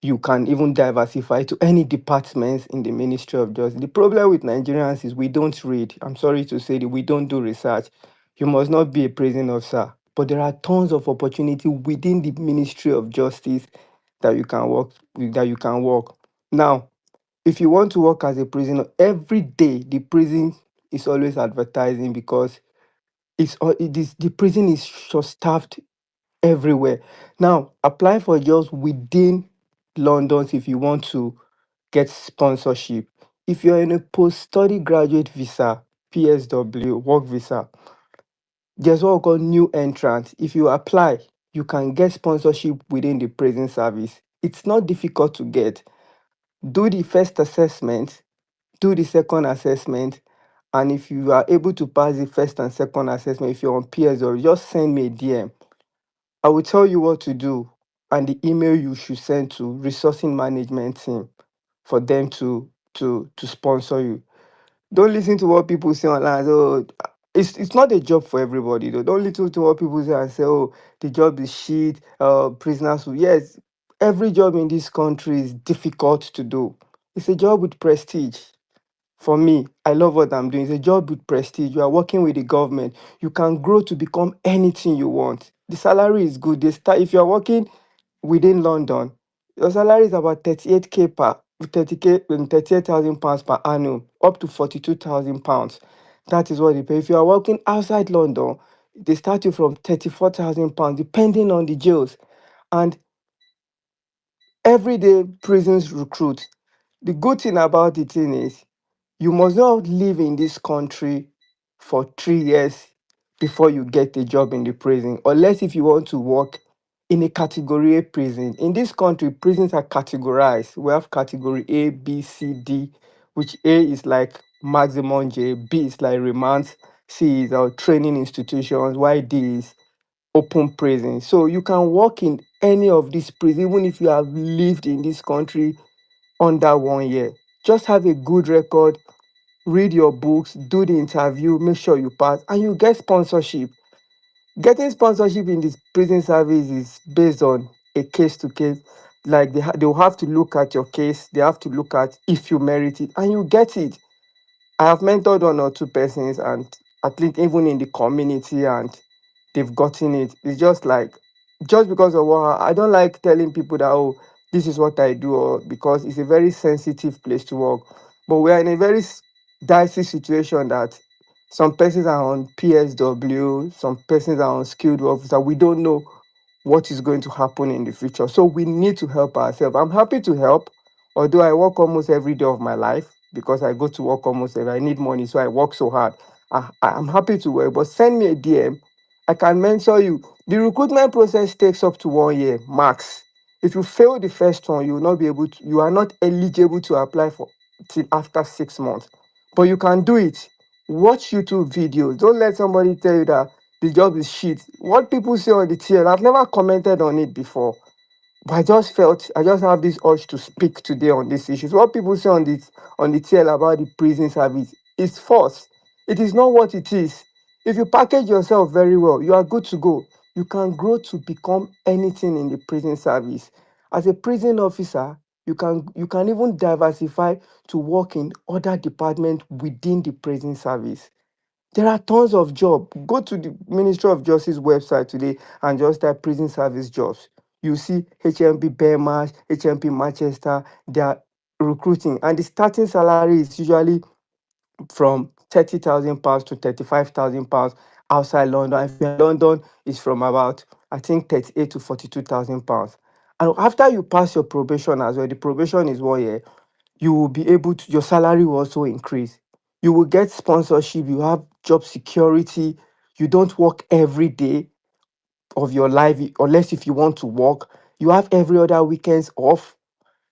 you can even diversify to any departments in the Ministry of Justice. The problem with Nigerians is we don't read. I'm sorry to say that we don't do research. You must not be a prison officer, but there are tons of opportunity within the Ministry of Justice that you can work that you can work. Now, if you want to work as a prisoner, every day the prison is always advertising because it is the prison is short staffed everywhere. Now, apply for jobs within London if you want to get sponsorship. If you're in a post-study graduate visa, PSW, work visa, there's what we call new entrant. If you apply, you can get sponsorship within the prison service. It's not difficult to get. Do the first assessment, do the second assessment, and if you are able to pass the first and second assessment, if you're on PSW, just send me a DM. I will tell you what to do and the email you should send to resourcing management team for them to sponsor you. Don't listen to what people say online. Oh, it's not a job for everybody though. Don't listen to what people say and say, oh, the job is shit, prisoners will. Yes, every job in this country is difficult to do. It's a job with prestige. For me, I love what I'm doing. It's a job with prestige. You are working with the government. You can grow to become anything you want. The salary is good. They start if you're working within London, your salary is about 38k per 30k 38,000 pounds per annum, up to 42,000 pounds. That is what they pay. If you are working outside London, they start you from 34,000 pounds, depending on the jails. And every day prisons recruit. The good thing about the thing is you must not live in this country for 3 years before you get a job in the prison, unless if you want to work in a category A prison. In this country, prisons are categorized. We have category A, B, C, D, which A is like maximum J, B is like remand, C is our training institutions, while D is open prison. So you can work in any of these prisons, even if you have lived in this country under 1 year. Just have a good record, read your books, do the interview, make sure you pass, and you get sponsorship. Getting sponsorship in this prison service is based on a case to case. Like they will have to look at your case, they have to look at if you merit it, and you get it. I have mentored one or two persons, and at least even in the community, and they've gotten it. It's just like, just because of what I don't like telling people that, oh, this is what I do, or because it's a very sensitive place to work. But we are in a very dicey situation that some persons are on PSW, some persons are on skilled work visa. We don't know what is going to happen in the future. So we need to help ourselves. I'm happy to help, although I work almost every day of my life because I go to work almost every. I need money, so I work so hard. I'm happy to work, but send me a DM. I can mentor you. The recruitment process takes up to 1 year max. If you fail the first one, you will not be able to. You are not eligible to apply for till after 6 months, but you can do it. Watch YouTube videos. Don't let somebody tell you that the job is shit. What people say on the TL, I've never commented on it before. But I just have this urge to speak today on these issues. What people say on the TL about the prison service is false. It is not what it is. If you package yourself very well, you are good to go. You can grow to become anything in the prison service. As a prison officer, you can even diversify to work in other departments within the prison service. There are tons of jobs. Go to the Ministry of Justice website today and just type prison service jobs. You see HMP Belmarsh, HMP Manchester, they are recruiting. And the starting salary is usually from £30,000 to £35,000 outside London. If you're in London, it's from about, I think, 38 to £42,000. And after you pass your probation as well, the probation is 1 year, you will be able to, your salary will also increase. You will get sponsorship, you have job security, you don't work every day of your life, unless if you want to work. You have every other weekends off.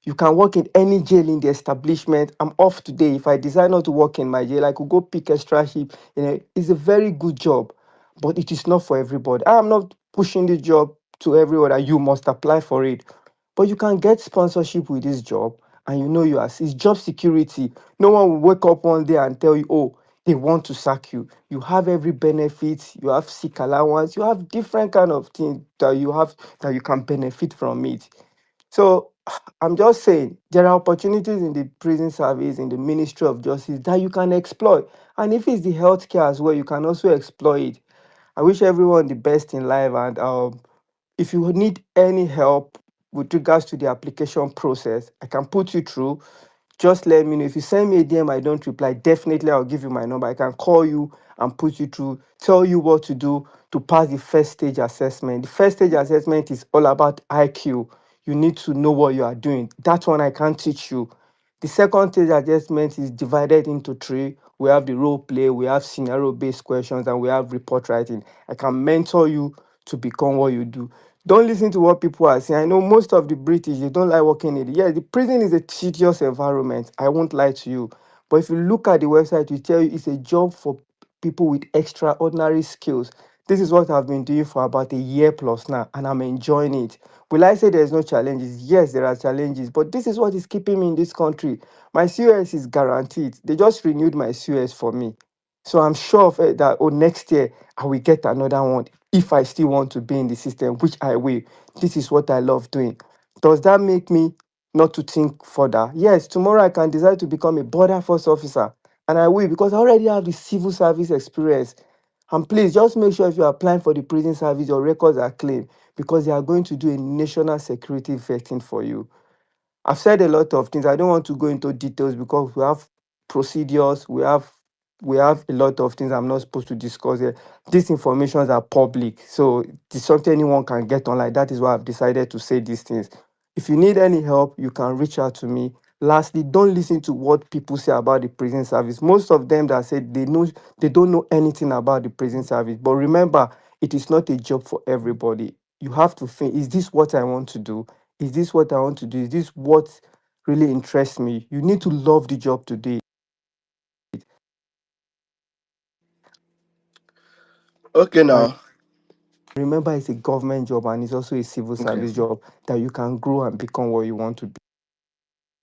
You can work in any jail in the establishment. I'm off today. If I decide not to work in my jail, I could go pick extra shift. It's a very good job, but it is not for everybody. I'm not pushing this job to everyone that you must apply for it. But you can get sponsorship with this job, and you know it's job security. No one will wake up one day and tell you, oh, they want to sack you. You have every benefit, you have sick allowance, you have different kind of things that you have that you can benefit from it. So I'm just saying there are opportunities in the prison service, in the Ministry of Justice that you can exploit. And if it's the healthcare as well, you can also exploit it. I wish everyone the best in life. And if you need any help with regards to the application process, I can put you through. Just let me know. If you send me a DM, I don't reply, definitely I'll give you my number. I can call you and put you through, tell you what to do to pass the first stage assessment. The first stage assessment is all about IQ. You need to know what you are doing. That one I can't teach you. The second stage assessment is divided into three. We have the role play, we have scenario based questions, and we have report writing. I can mentor you to become what you do. Don't listen to what people are saying. I know most of the British, they don't like working in it. Yeah, the prison is a tedious environment. I won't lie to you. But if you look at the website, we tell you it's a job for people with extraordinary skills. This is what I've been doing for about a year plus now, and I'm enjoying it. Will I say there's no challenges? Yes, there are challenges, but this is what is keeping me in this country. My COS is guaranteed. They just renewed my COS for me. So I'm sure of it that next year I will get another one if I still want to be in the system, which I will. This is what I love doing. Does that make me not to think further? Yes, tomorrow I can decide to become a border force officer, and I will because I already have the civil service experience. And please just make sure if you're applying for the prison service, your records are clean because they are going to do a national security vetting for you. I've said a lot of things. I don't want to go into details because we have procedures, we have a lot of things I'm not supposed to discuss here. These informations are public, so it's something anyone can get online. That is why I've decided to say these things. If you need any help, you can reach out to me. Lastly, don't listen to what people say about the prison service. Most of them that say they don't know anything about the prison service. But remember, it is not a job for everybody. You have to think, is this what I want to do? Is this what I want to do? Is this what really interests me? You need to love the job to do it. Okay, And now. remember, it's a government job and it's also a civil Okay. service job that you can grow and become what you want to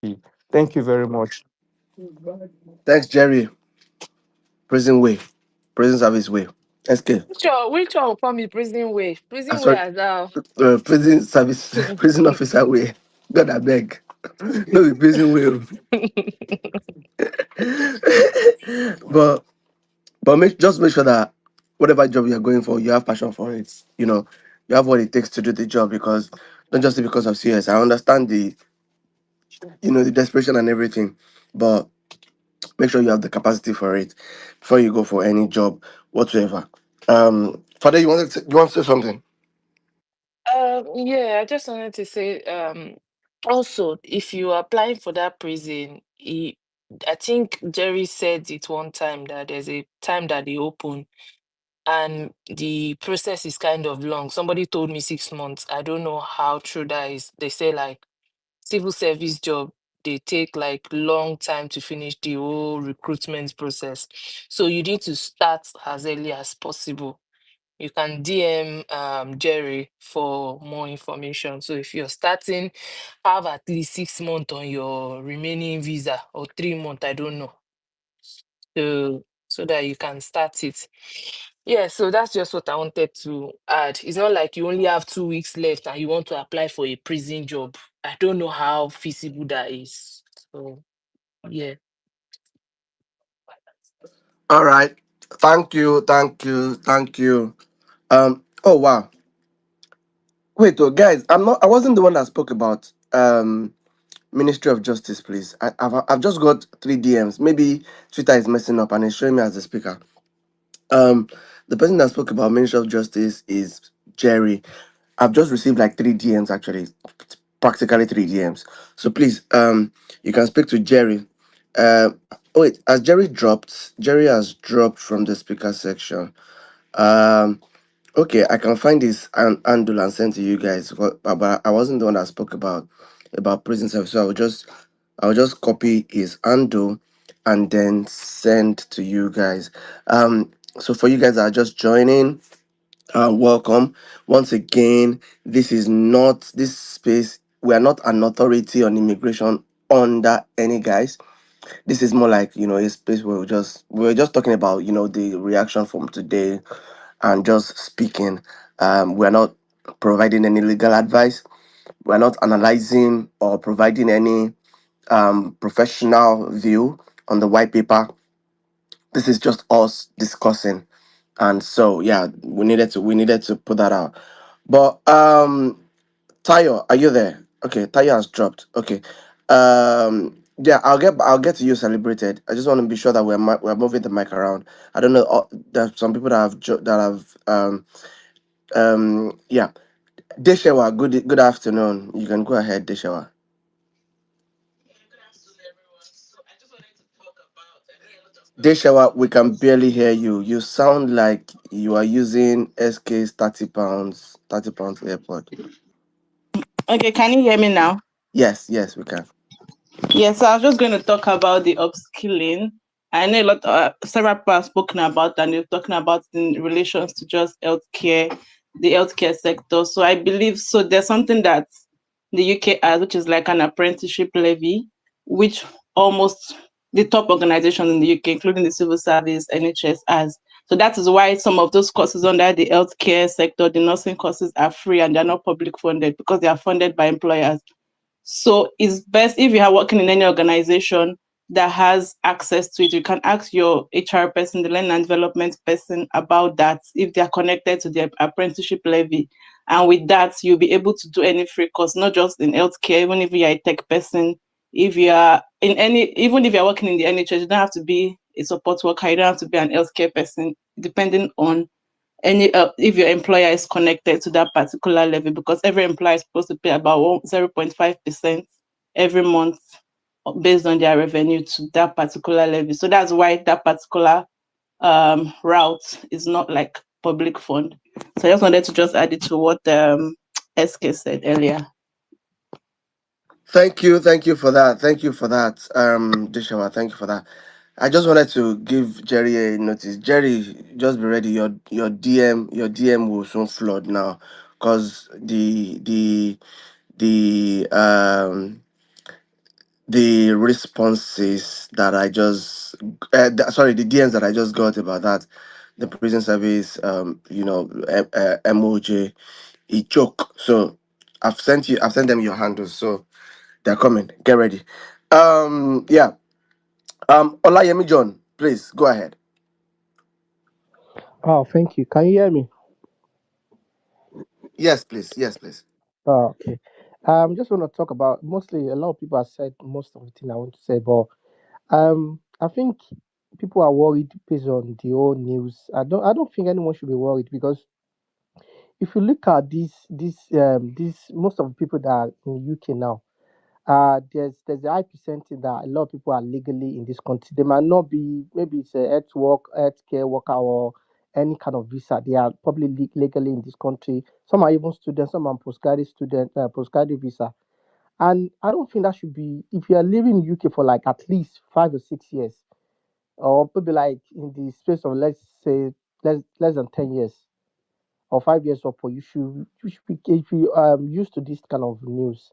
be. Thank you very much. Thanks, Jerry. Prison way. Prison service way. SK. Which one will come be prison way? Prison way Sorry. as well. Prison service. Prison officer way. God, I beg. No, be prison way. but just make sure that whatever job you're going for, you have passion for it. You have what it takes to do the job because not just because of CS. I understand the desperation and everything, but make sure you have the capacity for it before you go for any job whatsoever. Father, you want to say something? Yeah, I just wanted to say, also, if you are applying for that prison, I think Jerry said it one time that there's a time that they open and the process is kind of long. Somebody told me 6 months. I don't know how true that is. They say like civil service job, they take like long time to finish the whole recruitment process. So you need to start as early as possible. You can DM Jerry for more information. So if you're starting, have at least 6 months on your remaining visa or 3 months, I don't know, so that you can start it. Yeah, so that's just what I wanted to add. It's not like you only have 2 weeks left and you want to apply for a prison job. I don't know how feasible that is. So yeah. All right. Thank you. Thank you. Thank you. Oh wow. Wait, oh guys, I wasn't the one that spoke about Ministry of Justice, please. I've just got 3 DMs. Maybe Twitter is messing up and it's showing me as the speaker. Um, the person that spoke about Ministry of Justice is Jerry. I've just received like 3 DMs actually, practically 3 DMs. So please, you can speak to Jerry. Oh wait, has Jerry dropped? Jerry has dropped from the speaker section. Um, okay, I can find this handle and send to you guys. But I wasn't the one that spoke about prison service. So I'll just copy his handle and then send to you guys. So for you guys that are just joining, welcome once again. This is not this space. We are not an authority on immigration under any guys. This is more like, a space where we're just talking about, the reaction from today and just speaking. We're not providing any legal advice. We're not analyzing or providing any professional view on the white paper. This is just us discussing. And so yeah, we needed to put that out. But Tayo, are you there? Okay, Tayo has dropped. Okay. Yeah, I'll get to you celebrated. I just want to be sure that we're moving the mic around. I don't know. There's some people that have yeah. Deshewa, good afternoon. You can go ahead, Deshewa. Deshewa, we can barely hear you. You sound like you are using SK's 30 pounds AirPod. Okay, can you hear me now? Yes, we can. Yes, so I was just going to talk about the upskilling. I know a lot, several people have spoken about, and they're talking about in relations to just healthcare, the healthcare sector. So I believe so. There's something that the UK has, which is like an apprenticeship levy, which almost the top organizations in the UK, including the civil service, NHS, has. So that is why some of those courses under the healthcare sector, the nursing courses, are free and they're not public funded because they are funded by employers. So it's best if you are working in any organization that has access to it. You can ask your HR person, the learning and development person about that if they are connected to the apprenticeship levy. And with that, you'll be able to do any free course, not just in healthcare, even if you are a tech person, if you are in any, even if you're working in the NHS, you don't have to be a support worker, you don't have to be an healthcare person, depending on any if your employer is connected to that particular levy, because every employer is supposed to pay about 0.5% every month based on their revenue to that particular levy. So that's why that particular route is not like public fund. So I just wanted to just add it to what SK said earlier. Thank you for that. Thank you for that, Deshawa. Thank you for that. I just wanted to give Jerry a notice. Jerry, just be ready. Your DM will soon flood now, cause the responses that sorry, the DMs that I just got about that, the prison service, MOJ, it choke. So I've sent them your handles. So they're coming. Get ready. Yeah. Olayemi John, please go ahead. Oh, thank you. Can you hear me? Yes, please. Yes, please. Oh, okay. Just want to talk about mostly a lot of people have said most of the thing I want to say, but I think people are worried based on the whole news. I don't think anyone should be worried because if you look at this most of the people that are in UK now, there's a high percentage that a lot of people are legally in this country. They might not be, maybe it's a healthcare worker or any kind of visa. They are probably legally in this country. Some are even students, some are postgraduate student, postgraduate visa. And I don't think that should be, if you are living in UK for like at least 5 or 6 years, or maybe like in the space of, let's say, less than 10 years or 5 years or for, you should be, if you used to this kind of news,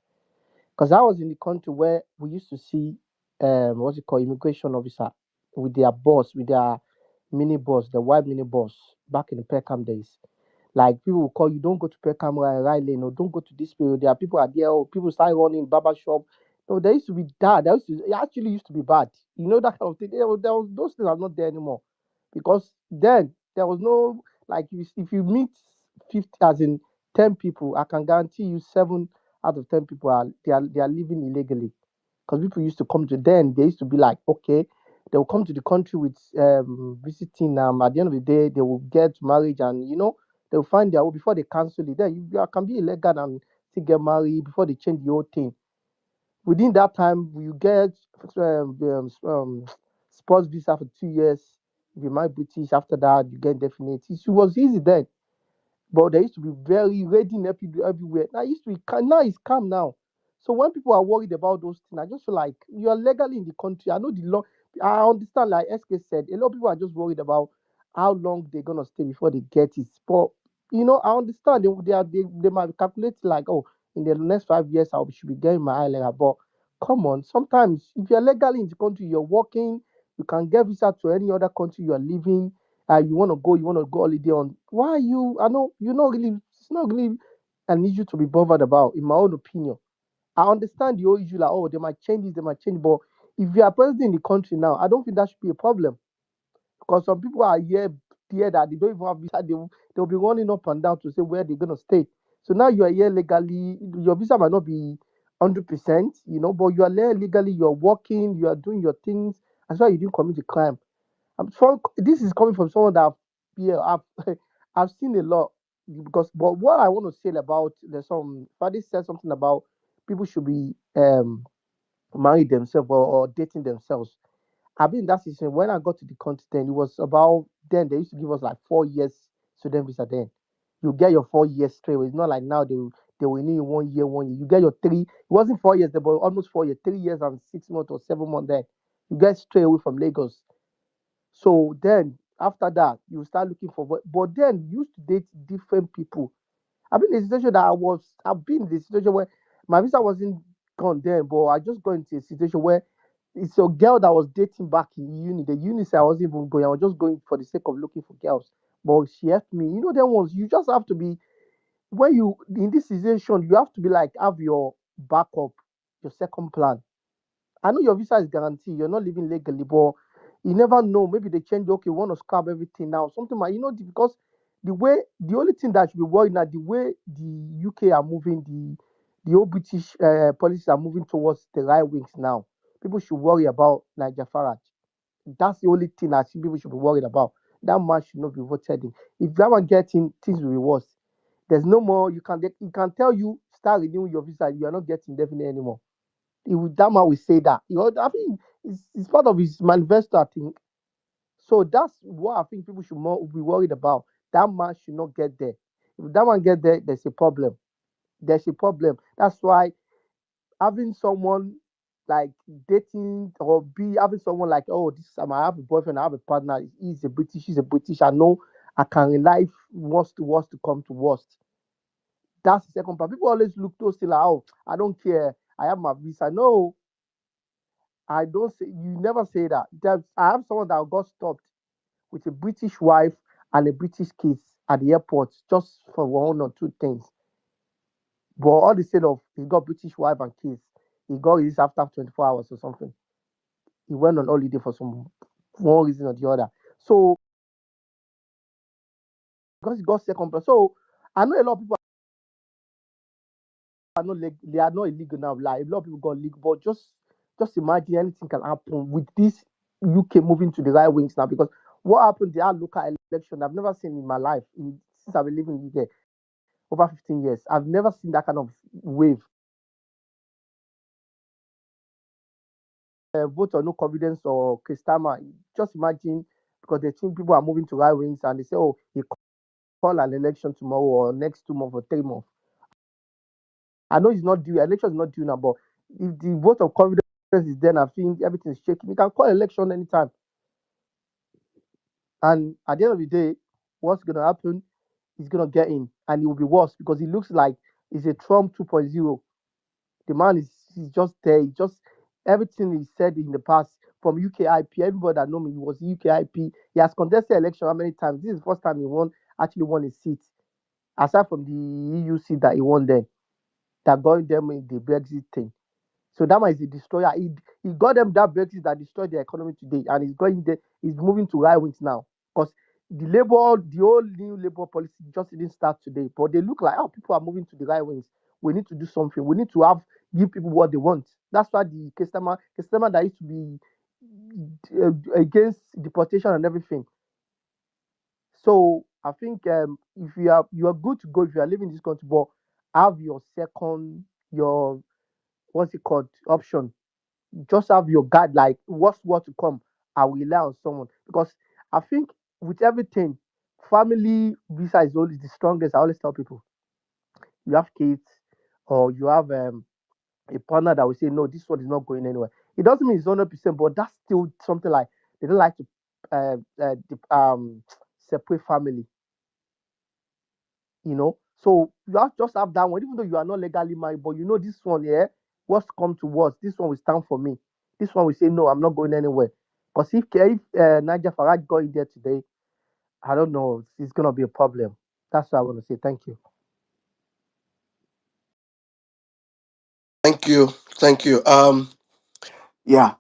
because I was in the country where we used to see what's it called, immigration officer with their boss, with their mini boss, the white mini boss back in the Peckham days. Like people will call you, don't go to Peckham right lane, or don't go to this period. There are people are there, or people start running barber shop. No, there used to be that. It actually used to be bad. You know that kind of thing. Those things are not there anymore. Because then there was no, like, if you meet 50, as in 10 people, I can guarantee you 7 out of 10 people they are living illegally. Because people used to come to them, they used to be like, okay, they will come to the country with visiting. At the end of the day, they will get marriage, and they'll find their way before they cancel it. Then you can be illegal and still get married before they change the whole thing. Within that time, you get sports visa for 2 years. If you marry British, after that you get definite. It was easy then, but there used to be very raiding everywhere. Now it used to be now it's calm now. So when people are worried about those things, I just feel like you are legally in the country. I know the law. I understand, like SK said, a lot of people are just worried about how long they're gonna stay before they get it. But I understand they might calculate like, oh, in the next 5 years I should be getting my ILR. But Come on, sometimes if you're legally in the country, you're working, you can get visa to any other country you are living. You want to go holiday on. Why are you? I know you're not really. It's not really an issue to be bothered about, in my own opinion. I understand the whole issue, like, oh, they might change this, they might change, but if you are president in the country now, I don't think that should be a problem. Because some people are here that they don't even have visa, they'll be running up and down to say where they're gonna stay. So now you are here legally, your visa might not be 100%, but you are there legally, you're working, you are doing your things. That's why you didn't commit a crime. This is coming from someone that, yeah, I've seen a lot. Because, but what I want to say about, there's some Fadi said something about people should be married themselves, or dating themselves. I've been in that situation when I got to the country. Then it was about, then they used to give us like 4 years student visa. Then you get your 4 years straight away. It's not like now they will need you 1 year, 1 year. You get your three. It wasn't 4 years, but almost 4 years, 3 years and 6 months or 7 months. Then you get straight away from Lagos. So then after that, you start looking for work. But then you used to date different people. I've been in the situation where my visa wasn't gone then, but I just got into a situation where it's a girl that was dating back in uni. The uni said I wasn't even going. I was just going for the sake of looking for girls. But she helped me. Then ones you just have to be, when you in this situation, you have to be like, have your backup, your second plan. I know your visa is guaranteed. You're not living legally, but you never know. Maybe they change. Okay, we want to scrap everything now. Something like, because the only thing that should be worried now, the way the UK are moving, the old British policies are moving towards the right wings now. People should worry about Niger Farage. That's the only thing I think people should be worried about. That man should not be voted in. If that one gets in, things will be worse. There's no more. You can tell you start renewing your visa. You are not getting definite anymore. That man will say that. I think it's part of his manifesto, I think. So that's what I think people should more be worried about. That man should not get there. If that man get there, there's a problem. There's a problem. That's why having someone like dating, or be having someone like, oh, I have a boyfriend, I have a partner, he's a British, she's a British, I know I can rely, if worst to come to worst. That's the second part. People always look to say like, oh, I don't care, I have my visa. No, I don't say, you never say that. I have someone that got stopped with a British wife and a British kids at the airport just for one or two things. But all the sake of he got British wife and kids, he got released after 24 hours or something. He went on holiday for some one reason or the other. So because he got second place. So I know a lot of people they are not illegal now. Like a lot of people got legal, but just imagine anything can happen with this UK moving to the right wings now, because what happened, there are local election I've never seen in my life, since I've been living in UK over 15 years. I've never seen that kind of wave. Vote or no confidence or Christama. Just imagine, because they think people are moving to right wings and they say, oh, he call an election tomorrow or next 2 months or 3 months. I know it's not due, election is not due now, but if the vote of confidence is there, I think everything is shaking. You can call election anytime. And at the end of the day, what's going to happen is going to get in, and it will be worse because it looks like it's a Trump 2.0. The man is just there. He just everything he said in the past from UKIP. Everybody that know me, he was UKIP. He has contested election how many times? This is the first time he actually won a seat, aside from the EU seat that he won then, that got them in the Brexit thing. So that one is a destroyer. He got them that Brexit that destroyed the economy today, and he's going there. He's moving to right wings now because the whole new Labour policy just didn't start today. But they look like, oh, people are moving to the right wings. We need to do something. We need to give people what they want. That's why the customer that used to be against deportation and everything. So I think if you are good to go if you are living in this country, but have your second, your what's it called, option. Just have your guide, like what's what to come. I will rely on someone, because I think with everything, family visa is always the strongest. I always tell people, you have kids or you have a partner that will say no, this one is not going anywhere. It doesn't mean it's 100%, but that's still something like they don't like to separate family. So you have just have that one, even though you are not legally married, but this one, yeah, What's come to worst, this one will stand for me. This one will say, no, I'm not going anywhere. Because if Niger Farage got in there today, I don't know, it's going to be a problem. That's what I want to say. Thank you. Thank you. Thank you. Yeah.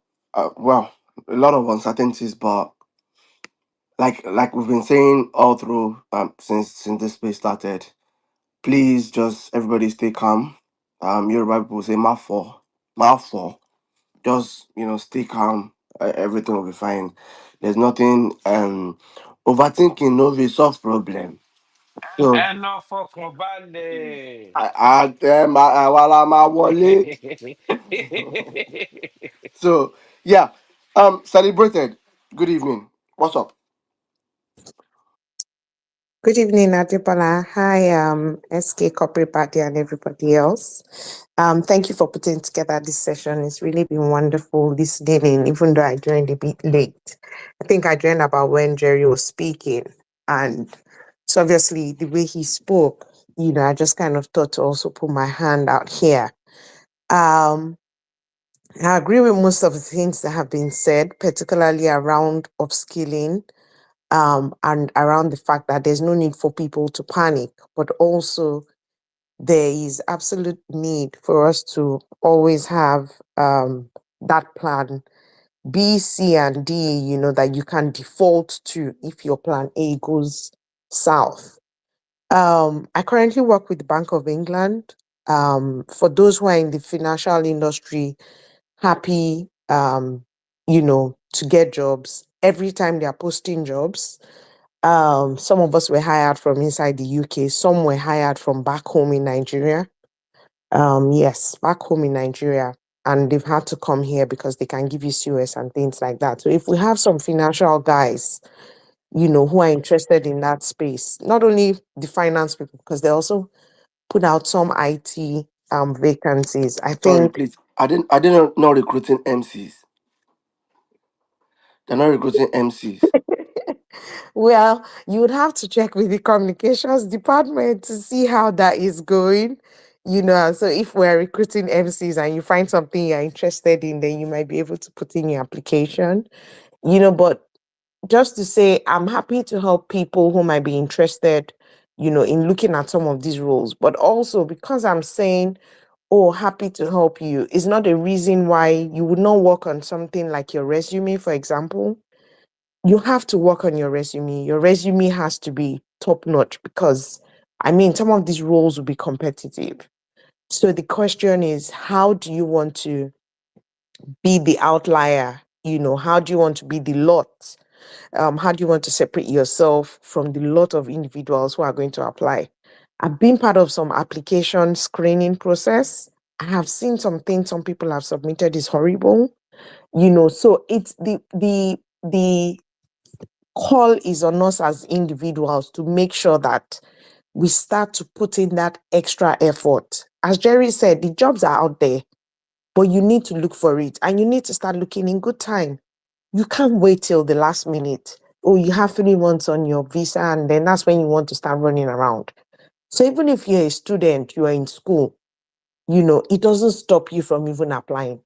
Well, a lot of uncertainties, but like we've been saying all through since this space started, please just everybody stay calm. Yoruba people say mouthful. Just stay calm. Everything will be fine. There's nothing overthinking no be solve problem. So ẹ lọ fọkàn balẹ̀. àwa la máa wọlé. So yeah, celebrated. Good evening. What's up? Good evening, Adibola. Hi, SK Corporate Party and everybody else. Thank you for putting together this session. It's really been wonderful listening in, even though I joined a bit late. I think I joined about when Jerry was speaking. And so obviously the way he spoke, I just kind of thought to also put my hand out here. Um, I agree with most of the things that have been said, particularly around upskilling and around the fact that there's no need for people to panic, but also there is absolute need for us to always have that plan B, C, and D, that you can default to if your plan A goes south. I currently work with the Bank of England. For those who are in the financial industry, happy, to get jobs. Every time they are posting jobs, some of us were hired from inside the UK, some were hired from back home in Nigeria. Yes, back home in Nigeria. And they've had to come here because they can give you COS and things like that. So if we have some financial guys, who are interested in that space, not only the finance people, because they also put out some IT vacancies. I Sorry, think please. I didn't know recruiting MCs. They're not recruiting MCs. well, you would have to check with the communications department to see how that is going. So if we're recruiting MCs and you find something you're interested in, then you might be able to put in your application. But just to say, I'm happy to help people who might be interested, in looking at some of these roles. But also because I'm saying, oh, happy to help you, is not a reason why you would not work on something like your resume, for example. You have to work on your resume. Your resume has to be top notch because, I mean, some of these roles will be competitive. So the question is, how do you want to be the outlier? How do you want to be the lot? How do you want to separate yourself from the lot of individuals who are going to apply? I've been part of some application screening process. I have seen some things some people have submitted is horrible. So it's the call is on us as individuals to make sure that we start to put in that extra effort. As Jerry said, the jobs are out there, but you need to look for it and you need to start looking in good time. You can't wait till the last minute. Oh, you have 3 months on your visa and then that's when you want to start running around. So even if you're a student, you are in school, it doesn't stop you from even applying.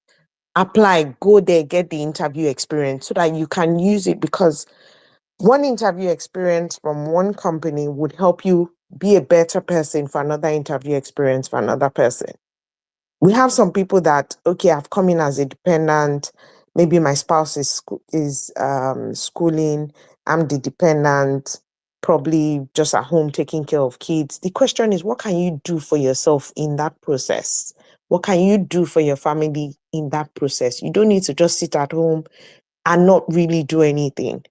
Apply, go there, get the interview experience so that you can use it because one interview experience from one company would help you be a better person for another interview experience for another person. We have some people that, okay, I've come in as a dependent. Maybe my spouse is schooling. I'm the dependent, probably just at home taking care of kids. The question is, what can you do for yourself in that process? What can you do for your family in that process? You don't need to just sit at home and not really do anything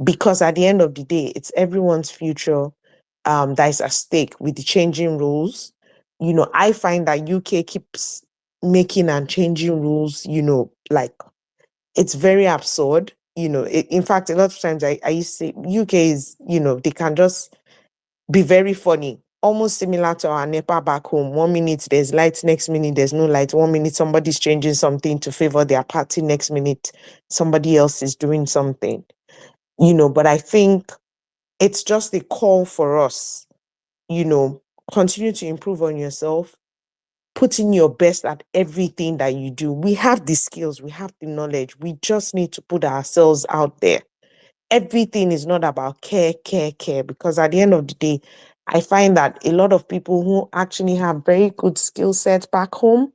because at the end of the day, it's everyone's future that is at stake with the changing rules. I find that UK keeps making and changing rules, like it's very absurd. In fact, a lot of times I used to say UK is, they can just be very funny, almost similar to our NEPA back home. 1 minute there's light, next minute there's no light. 1 minute somebody's changing something to favor their party, next minute somebody else is doing something. But I think it's just a call for us, you know, continue to improve on yourself, putting your best at everything that you do. We have the skills, we have the knowledge. We just need to put ourselves out there. Everything is not about care, care, care, because at the end of the day, I find that a lot of people who actually have very good skill sets back home,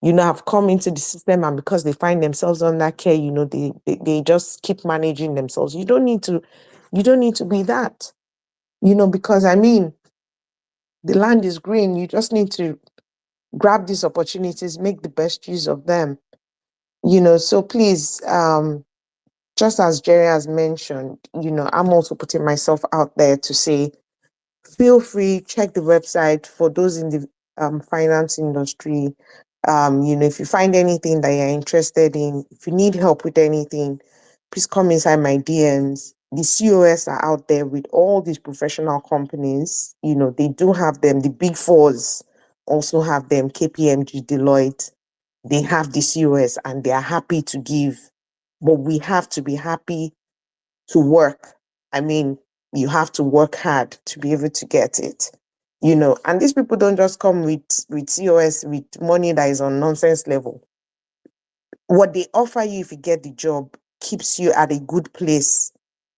have come into the system, and because they find themselves under care, they just keep managing themselves. You don't need to be that, because I mean, the land is green. You just need to grab these opportunities, make the best use of them. So please, just as Jerry has mentioned, I'm also putting myself out there to say, feel free, check the website for those in the finance industry. If you find anything that you're interested in, if you need help with anything, please come inside my DMs. The COS are out there with all these professional companies. They do have them. The big fours also have them, KPMG, Deloitte. They have the COS and they are happy to give. But we have to be happy to work. I mean, you have to work hard to be able to get it. And these people don't just come with COS with money that is on nonsense level. What they offer you if you get the job keeps you at a good place,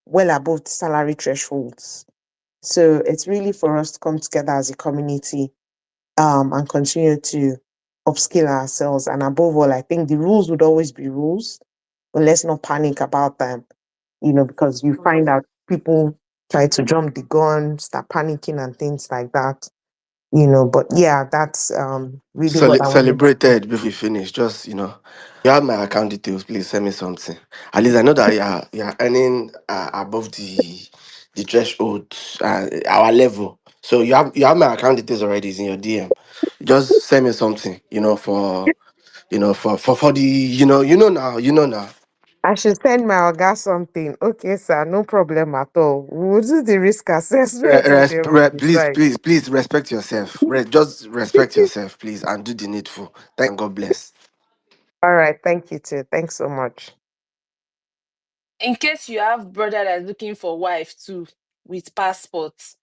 well above the salary thresholds. So it's really for us to come together as a community, and continue to upskill ourselves. And above all, I think the rules would always be rules, but let's not panic about them, because you find out people try to jump the gun, start panicking and things like that. But yeah, that's really what I wanted to say. Celebrated before you finish. Just you have my account details. Please send me something. At least I know that you're earning above the threshold, our level. So you have my account details already. It's in your DM. Just send me something. For the now. I should send my Oga something. Okay, sir, no problem at all. We'll do the risk assessment and then we'll Please, decide. please, please respect yourself. Just respect yourself, please, and do the needful. Thank God bless. All right, thank you too. Thanks so much. In case you have brother that's looking for wife too with passports.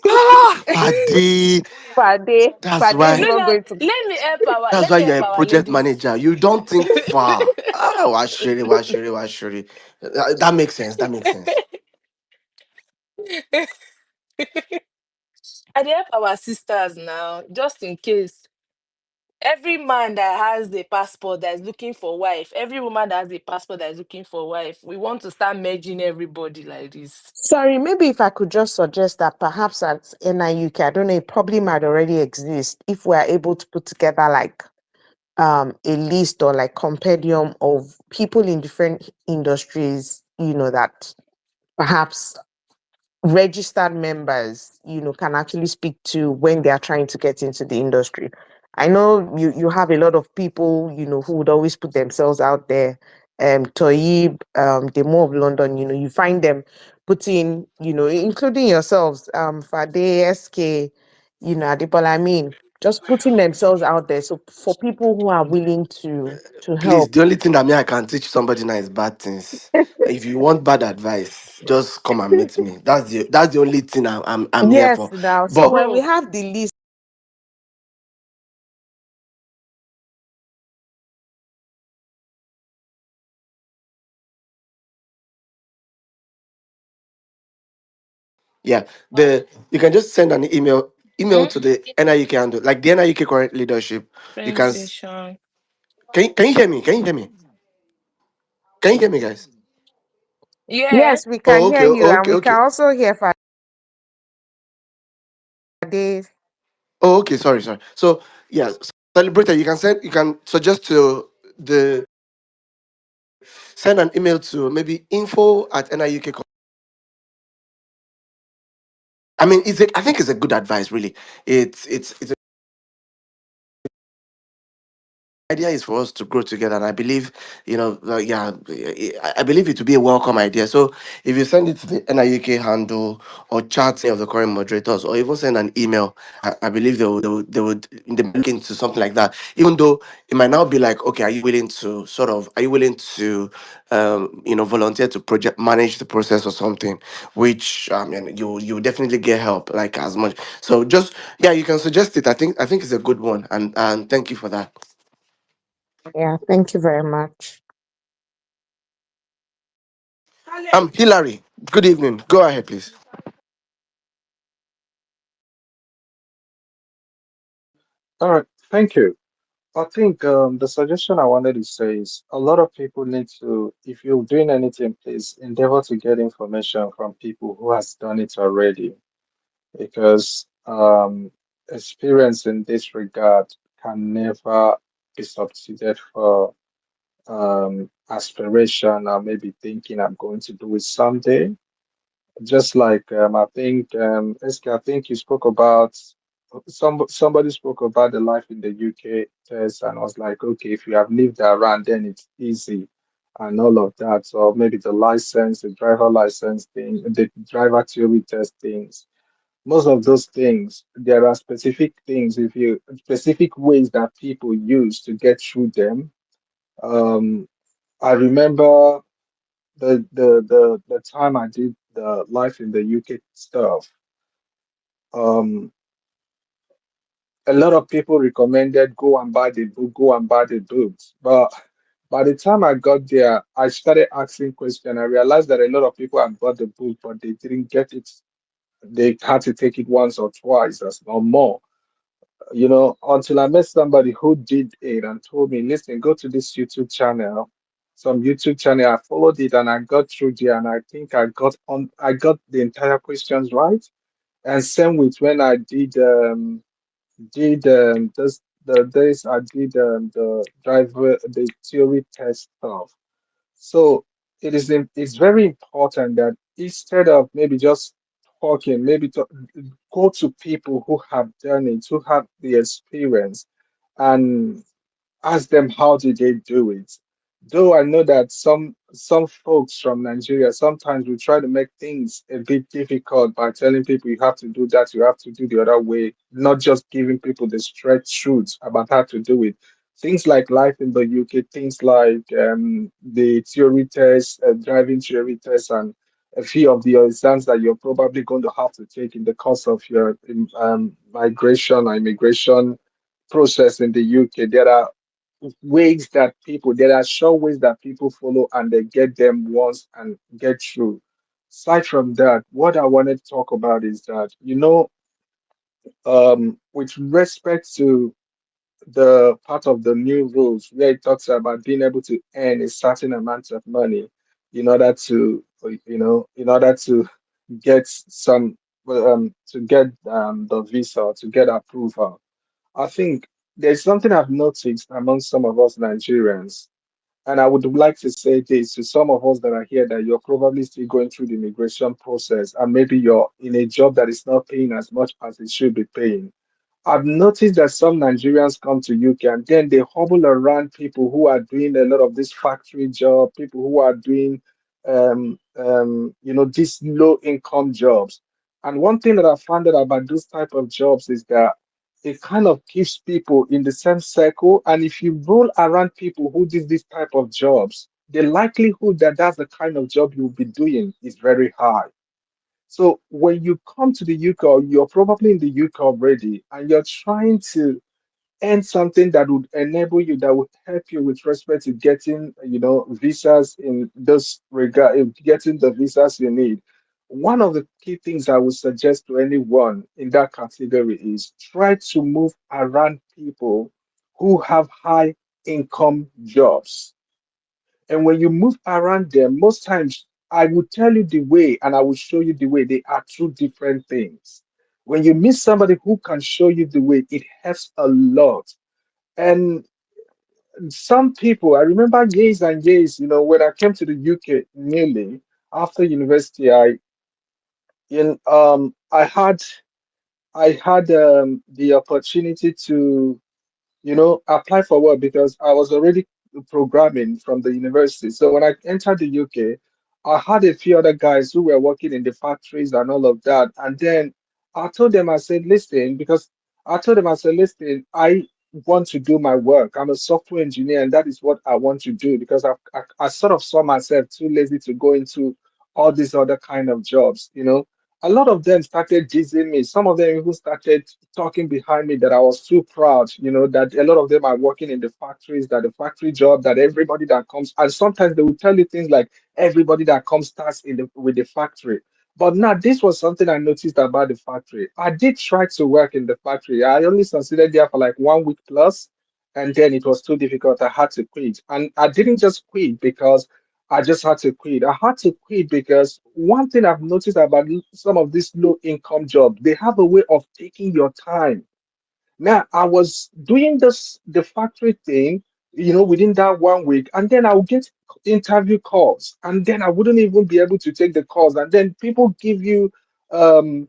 Ah, Paddy. Fade, That's Fade is why. No, not no, going to. That's let why me you're help a our project ladies. manager. You don't think far. Ah, washiri, washiri, washiri. That makes sense. That makes sense. I dey help our sisters now, just in case. Every man that has a passport that is looking for wife, every woman that has a passport that is looking for wife, we want to start merging everybody like this. Sorry, maybe if I could just suggest that perhaps at NIUK, I don't know, it probably might already exist if we're able to put together like a list or like compendium of people in different industries, that perhaps registered members, can actually speak to when they are trying to get into the industry. I know you have a lot of people, who would always put themselves out there. Toyib, Demo of London, you find them putting, including yourselves, Fade, SK, Adipola, I mean, just putting themselves out there. So for people who are willing to Please, help. the only thing that me I can teach somebody now is bad things. If you want bad advice, just come and meet me. That's the only thing I'm here Yes, for. now. So But when we Bro, have the list, yeah, the you can just send an email mm? to the NIUK handle, like the NIUK current leadership. You Train can session. can you hear me? Can you hear me? Can you hear me, guys? Yeah. yes, we can Oh, okay, hear you, and okay, we okay. can also hear Fade. Oh, okay. Sorry. So yeah, celebrator. You can suggest to the send an email to maybe info@NIUK. I mean, I think it's a good advice, really. It's a idea is for us to grow together, and I believe, yeah, I believe it to be a welcome idea. So if you send it to the NIUK handle or chat any of the current moderators, or even send an email, I believe they might look into something like that. Even though it might now be like, okay, are you willing to volunteer to project manage the process or something, which you definitely get help like as much. So just, yeah, you can suggest it. I think it's a good one, and thank you for that. Yeah, thank you very much. Hillary, good evening. Go ahead, please. All right, thank you. I think the suggestion I wanted to say is a lot of people need to, if you're doing anything, please endeavor to get information from people who has done it already, because experience in this regard can never be substituted for aspiration or maybe thinking I'm going to do it someday. Just like I think SK, I think you spoke about somebody spoke about the life in the UK test, and I was like, okay, if you have lived around, then it's easy and all of that. Or maybe the license, the driver license thing, the driver theory test things. Most of those things, there are specific things, if you specific ways that people use to get through them. Um, I remember the time I did the life in the UK stuff, um, a lot of people recommended go and buy the book, go and buy the books. But by the time I got there, I started asking questions. I realized that a lot of people had bought the book, but they didn't get it. They had to take it once or twice, as or more. Until I met somebody who did it and told me, listen, go to this YouTube channel, some YouTube channel. I followed it and I got through there, and I think I got the entire questions right. And same with when I did this the days I did the driver the theory test stuff. So it's very important that instead of maybe just talking, maybe to go to people who have done it, who have the experience, and ask them how did they do it. Though I know that some folks from Nigeria sometimes we try to make things a bit difficult by telling people you have to do that, you have to do the other way, not just giving people the straight truth about how to do it. Things like life in the UK, things like the theory test, driving theory test, and a few of the exams that you're probably going to have to take in the course of your migration or immigration process in the UK. There are sure ways that people follow and they get them once and get through. Aside from that, what I wanted to talk about is that, with respect to the part of the new rules where it talks about being able to earn a certain amount of money in order to, in order to get the visa, to get approval. I think there's something I've noticed among some of us Nigerians, and I would like to say this to some of us that are here, that you're probably still going through the immigration process, and maybe you're in a job that is not paying as much as it should be paying. I've noticed that some Nigerians come to UK and then they hobble around people who are doing a lot of this factory job, people who are doing, these low income jobs. And one thing that I found out about those type of jobs is that it kind of keeps people in the same circle. And if you roll around people who did this type of jobs, the likelihood that that's the kind of job you'll be doing is very high. So when you come to the UK, or you're probably in the UK already, and you're trying to earn something that would enable you, that would help you with respect to getting, visas in this regard, getting the visas you need. One of the key things I would suggest to anyone in that category is try to move around people who have high income jobs, and when you move around them, most times I will tell you the way and I will show you the way. They are two different things. When you meet somebody who can show you the way, it helps a lot. And some people, I remember years and years, when I came to the UK newly after university, I had the opportunity to apply for work because I was already programming from the university. So when I entered the UK, I had a few other guys who were working in the factories and all of that. And then I told them, I said, listen, because I told them, I said, listen, I want to do my work. I'm a software engineer, and that is what I want to do because I sort of saw myself too lazy to go into all these other kind of jobs. A lot of them started teasing me. Some of them even started talking behind me that I was too proud, that a lot of them are working in the factories, that the factory job, that everybody that comes, and sometimes they will tell you things like everybody that comes starts with the factory. But now this was something I noticed about the factory. I did try to work in the factory. I only considered there for like 1 week plus, and then it was too difficult. I had to quit. And I didn't just quit because I just had to quit. I had to quit because one thing I've noticed about some of these low income jobs, they have a way of taking your time. Now, I was doing the factory thing, within that 1 week, and then I'll get interview calls, and then I wouldn't even be able to take the calls. And then um,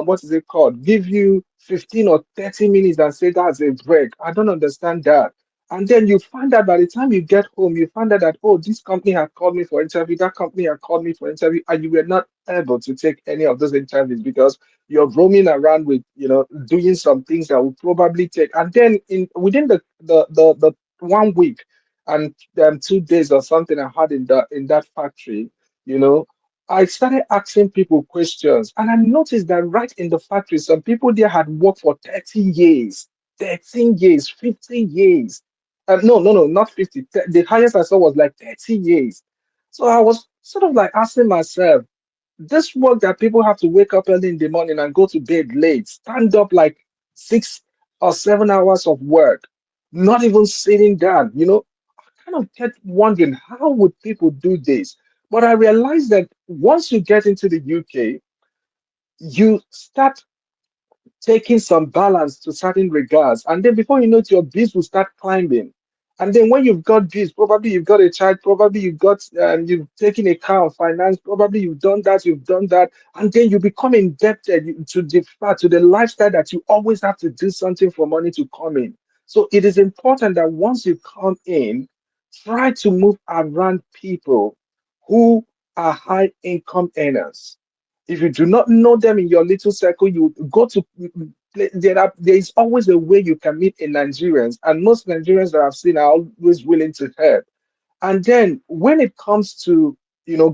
what is it called? Give you 15 or 30 minutes and say that's a break. I don't understand that. And then you find out by the time you get home, you find out that, oh, this company had called me for interview, that company had called me for interview, and you were not able to take any of those interviews because you're roaming around with doing some things that will probably take, and then in within the 1 week and 2 days or something I had in that factory. I started asking people questions, and I noticed that right in the factory some people there had worked for 30 years, 13 years, 15 years. No, no, no, not 50. The highest I saw was like 30 years. So I was sort of like asking myself, this work that people have to wake up early in the morning and go to bed late, stand up like 6 or 7 hours of work, not even sitting down, I kind of kept wondering how would people do this? But I realized that once you get into the UK, you start taking some balance to certain regards. And then before you know it, your bills will start climbing. And then when you've got bills, probably you've got a child, probably you've taken a car on finance, probably you've done that, and then you become indebted to the fact, to the lifestyle that you always have to do something for money to come in. So it is important that once you come in, try to move around people who are high income earners. If you do not know them in your little circle, you go to there is always a way you can meet a Nigerians, and most Nigerians that I've seen are always willing to help. And then when it comes to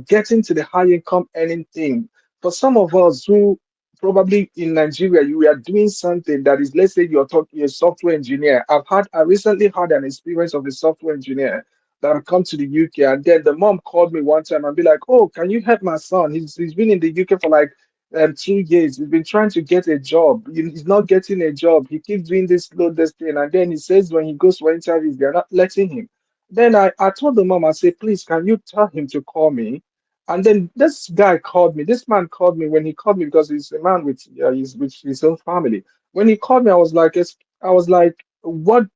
getting to the high income earning thing, for some of us who probably in Nigeria you are doing something that is, let's say you're a software engineer. I recently had an experience of a software engineer that had come to the UK, and then the mom called me one time and be like, "Oh, can you help my son? He's been in the UK for like 2 years. He's been trying to get a job. He's not getting a job. He keeps doing this thing, and then he says when he goes for interviews, they're not letting him." Then I told the mom, I said, please, can you tell him to call me? And then this guy called me. This man called me when he called me because he's a man with his own family. When he called me, I was like, what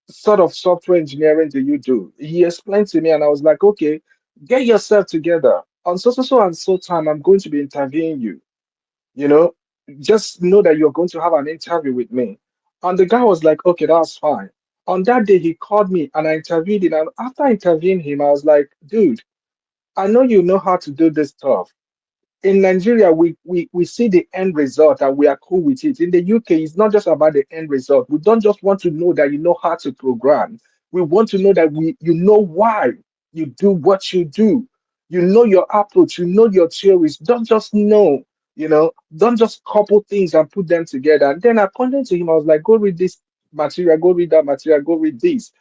sort of software engineering do you do? He explained to me, and I was like, okay, get yourself together. On so and so time, I'm going to be interviewing you you know, just know that you're going to have an interview with me. And the guy was like, okay, that's fine. On that day, he called me and I interviewed him. And after interviewing him, I was like, dude, I know you know how to do this stuff. In Nigeria, we see the end result and we are cool with it. In the UK, it's not just about the end result. We don't just want to know that you know how to program. We want to know that you know why you do what you do. You know your approach, you know your theories. Don't just don't just couple things and put them together. And then I pointed to him, I was like, go read this material, go read that material, go read this.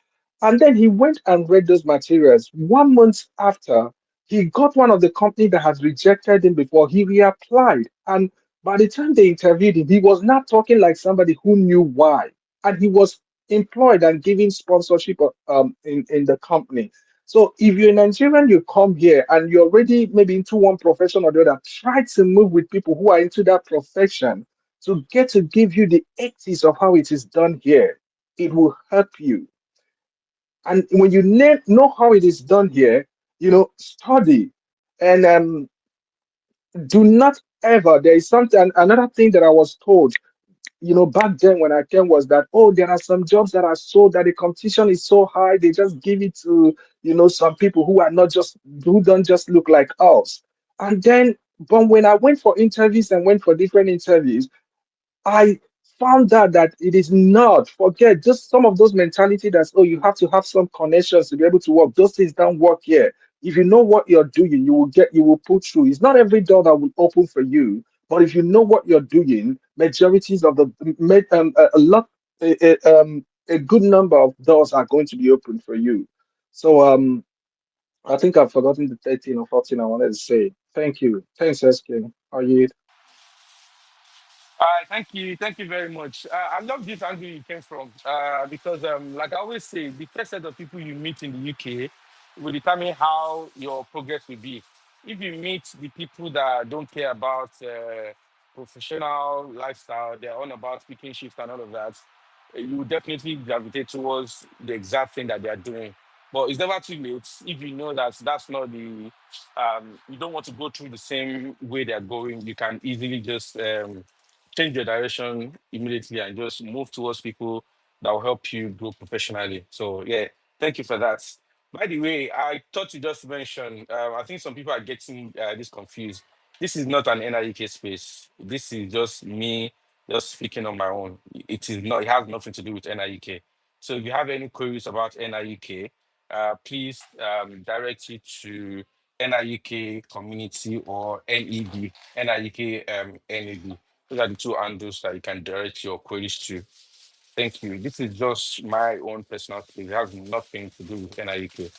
And then he went and read those materials. 1 month after, he got one of the company that has rejected him before. He reapplied, and by the time they interviewed him, he was not talking like somebody who knew why, and he was employed and given sponsorship in the company. So if you're a Nigerian, you come here and you're already maybe into one profession or the other, try to move with people who are into that profession to get to give you the ethics of how it is done here. It will help you. And when you know how it is done here, study and do not ever. There is something, another thing that I was told. back then when I came was that, oh, there are some jobs that are so that the competition is so high, they just give it to, some people who are not just, who don't just look like us. And then, but when I went for interviews and went for different interviews, I found out that it is not. Forget just some of those mentality that's, oh, you have to have some connections to be able to work. Those things don't work here. If you know what you're doing, you will pull through. It's not every door that will open for you, but if you know what you're doing, majorities of the a lot a good number of doors are going to be open for you. So I think I've forgotten the 13 or 14 I wanted to say. Thank you. Thanks, SK. Are you? All right, thank you very much. I love this angle you came from because, like I always say, the first set of people you meet in the UK will determine how your progress will be. If you meet the people that don't care about professional lifestyle, they're on about picking shifts and all of that, you will definitely gravitate towards the exact thing that they are doing. But it's never too late if you know that that's not the you don't want to go through the same way they're going. You can easily just change your direction immediately and just move towards people that will help you grow professionally. So yeah, thank you for that. By the way, I thought you just mentioned. I think some people are getting this confused. This is not an NIUK space. This is just me just speaking on my own. It is not. It has nothing to do with NIUK. So if you have any queries about NIUK, please direct it to NIUK community or NEB, NIUK NEB. Those are the two handles that you can direct your queries to. Thank you. This is just my own personal thing. It has nothing to do with NIUK.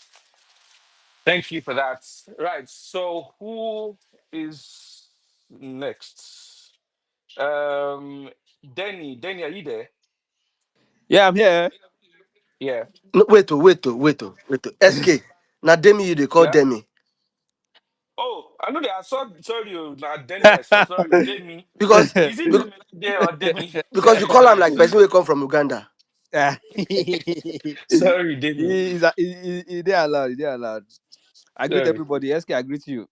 Thank you for that. Right. So who is next? Um, Denny, are you there? Yeah, I'm here. Yeah. No, wait. SK. Now Demi you they call Yeah. Demi. Oh, I know that. I saw. Sorry, now Denny. I saw. Sorry, Denny. Because Is it bec- Demi there or Denny? because you call him like person will come from Uganda. Ah, Sorry, Denny. they are allowed. They are allowed. I greet Sorry. everybody. SK, I greet you.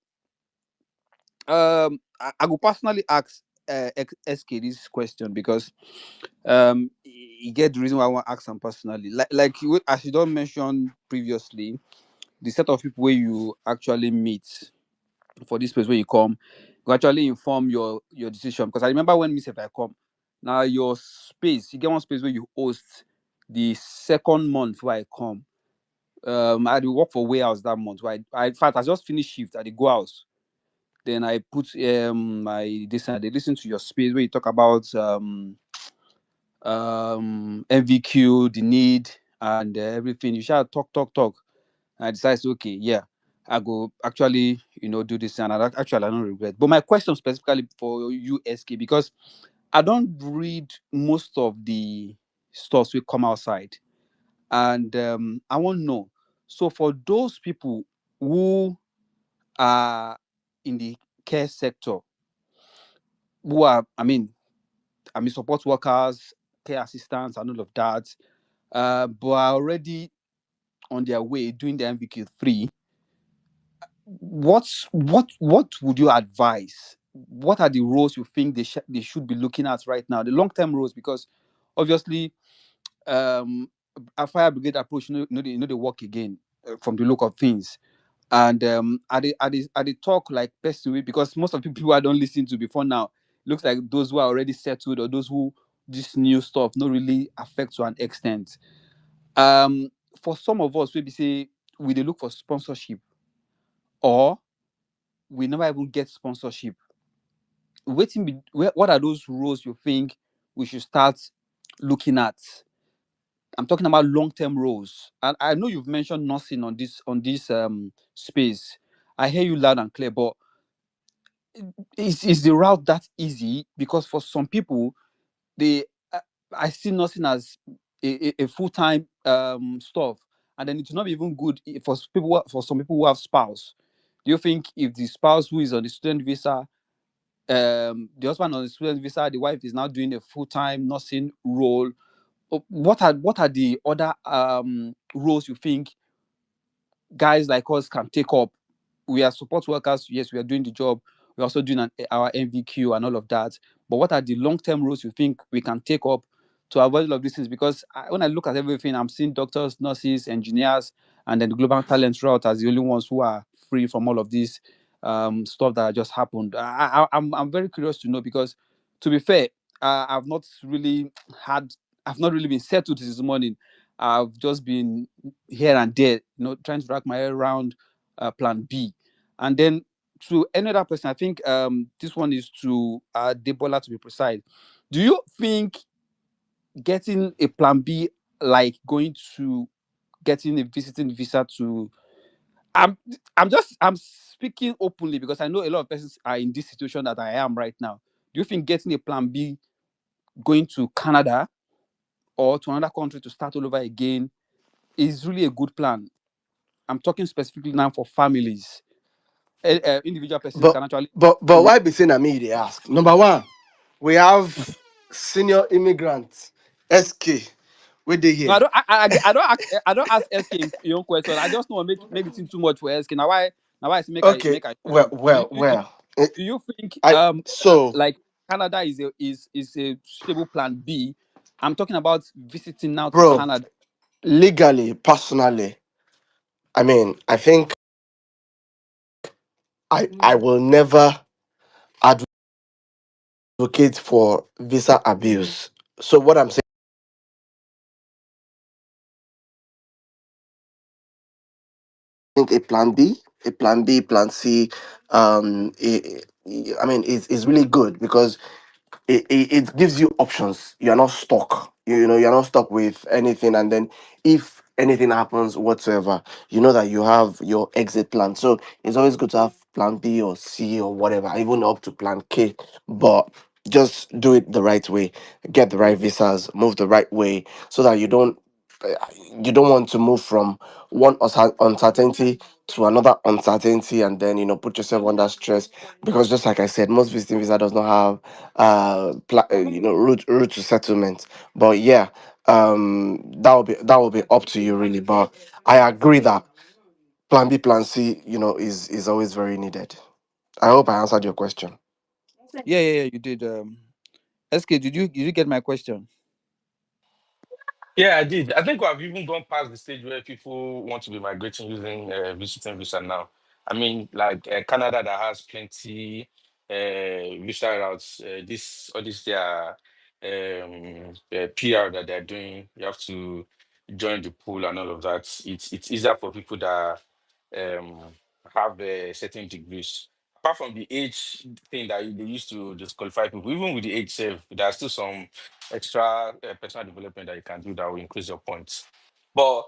I will personally ask SK this question because you get the reason why I want to ask him personally. As you don't mention previously, the set of people where you actually meet for this place where you come, you actually inform your decision. Because I remember when me say if I come, now your space, you get one space where you host the second month where I come. I had to work for warehouse that month. In fact, I just finished shift at the go house. Then I put my this and they listen to your space where you talk about MVQ, the need, and everything. You shall talk. And I decided, okay, yeah, I go actually, do this, and actually I don't regret. But my question specifically for you, SK, because I don't read most of the stuff we come outside, and I want to know. So for those people who are in the care sector, who are, I mean, support workers, care assistants, and all of that, but are already on their way doing the MVQ3. What would you advise? What are the roles you think they should be looking at right now? The long term roles, because obviously, a fire brigade approach, they work again from the look of things. And are they talk like person way, because most of the people I don't listen to before now looks like those who are already settled or those who this new stuff not really affect to an extent. Um, for some of us, maybe say we they look for sponsorship or we never even get sponsorship. What are those roles you think we should start looking at? I'm talking about long-term roles. And I know you've mentioned nursing on this space. I hear you loud and clear, but is the route that easy? Because for some people, they uh, I see nursing as a full-time stuff, and then it's not even good for some people who have spouse. Do you think if the spouse who is on the student visa, the husband on the student visa, the wife is now doing a full-time nursing role, what are the other roles you think guys like us can take up? We are support workers, yes, we are doing the job. We're also doing our MVQ and all of that. But what are the long-term roles you think we can take up to avoid all of these things? Because when I look at everything, I'm seeing doctors, nurses, engineers, and then the global talent route as the only ones who are free from all of this stuff that just happened. I'm very curious to know, because to be fair, I've not really I've not really been settled this morning. I've just been here and there, trying to wrap my head around plan B. And then to another person, I think this one is to Debola, to be precise. Do you think getting a plan B, like going to getting a visiting visa to, I'm I'm speaking openly because I know a lot of persons are in this situation that I am right now. Do you think getting a plan B, going to Canada or to another country to start all over again, is really a good plan? I'm talking specifically now for families. Individual persons But can actually. but why be saying me they ask? Number one, we have senior immigrant SK with the No, here. I don't ask SK your own question. I just don't want to make it seem too much for SK. Now I say Okay, make I well, question. well, well. Do you think I so like Canada is a suitable plan B? I'm talking about visiting now to bro, Canada. legally, personally, I mean, I think I will never advocate for visa abuse. So what I'm saying, a plan B, plan C, I mean, it's really good because it gives you options. You're not stuck. You're not stuck with anything. And then if anything happens whatsoever, you know that you have your exit plan. So it's always good to have plan B or C or whatever, even up to plan K. But just do it the right way. Get the right visas, move the right way, so that you don't want to move from one uncertainty to another uncertainty, and then put yourself under stress, because just like I said, most visiting visa does not have route to settlement. But yeah, that will be up to you really. But I agree that plan B, plan C, is always very needed. I hope I answered your question. Yeah, you did. SK, did you get my question? Yeah, I did. I think I've even gone past the stage where people want to be migrating using visiting visa now. I mean, like Canada that has plenty visa routes. This or this their PR that they're doing. You have to join the pool and all of that. It's easier for people that um, have certain degrees. Apart from the age thing that they used to disqualify people, even with the age save, there's still some extra personal development that you can do that will increase your points. But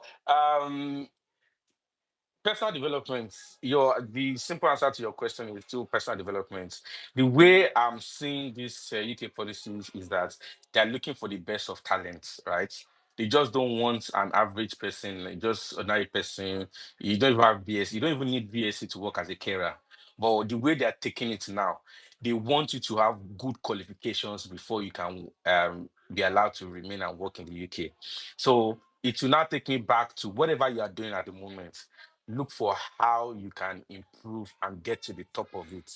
personal development, the simple answer to your question is still personal development. The way I'm seeing this UK policies is that they're looking for the best of talent, right? They just don't want an average person, like just ordinary person. You don't even have BS. You don't even need BSc to work as a carer. But the way they're taking it now, they want you to have good qualifications before you can be allowed to remain and work in the UK. So it will now take me back to whatever you are doing at the moment. Look for how you can improve and get to the top of it.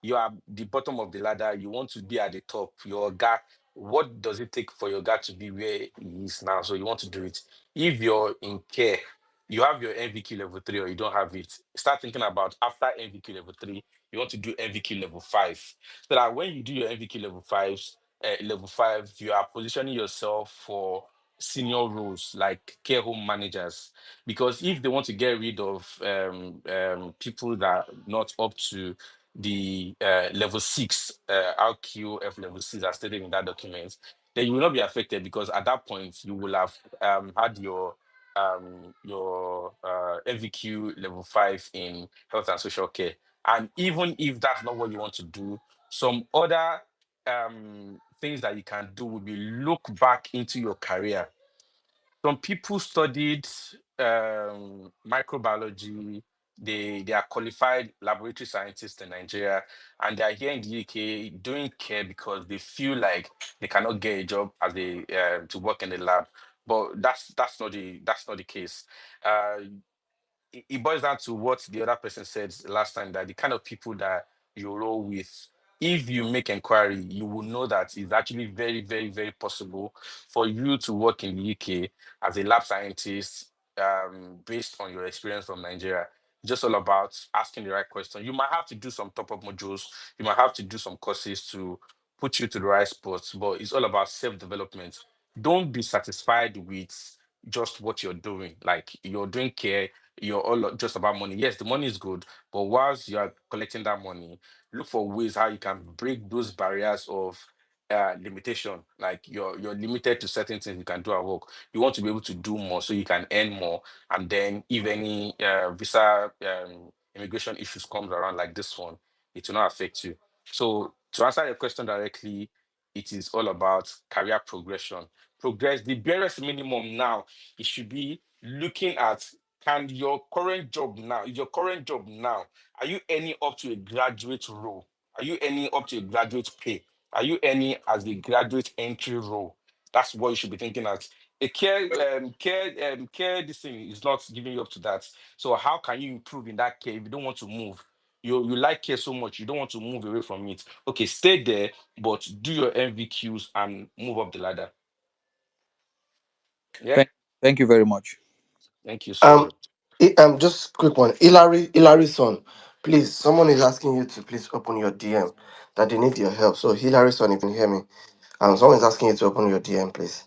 You are the bottom of the ladder, you want to be at the top. Your guy, what does it take for your guy to be where he is now? So you want to do it. If you're in care, you have your MVQ level 3 or you don't have it, start thinking about after MVQ level 3, you want to do MVQ level 5. So that when you do your MVQ level 5, you are positioning yourself for senior roles like care home managers, because if they want to get rid of people that are not up to the level 6 RQF level 6 as stated in that document, then you will not be affected, because at that point you will have had your MVQ level 5 in health and social care. And even if that's not what you want to do, some other things that you can do will be look back into your career. Some people studied microbiology. They are qualified laboratory scientists in Nigeria, and they are here in the UK doing care because they feel like they cannot get a job as a to work in the lab. But that's not the case. Uh, it boils down to what the other person said last time, that the kind of people that you roll with. If you make inquiry, you will know that it's actually very, very, very possible for you to work in the UK as a lab scientist, based on your experience from Nigeria. Just all about asking the right question. You might have to do some top-up modules. You might have to do some courses to put you to the right spots, but it's all about self-development. Don't be satisfied with just what you're doing. Like you're doing care, you're all just about money. Yes, the money is good, but whilst you are collecting that money, look for ways how you can break those barriers of limitation. Like you're limited to certain things you can do at work. You want to be able to do more so you can earn more, and then if any visa immigration issues comes around like this one, it will not affect you. So to answer your question directly, it is all about career progression. Progress, the barest minimum now, it should be looking at, can your current job now, is your current job now, are you earning up to a graduate role? Are you earning up to a graduate pay? Are you earning as a graduate entry role? That's what you should be thinking at. A care this thing is not giving you up to that. So how can you improve in that care if you don't want to move? You like care so much, you don't want to move away from it. Okay, stay there, but do your MVQs and move up the ladder. Yeah. Thank, thank you very much. Thank you. Um, So just quick one. Hillary's son, please. Someone is asking you to please open your DM. That they need your help. So Hillary's son, if you can hear me, someone is asking you to open your DM, please.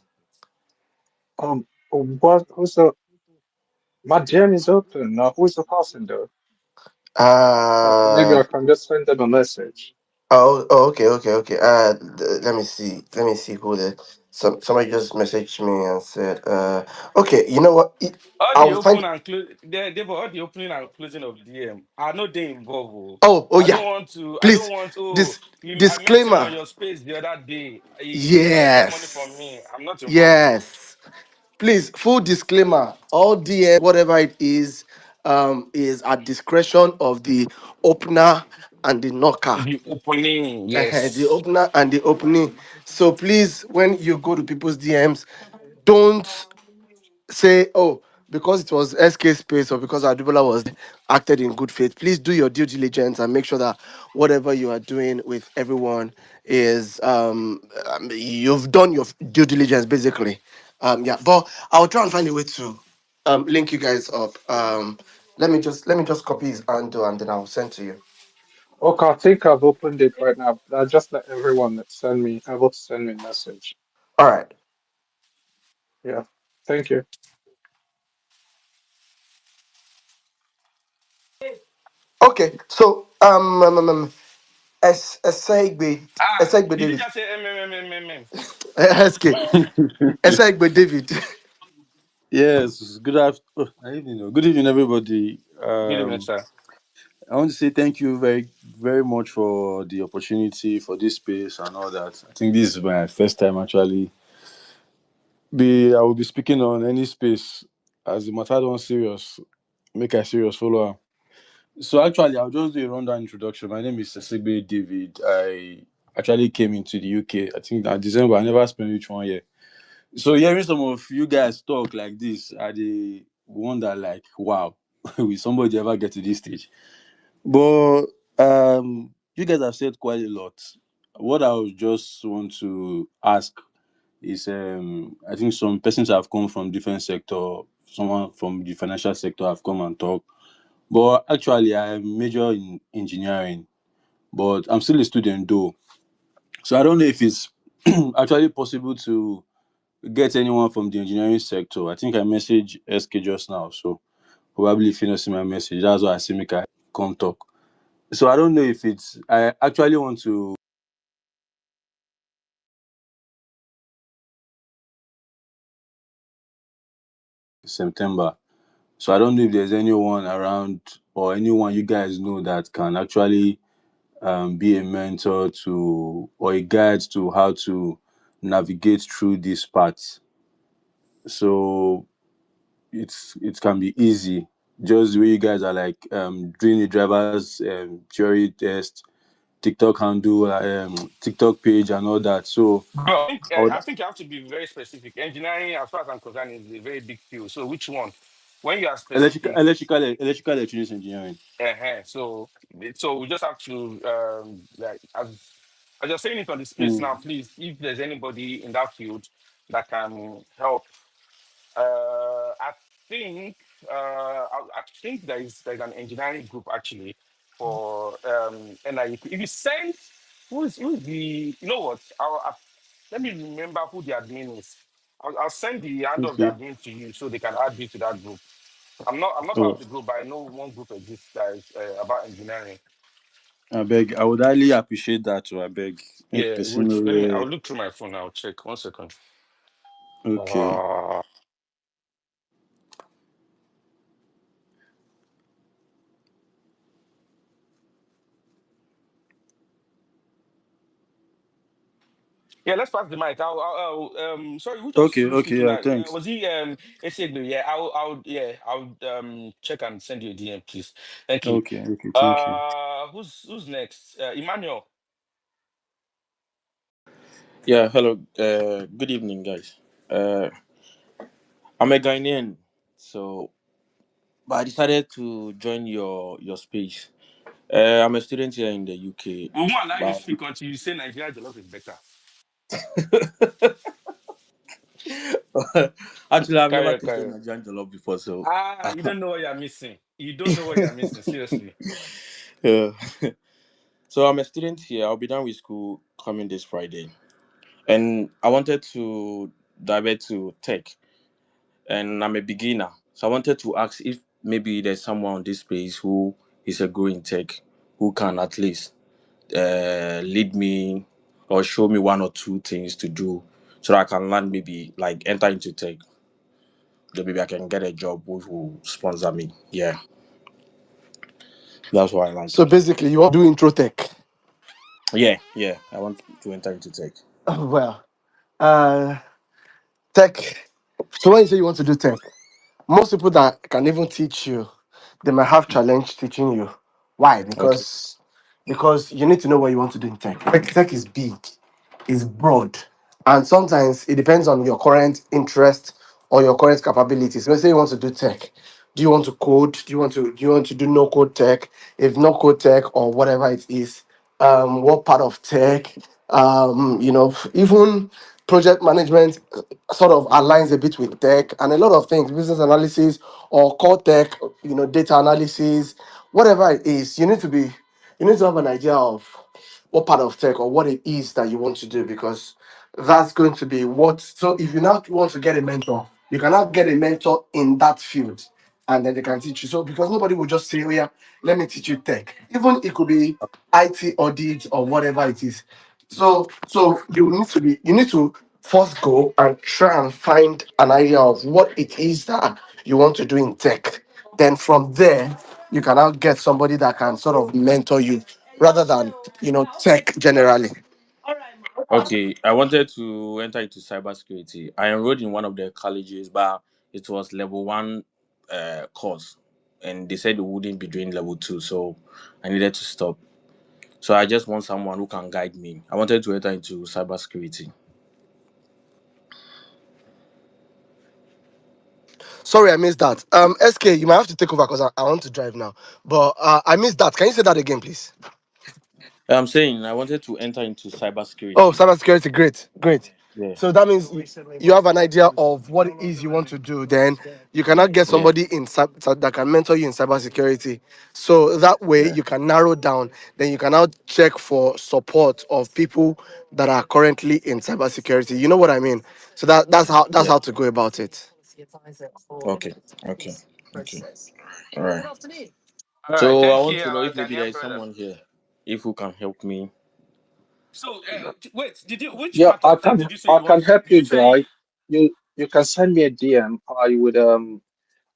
What? Who's the? My gym is open now. Who's the person though? Maybe Uh I can just send them a message. okay. Let me see. Let me see who the somebody just messaged me and said, okay, you know what? all the I'll open find. and close, they all the opening and closing of DM. I know they involve. Oh. Oh I yeah. don't want to. I don't Please, want. Oh, this I met him on disclaimer. your space the other day. He collected money from Yes. me. I'm not involved. Oh. Yes. Please, full disclaimer. All DM, whatever it is at discretion of the opener and the knocker. The opening, The yes. opener and the opening. So please, when you go to people's DMs, don't say, oh, because it was SK space or because Adubola was acted in good faith. Please do your due diligence and make sure that whatever you are doing with everyone is you've done your due diligence basically. Yeah, but I'll try and find a way to link you guys up. Let me just copy his handle and then I'll send to you. Okay, I think I've opened it right now. I just let everyone that send me able to send me a message. All right. Yeah. Thank you. Okay. So Esegbe Esegbe Did you David. just say mm? SK Esegbe David. Yes, evening. Good evening, everybody. Good evening, sir. I want to say thank you very, very much for the opportunity for this space and all that. I think this is my first time actually. I will be speaking on any space as the matter don't serious. Make a serious follower. So actually, I'll just do a rundown introduction. My name is Cecilia David. I actually came into the UK. I think that December. I never spent each 1 year. So hearing some of you guys talk like this, I dey wonder like, wow, will somebody ever get to this stage? But you guys have said quite a lot. What I would just want to ask is, I think some persons have come from different sector. Someone from the financial sector have come and talk. But actually, I major in engineering, but I'm still a student though. So I don't know if it's actually possible to get anyone from the engineering sector. I think I messaged SK just now, so probably if you don't see my message, that's why I say make I come talk. So I don't know if it's. I actually want to September. So I don't know if there's anyone around or anyone you guys know that can actually be a mentor to or a guide to how to navigate through this part. So it can be easy. Just the way you guys are like doing the driver's theory test, TikTok handle, TikTok page, and all that. So Bro, I would I think you have to be very specific. Engineering, as far as I'm concerned, is a very big field. So which one? when you are specific, electrical electronics engineering. so we just have to like as you're saying it on the space Mm. now, please, if there's anybody in that field that can help. I think I think there's an engineering group actually for NIE. If you send who's the you know what let me remember who the admin is. I'll send the handle of the Okay. admin to you so they can add you to that group. I'm not part Oh, of the group, but I know one group exists that is about engineering. I beg. I would highly appreciate that. To I beg. Make Yeah, person which know let me. where. I'll look through my phone. I'll check. 1 second. Okay. Yeah, let's pass the mic. Sorry, Okay. who's Okay. speaking Yeah. now? Thanks. Was he Esegbe? Yeah, I'll check and send you a DM, please. Thank you. Okay. Okay. Thank you. Who's next? Emmanuel. Yeah, hello. Good evening, guys. Uh, I'm a Ghanaian, so but I decided to join your space. I'm a student here in the UK. We won't allow you to But speak until you say Nigeria Jollof is better. actually, I've Carry never on, carry tasted on. Nigerian jollof before, so You don't know what you're missing. You don't know what you're missing. Seriously. yeah. So I'm a student here. I'll be done with school coming this Friday, and I wanted to divert to tech, and I'm a beginner. So I wanted to ask if maybe there's someone on this space who is a growing tech who can at least lead me or show me one or two things to do so that I can learn, maybe like enter into tech. Then maybe I can get a job which will sponsor me. Yeah, that's what I like. So basically, you want to do intro tech. Yeah, yeah, I want to enter into tech. Well, uh, tech. So when you say you want to do tech, most people that can even teach you, they might have challenge teaching you. Why? Okay. Because you need to know what you want to do in tech. Tech is big, is broad, and sometimes it depends on your current interest or your current capabilities. Let's say you want to do tech. Do you want to code? Do you want to do no code tech? If no code tech or whatever it is, what part of tech? Even project management sort of aligns a bit with tech and a lot of things, business analysis or core tech, data analysis, whatever it is, you need to have an idea of what part of tech or what it is that you want to do, because that's going to be what. So if you now want to get a mentor, you cannot get a mentor in that field and then they can teach you. So because nobody will just say, oh yeah, let me teach you tech. Even it could be IT audit or whatever it is. So you need to first go and try and find an idea of what it is that you want to do in tech. Then from there, you can now get somebody that can sort of mentor you rather than tech generally. Okay, I wanted to enter into cybersecurity. I enrolled in one of the colleges, but it was level one course, and they said they wouldn't be doing level two, so I needed to stop. So I just want someone who can guide me. I wanted to enter into cybersecurity. Sorry, I missed that. SK, you might have to take over because I want to drive now. But I missed that. Can you say that again, please? I'm saying I wanted to enter into Oh, cybersecurity. cybersecurity, great, great. Yeah, So that means you have an idea of what it is you want to do. Then you cannot get yeah, somebody that can mentor you in cybersecurity. So that way yeah, you can narrow down. Then you can now check for support of people that are currently in cybersecurity. You know what I mean? So that's yeah. how to go about it. Okay, okay, okay. All right. All right, So I thank want you, to know our if maybe there Ghanaian is brother. someone here, if who can help me. So wait, did you which Yeah, part of tech did you say I you want can to? help Did you, you say? guy. You can send me a DM.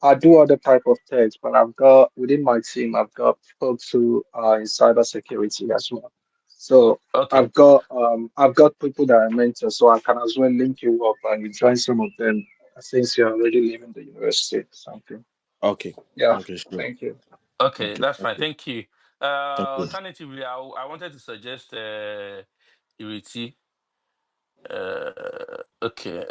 I do other type of things, but I've got within my team, I've got folks who are in cybersecurity as well. So Okay. I've got people that I mentor, so I can as well link you up and you join some of them since you're already leaving the university. Something. Okay, Yeah. okay, sure. Thank you. Okay, Okay, that's thank fine. you, Thank you. thank you. Alternatively, I wanted to suggest Iriti. Okay,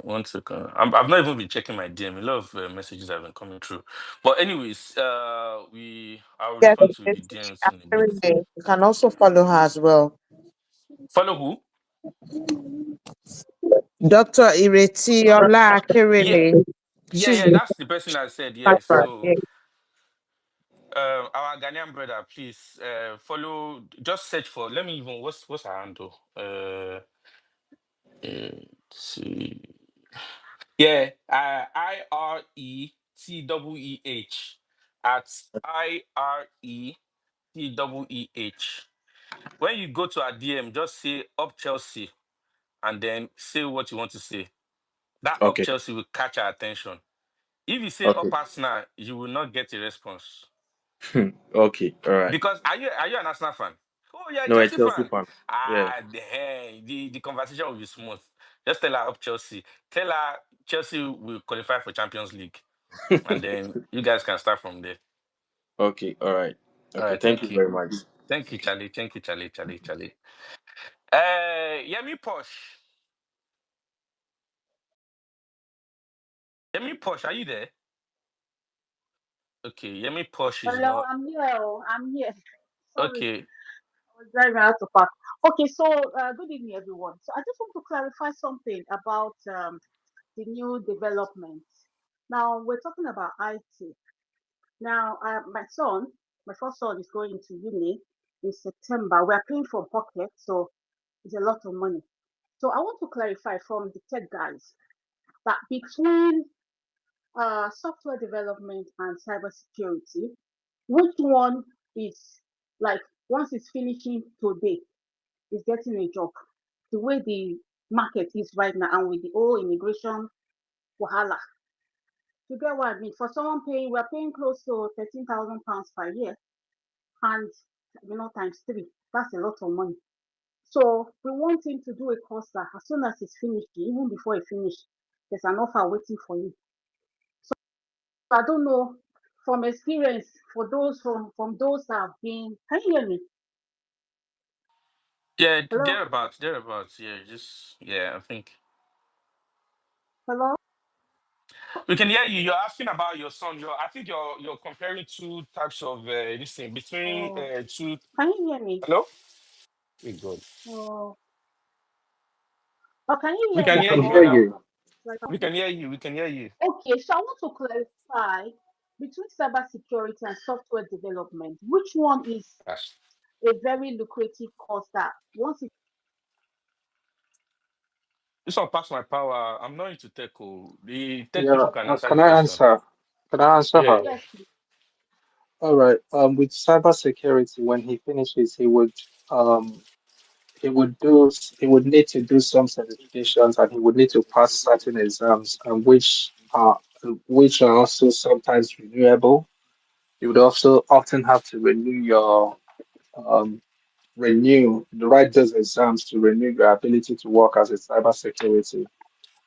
one second. I've not even been checking my DM. A lot of messages have been coming through. But anyways, I'll Yeah, respond to the DMs in a bit. you can also follow her as well. Follow who? Dr. Iretiola Yeah, Akerele. yeah, She's yeah. the That's the person I said yes. partner. So, Yeah. our Ghanaian brother, please follow. Just search for. Let me even. What's her handle? See. Yeah, IRETWEH at IRETWEH. When you go to our DM, just say up Chelsea and then say what you want to say. That up Okay. Chelsea will catch our attention. If you say Okay. up Arsenal, you will not get a response. Okay. All right. Because are you an Arsenal fan? Oh, you're a No, a Chelsea Chelsea fan. fan. Yeah. The conversation will be smooth. Just tell her up Chelsea. Tell her Chelsea will qualify for Champions League. And then you guys can start from there. Okay. All right. All Okay. right, Thank you thank you. very much. Thank you, Charlie. Thank you, Charlie. Charlie, Charlie. Yemi Posh. Yemi Posh, are you there? Okay, Yemi Posh is Hello, not. I'm here. I'm here. Sorry, Okay. I was driving out to park. Okay, so good evening, everyone. So I just want to clarify something about the new developments. Now we're talking about IT. Now, my first son is going to uni in September. We are paying for pocket, so it's a lot of money. So I want to clarify from the tech guys that between software development and cybersecurity, which one is like once it's finishing today, is getting a job? The way the market is right now, and with the whole immigration wahala, you get what I mean? For someone paying, we're paying close to £13,000 per year, and times three. That's a lot of money. So we want him to do a course that as soon as he's finished, even before he finished, there's an offer waiting for him. I don't know from experience for those from those that have been. Can you hear me? Yeah, Hello, thereabouts. Yeah, I think hello. we can hear you. You're asking about your son. I think you're comparing two types of this thing between Oh, two. can you hear me? Hello. Hey God. Oh, oh, can you We hear can We me? hear can you hear Or now. you. like We can hear you. We can hear you. okay, so I want to clarify between cybersecurity and software development. Which one is Gosh. a very lucrative course that once it This one pass my power. I'm not into tech. Oh. The tech Yeah. people can answer Can the I question. answer? Can I answer Yeah, her? yeah. yes, please. All right. With cybersecurity, when he finishes, um he would need to do some certifications and he would need to pass certain exams, and which are also sometimes renewable. You would also often have to um write those exams to renew your ability to work as a cybersecurity.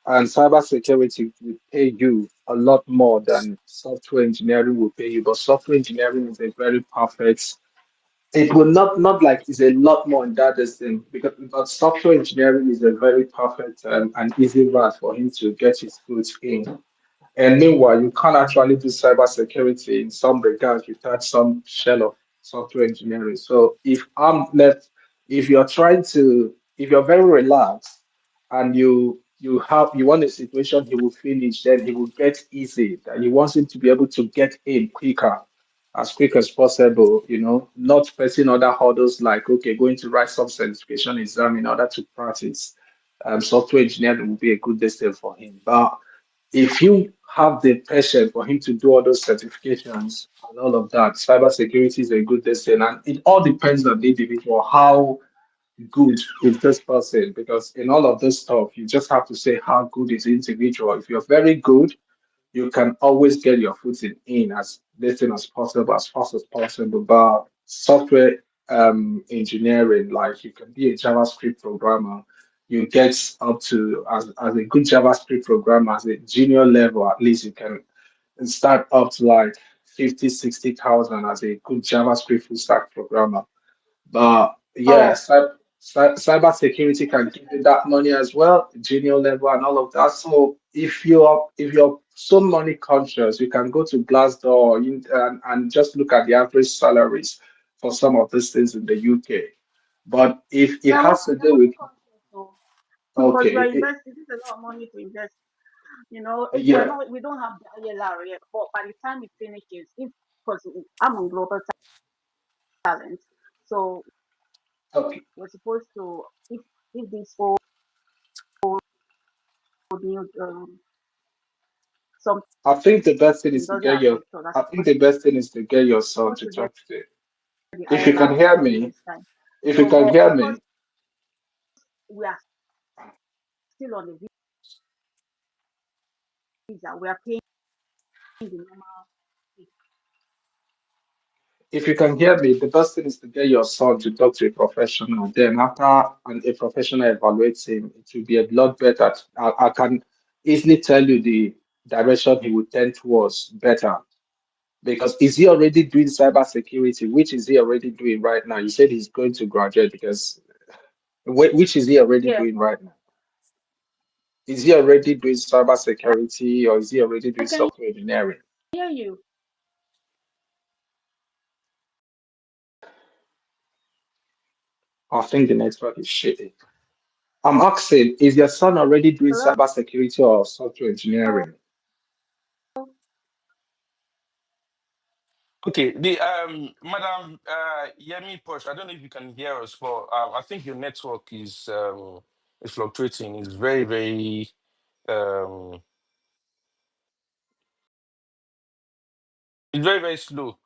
And cybersecurity will pay you a lot more than software engineering will pay you. But software engineering is a very perfect. It will not like it's a lot more in that thing because software engineering is a very perfect and easy route for him to get his foot in. And meanwhile, you can't actually do cybersecurity in some regards without some shell of software engineering. So if you're very relaxed and you want a situation he will finish, then he will get easy. That you want him to be able to get in quicker, as quick as possible. Not facing other hurdles like going to write some certification exam in order to practice. Software engineering will be a good destiny for him, but if you have the patience for him to do all those certifications and all of that, cybersecurity is a good decision. And it all depends on the individual, how good is this person? Because in all of this stuff, you just have to say how good is the individual. If you're very good, you can always get your foot in as little as possible, as fast as possible. But software engineering, like you can be a JavaScript programmer, you get up to as a good JavaScript programmer, as a junior level, at least you can start up to like 50, 60,000 as a good JavaScript full stack programmer. But yeah, Oh, Cyber security can give you that money as well, junior level and all of that. So if you're so money conscious, you can go to Glassdoor and just look at the average salaries for some of these things in the UK. But if it has to We're do money with conscious, so because we are okay, investing, this is a lot of money to invest. yeah, We don't have the ILR yet, but by the time it finishes, if because I'm on global talent, so okay. we're supposed to if this whole new something I think the best thing is to doesn't get your. affect us, as I think the best thing is to get your son supposed to to get talk to. the If you can ILR hear by me, next time. if you So, can but hear because me, we are still on the visa, we are paying the normal fee. if you can hear me, the best thing is to get your son to talk to a professional. Then after a professional evaluates him, it will be a lot better. I can easily tell you the direction he would tend towards better. Because is he already doing cyber security? Which is he already doing right now? You said he's going to graduate because which is he already Yeah, doing right now? Is he already doing cyber security or is he already I doing can software engineering? hear you. I think the network is shitty. I'm asking, is your son already doing Hello. cyber security or software engineering? Okay, the Madam Yemi Posh, I don't know if you can hear us, but I think your network is fluctuating. It's um very slow.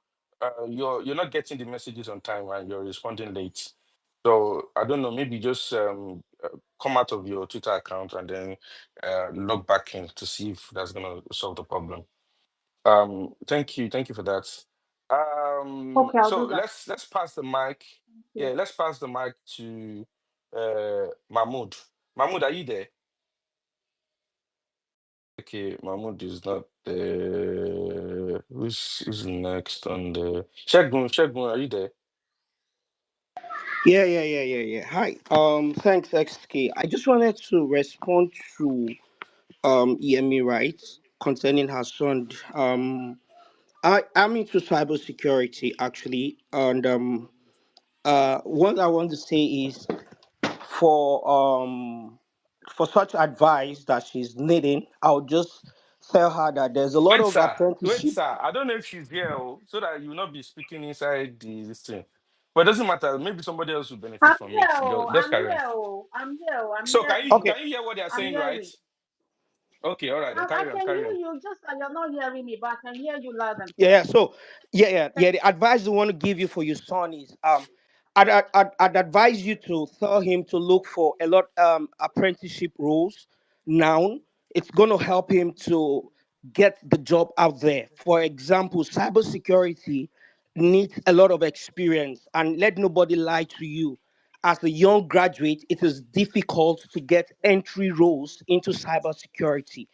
You're not getting the messages on time and you're responding late. So I don't know, maybe just come out of your Twitter account and then log back in to see if that's gonna solve the problem. Thank you for that. Okay, I'll So do that. let's pass the mic. Thank Yeah, you. let's pass the mic to Mahmoud. Mahmoud, are you there? Okay, Mahmoud is not there. Who's next on the Shegun, are you there? Yeah. Hi. Thanks, XK. I just wanted to respond to EME rights concerning her son. I'm into cybersecurity actually, and what I want to say is for such advice that she's needing, I'll just tell her that there's a lot of Wait, apprenticeship. sir. I don't know if she's here, so that you will not be speaking inside this thing. But it doesn't matter. Maybe somebody else will benefit I'm from it. here. Oh, Just I'm carry on. here. Oh, I'm here. Oh, I'm So hearing. Okay. can you hear what they are I'm saying, right? hearing. Okay, all right, then I carry on, can carry hear on. you. Just that you're not hearing me, but I can hear you loud and clear. So yeah. The advice I want to give you for your son is I'd advise you to tell him to look for a lot apprenticeship roles now. It's going to help him to get the job out there. For example, cybersecurity needs a lot of experience, and let nobody lie to you. As a young graduate, it is difficult to get entry roles into cybersecurity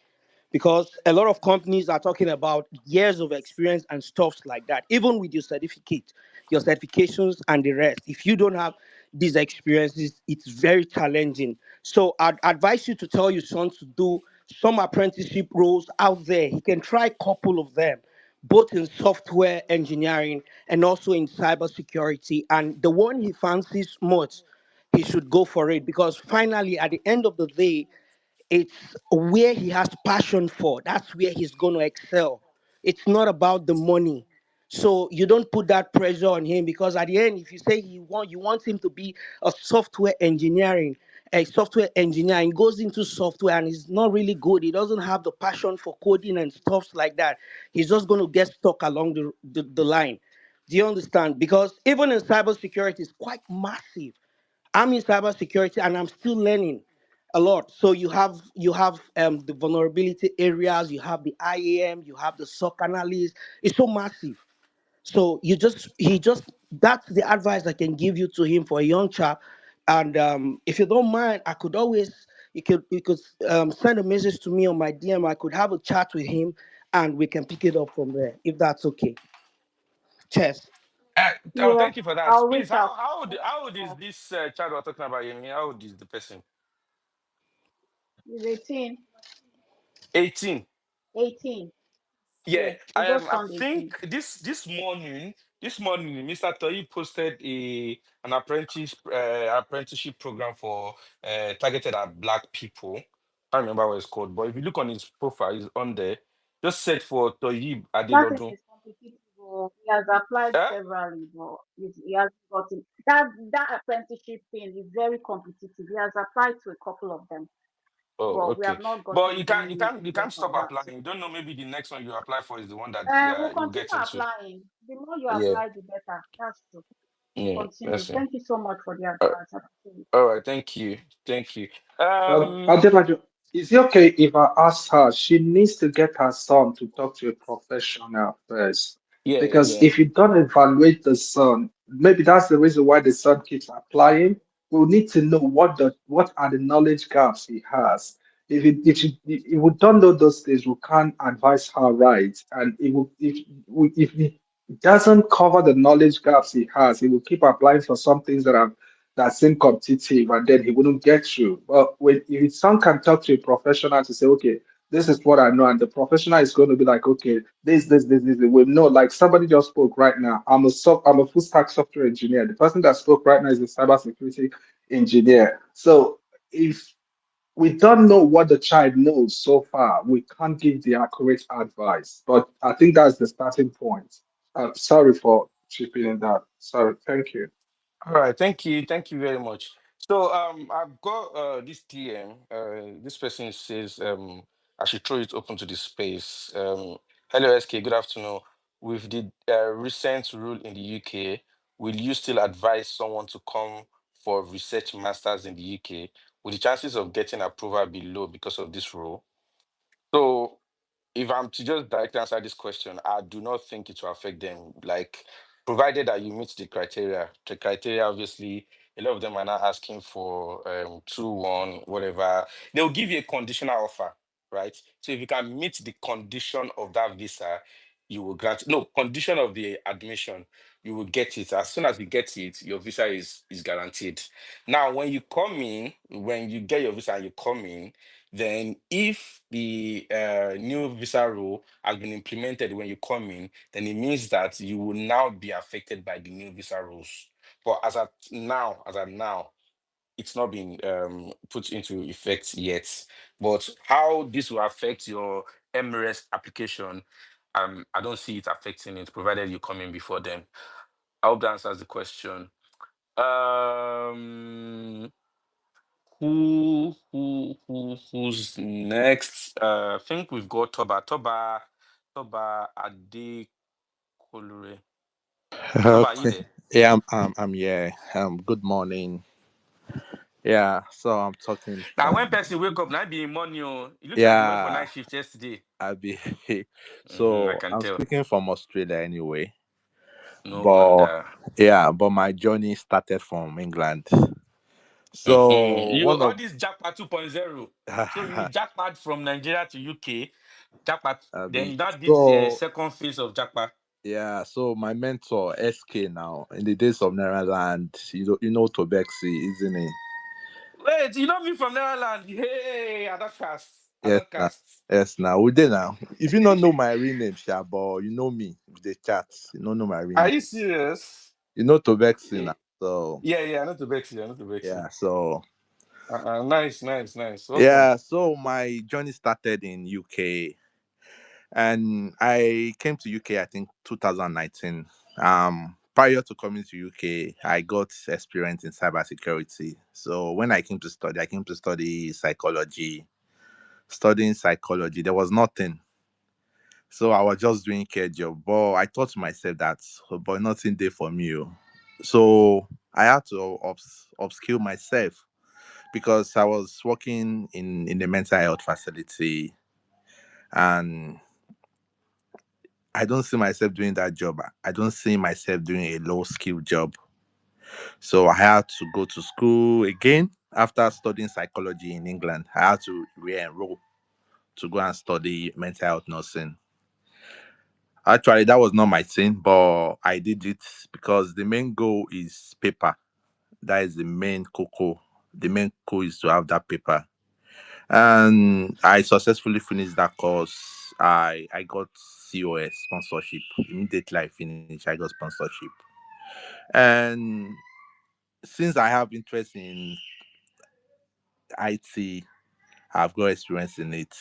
because a lot of companies are talking about years of experience and stuffs like that. Even with your certificate, your certifications and the rest, if you don't have these experiences, it's very challenging. So I'd advise you to tell your son to do some apprenticeship roles out there. He can try a couple of them, both in software engineering and also in cybersecurity. And the one he fancies most, he should go for it because finally, at the end of the day, it's where he has passion for. That's where he's going to excel. It's not about the money. So you don't put that pressure on him because at the end, if you say you want him to be a software engineer and goes into software and is not really good, he doesn't have the passion for coding and stuff like that. He's just going to get stuck along the line. Do you understand? Because even in cybersecurity, it's quite massive. I'm in cybersecurity and I'm still learning a lot. So you have the vulnerability areas, you have the IAM, you have the SOC analyst. It's so massive. So he just that's the advice I can give you to him for a young chap. And if you don't mind, I could always you could send a message to me on my DM. I could have a chat with him and we can pick it up from there if that's okay. Cheers. Yeah, Thank you for that. I'll Please, reach out. how old is this child we're talking about, Yemi? How old is the person? He's 18, 18. 18. Yeah, Yeah, he just I turned think 18. this morning, Mr. Toyi posted an apprenticeship program for targeted at Black people. I can't remember what it's called, but if you look on his profile, it's on there. Just search for Toyi That thing Adelodun. is competitive. Oh. He has applied Eh? severally, but he has gotten that apprenticeship thing is very competitive. He has applied to a couple of them, Oh, but we have okay. not But gotten you can't you any can't you word can't from stop that. applying. You don't know, maybe the next one you apply for is the one that We'll you continue get into. applying. The more you Yeah, apply, the better. That's true. yeah, Continue. that's it. Thank you so much for the Uh, advice. I appreciate it. all right, thank you, thank you. I did like, is it okay if I ask her? She needs to get her son to talk to a professional first. Yeah, Because yeah. if you don't evaluate the son, maybe that's the reason why the son keeps applying. We'll need to know what are the knowledge gaps he has. If we don't know those things, we can't advise her right. And if he doesn't cover the knowledge gaps he has, he will keep applying for some things that seem competitive, and then he wouldn't get through. But if some can talk to a professional to say, okay, this is what I know, and the professional is going to be like, okay, this. We know, like somebody just spoke right now. I'm a full stack software engineer. The person that spoke right now is a cybersecurity engineer. So if we don't know what the child knows so far, we can't give the accurate advice. But I think that's the starting point. Sorry for chipping in that. Sorry. Thank you. All right, thank you very much. So I've got this DM. This person says I should throw it open to the space. Hello SK, good afternoon. With the recent rule in the UK, will you still advise someone to come for research masters in the UK? Will the chances of getting approval be low because of this rule? So if I'm to just directly answer this question, I do not think it will affect them. Like, provided that you meet the criteria. The criteria, obviously, a lot of them are not asking for 2-1, whatever. They'll give you a conditional offer, right? So if you can meet the condition of that visa, you will grant no condition of the admission, you will get it. As soon as you get it, your visa is guaranteed. Now, when you come in, when you get your visa and you come in, then if the new visa rule has been implemented when you come in, then it means that you will now be affected by the new visa rules. But as at now, it's not been put into effect yet. But how this will affect your MRS application, I don't see it affecting it, provided you come in before then. I hope that answers the question. Um, who's next? I think we've got Toba Adekolure. Toba, are you Okay. there? Yeah, I'm here. Good morning. Yeah, so I'm talking Now, when from. person wake up, now be in morning. Oh, it looks like you went for Yeah, night shift yesterday. I'll be. I So can I'm tell. speaking from Australia anyway. No But wonder. yeah, but my journey started from England. Mhm. So You one all of this jackpot 2.0. So you jackpot from Nigeria to UK, jackpot. I'll Then be. you now did a So second phase of jackpot. yeah, so my mentor SK now in the days of Netherlands, you know Tobexi, isn't it? Wait, you know me from Netherlands. Hey, I don't cast. I Yes, don't now. cast. Yes, now. We did now. If you don't know my real name, Shabo, you know me with the chat. You don't know my real Are name. you serious? You know Tobexi Eh, now. So yeah, yeah, I know to Bexy. I know to Bexy. yeah, so Nice, nice, nice. Welcome. yeah, so my journey started in UK and I came to UK I think 2019. Prior to coming to UK, I got experience in cybersecurity. So when I came to study psychology. Studying psychology, there was nothing. So I was just doing care job. But I thought to myself that, "Oh, but nothing there for me. Oh." So I had to upskill myself because I was working in the mental health facility and I don't see myself doing that job. I don't see myself doing a low skill job. So I had to go to school again after studying psychology in England. I had to re-enroll to go and study mental health nursing. Actually, that was not my thing, but I did it because the main goal is paper. That is the main cocoa. The main goal is to have that paper. And I successfully finished that course. I got COS sponsorship. Immediately I finished, I got sponsorship. And since I have interest in IT, I've got experience in it.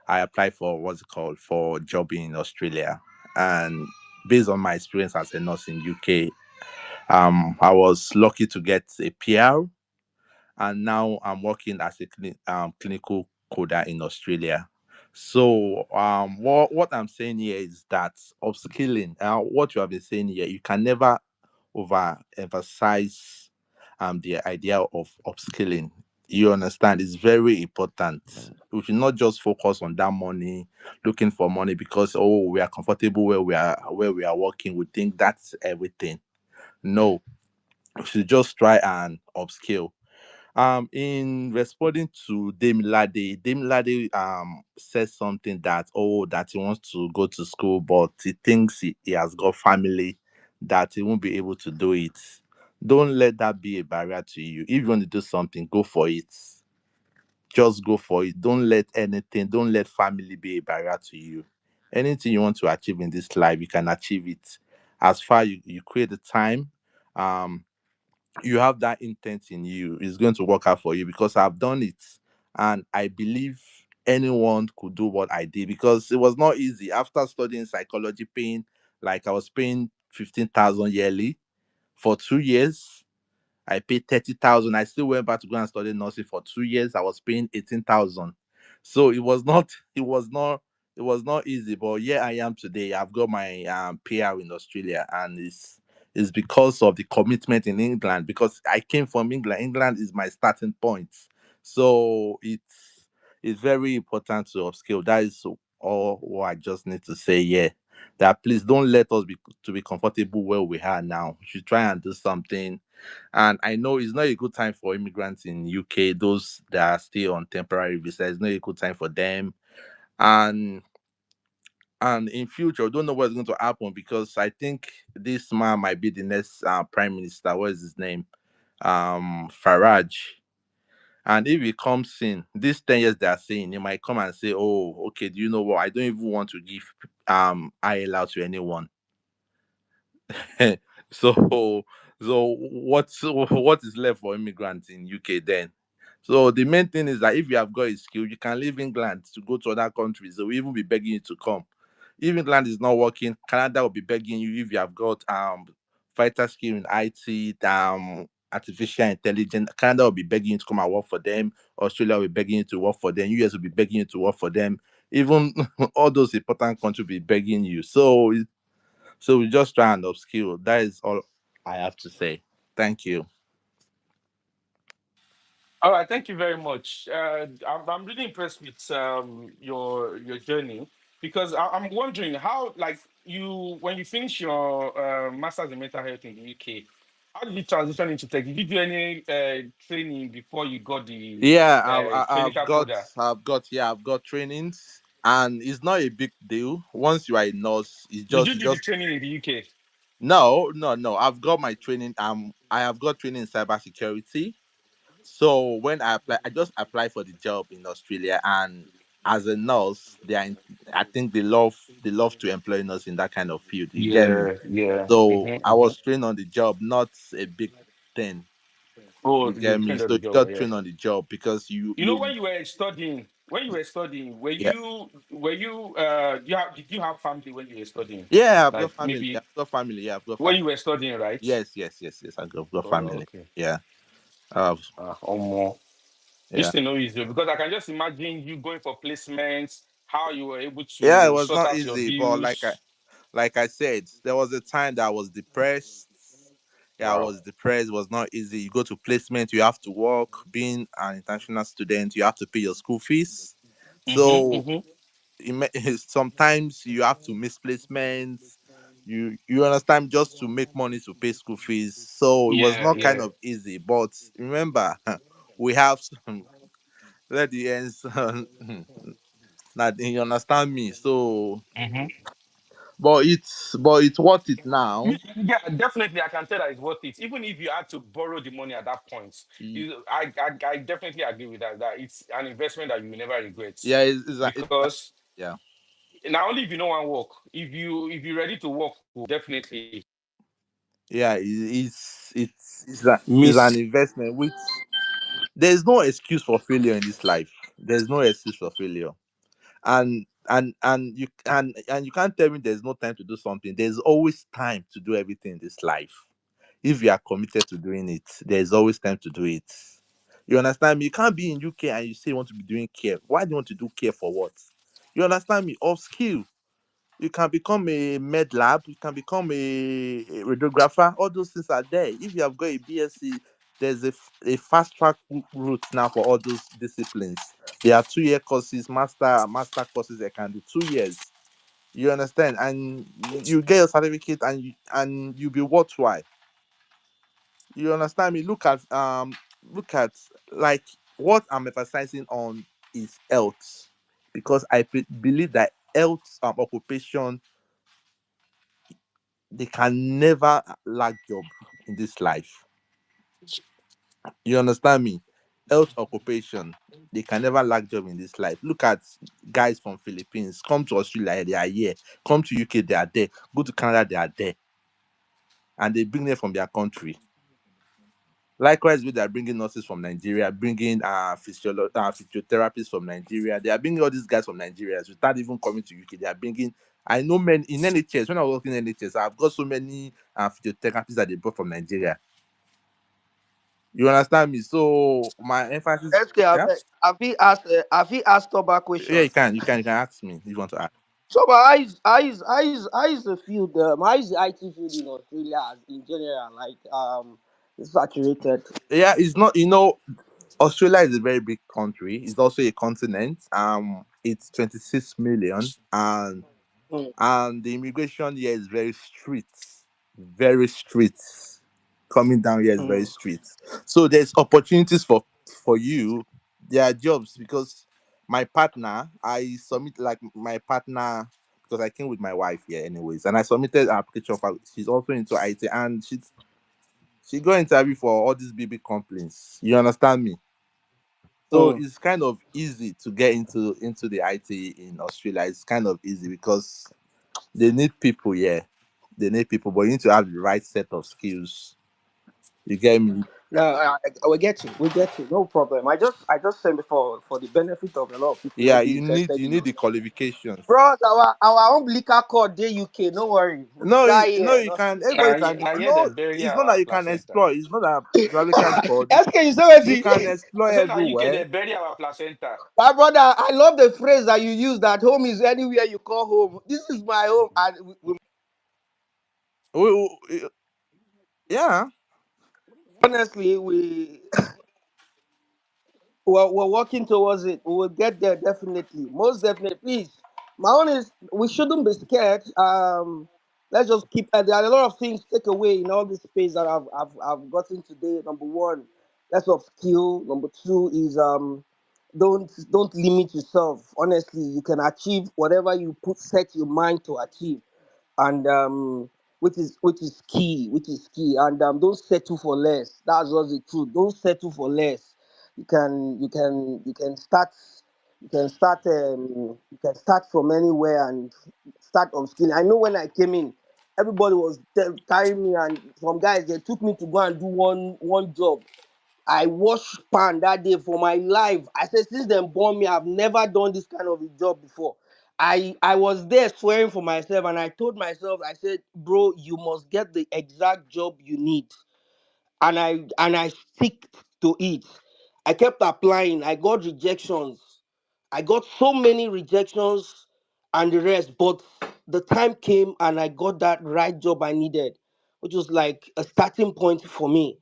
I applied for what's it called for job in Australia, and based on my experience as a nurse in UK, I was lucky to get a PR, and now I'm working as a clinical coder in Australia. So what I'm saying here is that upskilling, what you have been saying here, you can never overemphasize the idea of upskilling. You understand? It's very important. We should not just focus on that money, looking for money because we are comfortable where we are working. We think that's everything. No, we should just try and upskill. In responding to Demilade says something that that he wants to go to school, but he thinks he has got family that he won't be able to do it. Don't let that be a barrier to you. If you want to do something, go for it. Just go for it. Don't let family be a barrier to you. Anything you want to achieve in this life, you can achieve it. As far you create the time, um you have that intent in you, it's going to work out for you because I've done it, and I believe anyone could do what I did because it was not easy. After studying psychology, paying like I was paying 15,000 yearly for 2 years. I paid 30,000. I still went back to go and study nursing for 2 years. I was paying 18,000. So it was not, it was not easy. But here I am today. I've got my PR in Australia, and it's because of the commitment in England. Because I came from England. England is my starting point. So it's very important to upskill. That is all what I just need to say. Yeah, that please don't let us be comfortable where we are now. We should try and do something. And I know it's not a good time for immigrants in UK, those that are still on temporary visa. It's not a good time for them. And in future, I don't know what's going to happen because I think this man might be the next prime minister. What is his name? Farage. And if he comes in, these 10 years they are saying, he might come and say, oh, okay, do you know what? I don't even want to give ILR to anyone. so what is left for immigrants in UK then? So the main thing is that if you have got a skill, you can leave England to go to other countries. They will even be begging you to come. If England is not working, Canada will be begging you if you have got fighter skill in IT, artificial intelligence. Canada will be begging you to come and work for them. Australia will be begging you to work for them. US will be begging you to work for them. Even all those important countries will be begging you. So we just try and upskill. That is all I have to say. Thank you. All right, thank you very much. I'm really impressed with your journey because I'm wondering how, like, you when you finish your masters in mental health in the UK, how did you transition into tech? Did you do any training before you got the Yeah, clinical coder? I've got trainings, and it's not a big deal. Once you are a nurse, it's Did you just do the just training in the UK? no. I've got my training. I have got training in cybersecurity. So when I apply, I just apply for the job in Australia, and as a nurse, I think they love to employ us in that kind of field. You get me? Yeah, yeah. So I was trained on the job, not a big thing. Oh, You you get me? trained on So the you job, just yeah. train on the job because You know, when you were studying, yeah, were you did you have family when you were studying? yeah, I've got Like family. maybe I've got family. Yeah, I've got when family. you were studying, right? Yes. I've got Oh, family. okay. Yeah. Uh, More. This yeah. thing no easy because I can just imagine you going for placements, how you were able Yeah, it to was sort not out your easy, but bills. like I said, there was a time that I was depressed. Yeah, I Wow. was depressed. It was not easy. You go to placement, you have to work. Being an international student, you have to pay your school fees. So Mm-hmm. sometimes you have to miss placements. You understand just to make money to pay school fees. So it was Yeah, not kind yeah. of easy. But remember, we have let the ends Now you understand me. So, Hmm. but it's worth it now. Yeah, definitely. I can tell that it's worth it. Even if you had to borrow the money at that point, I definitely agree with that. That it's an investment that you will never regret, Yeah, it's because yeah, not only if you know one work, if you're ready to work, definitely yeah. It's miss. an investment which there's no excuse for failure in this life. There's no excuse for failure, and you can't tell me there's no time to do something. There's always time to do everything in this life. If you are committed to doing it, there's always time to do it. You understand me? You can't be in UK and you say you want to be doing care. Why do you want to do care for what? You understand me? Of skill. You can become a med lab, you can become a radiographer. All those things are there. If you have got a BSc, there's a fast track route now for all those disciplines. There are 2 year courses, master courses they can do 2 years. You understand? And you get your certificate and you be worthwhile. You understand me? Look at like what I'm emphasizing on is health, because I believe that health occupation, they can never lack job in this life. You understand me? Health occupation, they can never lack job in this life. Look at guys from Philippines, come to Australia, they are here. Come to UK, they are there. Go to Canada, they are there, and they bring them from their country. Likewise, we are bringing nurses from Nigeria, bringing physiotherapists from Nigeria. They are bringing all these guys from Nigeria without even coming to UK. They are bringing. I know men in NHS. When I was working in NHS, I've got so many physiotherapists that they brought from Nigeria. You understand me? So my emphasis, SK, yeah, have you asked Toba yeah, you questions? can, you can ask me if you want to ask. So, but how is the field? How is the IT field in Australia in general? Like, it's saturated. Yeah, it's not. Australia is a very big country. It's also a continent. It's 26 million, Mm, and the immigration here is very strict, very strict. Coming down here is very mm, strict. So there's opportunities for you. There are jobs because my partner, I submit like my partner, because I came with my wife here anyways, and I submitted an application for. She's also into IT, and she got interview for all these big companies. You understand me? So mm. it's kind of easy to get into the IT in Australia. It's kind of easy because they need people, yeah. They need people, but you need to have the right set of skills. You get me? No, we get you. We get you. No problem. I just said for the benefit of a lot of people Yeah, maybe you need interested you in need the us. qualifications. Bros, our umbilical cord dey UK. No worry. We No, die no, here. you Not can. sleep Everybody there. can. Now here they No, bury it's not that our you can placenta. explore. It's not that biological code. SK, you say You what? can explore I said now UK they everywhere. bury our placenta. My brother, I love the phrase that you use that home is anywhere you call home. This is my home. And We, yeah. honestly, we're working towards it. We will get there definitely. Most definitely. Please, my own is we shouldn't be scared. Let's just keep. There are a lot of things take away in all this space that I've gotten today. Number one, let's upskill. Number two is don't limit yourself. Honestly, you can achieve whatever you set your mind to achieve, and which is key, and don't settle for less. That's just the truth. Don't settle for less. You can start from anywhere and start upskilling. I know when I came in, everybody was carrying me, and some guys they took me to go and do one job. I washed pan that day for my life. I said, since them born me, I've never done this kind of a job before. I was there swearing for myself, and I told myself, I said, bro, you must get the exact job you need, and I stick to it. I kept applying. I got rejections. I got so many rejections and the rest, but the time came and I got that right job I needed, which was like a starting point for me.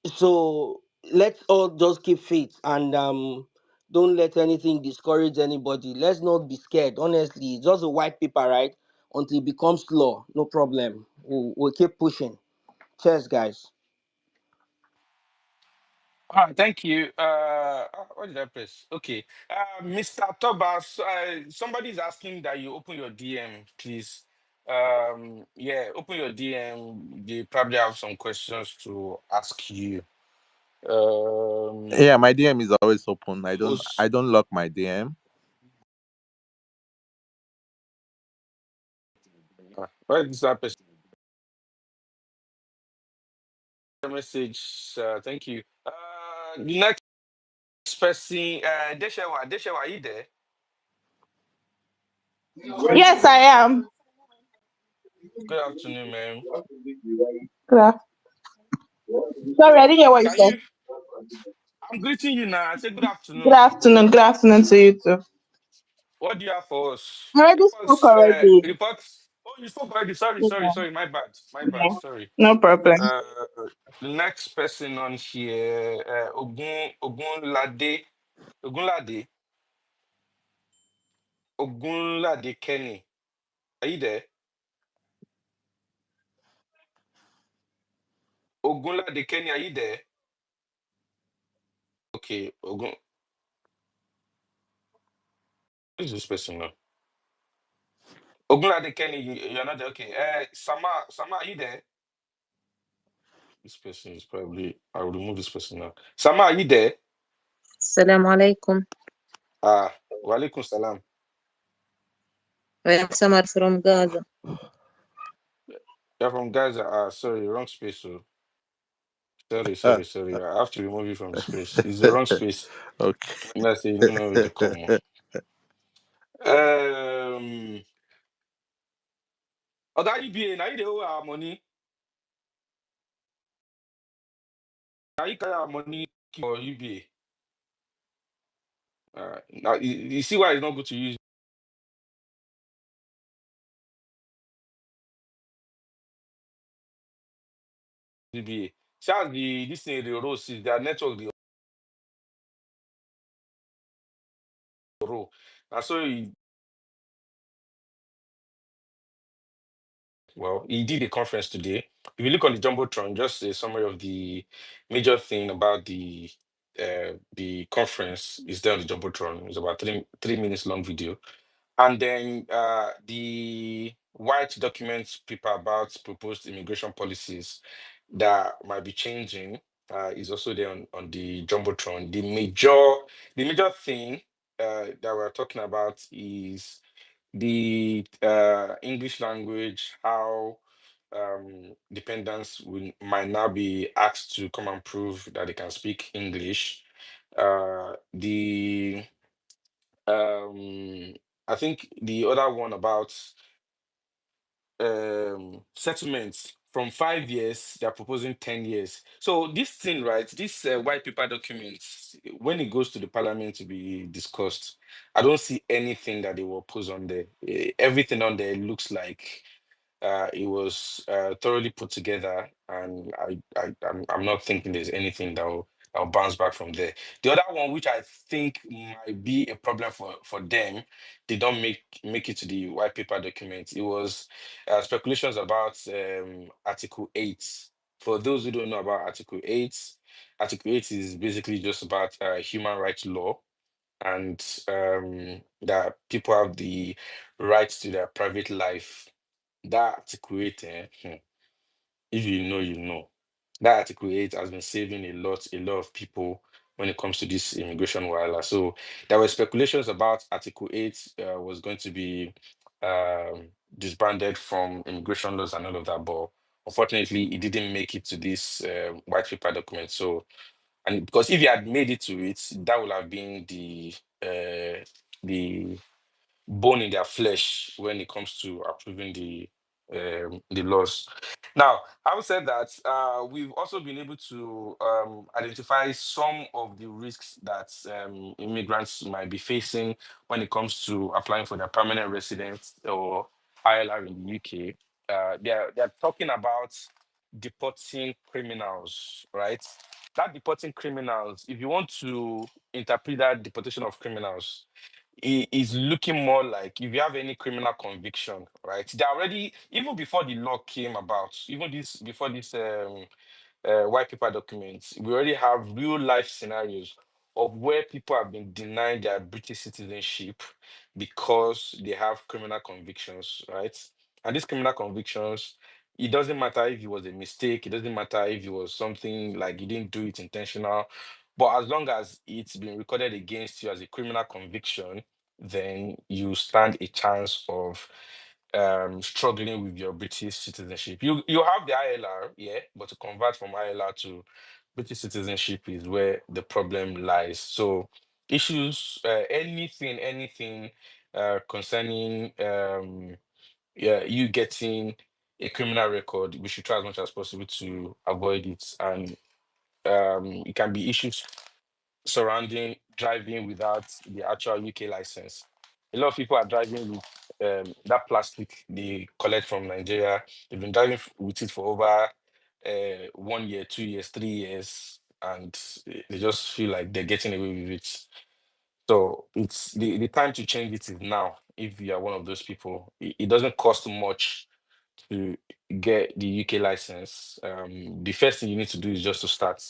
So let's all just keep faith and don't let anything discourage anybody. Let's not be scared. Honestly, it's just a white paper, right? Until it becomes law, no problem. We'll keep pushing. Cheers, guys. Ah, thank you. What did I press? Okay. Mr. Tobas, somebody is asking that you open your DM, please. Yeah, open your DM. They probably have some questions to ask you. Um, Yeah, my DM is always open. I Os- don't lock my DM. where is that person? Message. Thank you. The next person, Deshawa. Deshawa, are you there? Yes, I am. Good afternoon, ma'am. Good af- Sorry, I didn't hear what you Can said. you? I'm greeting you now. I say good Good afternoon. afternoon. Good afternoon to you too. What do you have for us? I already Give spoke us already. reports. Oh, you spoke already. Sorry, sorry, Yeah, sorry. My bad. My bad. yeah. Sorry. No problem. Uh, the next person on here, Ogunlade, Ogunlade Kenny. Are you there? Ogunlade Kenny, are you there? Okay, who is this person now? Ogunlade Kenny, you're not there. Okay. Sama, are you there? This person is probably. I'll remove this person now. Sama, are you there? السلام عليكم. Ah, walaikum salam. I am Samar from Gaza. You're from Gaza. Ah, sorry, wrong space. Oh. Sorry. I have to remove you from the space. It's the wrong space. Okay. Let's say you don't know where to come. Oga UBA, now you dey owe our money. Now you carry our money for UBA. Now you see why it's not good to use UBA. See as this thing the road is their network the road. And so well, he did a conference today. If you look on the Jumbotron, just a summary of the major thing about the conference is there on the Jumbotron. It's about 3 minutes long video. And then the white document paper about proposed immigration policies that might be changing is also there on the Jumbotron. The major thing that we're talking about is the English language, how dependents might now be asked to come and prove that they can speak English. The I think the other one about settlements from 5 years, they're proposing 10 years. So this thing, right? This white paper documents, when it goes to the parliament to be discussed, I don't see anything that they will pose on there. Everything on there looks like it was thoroughly put together, and I'm not thinking there's anything that will bounce back from there. The other one, which I think might be a problem for them, they don't make it to the white paper document. It was speculations about Article 8. For those who don't know about Article 8 is basically just about human rights law, and that people have the right to their private life. That Article 8, if you know, you know. That Article 8 has been saving a lot of people when it comes to this immigration wala. So there were speculations about Article 8 was going to be disbanded from immigration laws and all of that, but unfortunately, it didn't make it to this white paper document. So, and because if you had made it to it, that would have been the bone in their flesh when it comes to approving the laws. Now, having said that, we've also been able to identify some of the risks that immigrants might be facing when it comes to applying for their permanent residence or ILR in the UK. They're talking about deporting criminals, right? That deporting criminals, if you want to interpret that deportation of criminals, is looking more like if you have any criminal conviction, right? They already, even before the law came about, even this before this white paper documents, we already have real life scenarios of where people have been denied their British citizenship because they have criminal convictions, right? And these criminal convictions, it doesn't matter if it was a mistake, it doesn't matter if it was something like you didn't do it intentional, but as long as it's been recorded against you as a criminal conviction, then you stand a chance of struggling with your British citizenship. You have the ILR, yeah, but to convert from ILR to British citizenship is where the problem lies. So issues, anything concerning yeah, you getting a criminal record, we should try as much as possible to avoid it. And it can be issues surrounding driving without the actual UK license. A lot of people are driving with that plastic they collect from Nigeria. They've been driving with it for over 1 year, 2 years, 3 years, and they just feel like they're getting away with it. So it's the time to change it is now. If you are one of those people, it doesn't cost much to get the UK license. The first thing you need to do is just to start.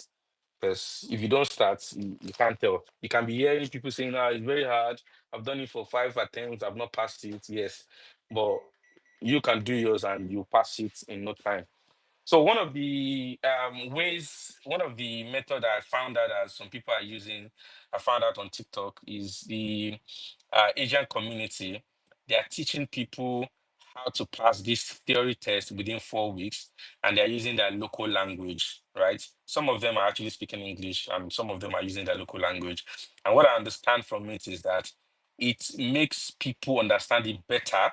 Because if you don't start, you can't tell. You can be hearing people saying, "Ah, it's very hard. I've done it for 5 attempts. I've not passed it." Yes, but you can do yours and you pass it in no time. So one of the method I found out that some people are using, I found out on TikTok is the Asian community. They are teaching people how to pass this theory test within 4 weeks, and they're using their local language, right? Some of them are actually speaking English, and some of them are using their local language. And what I understand from it is that it makes people understand it better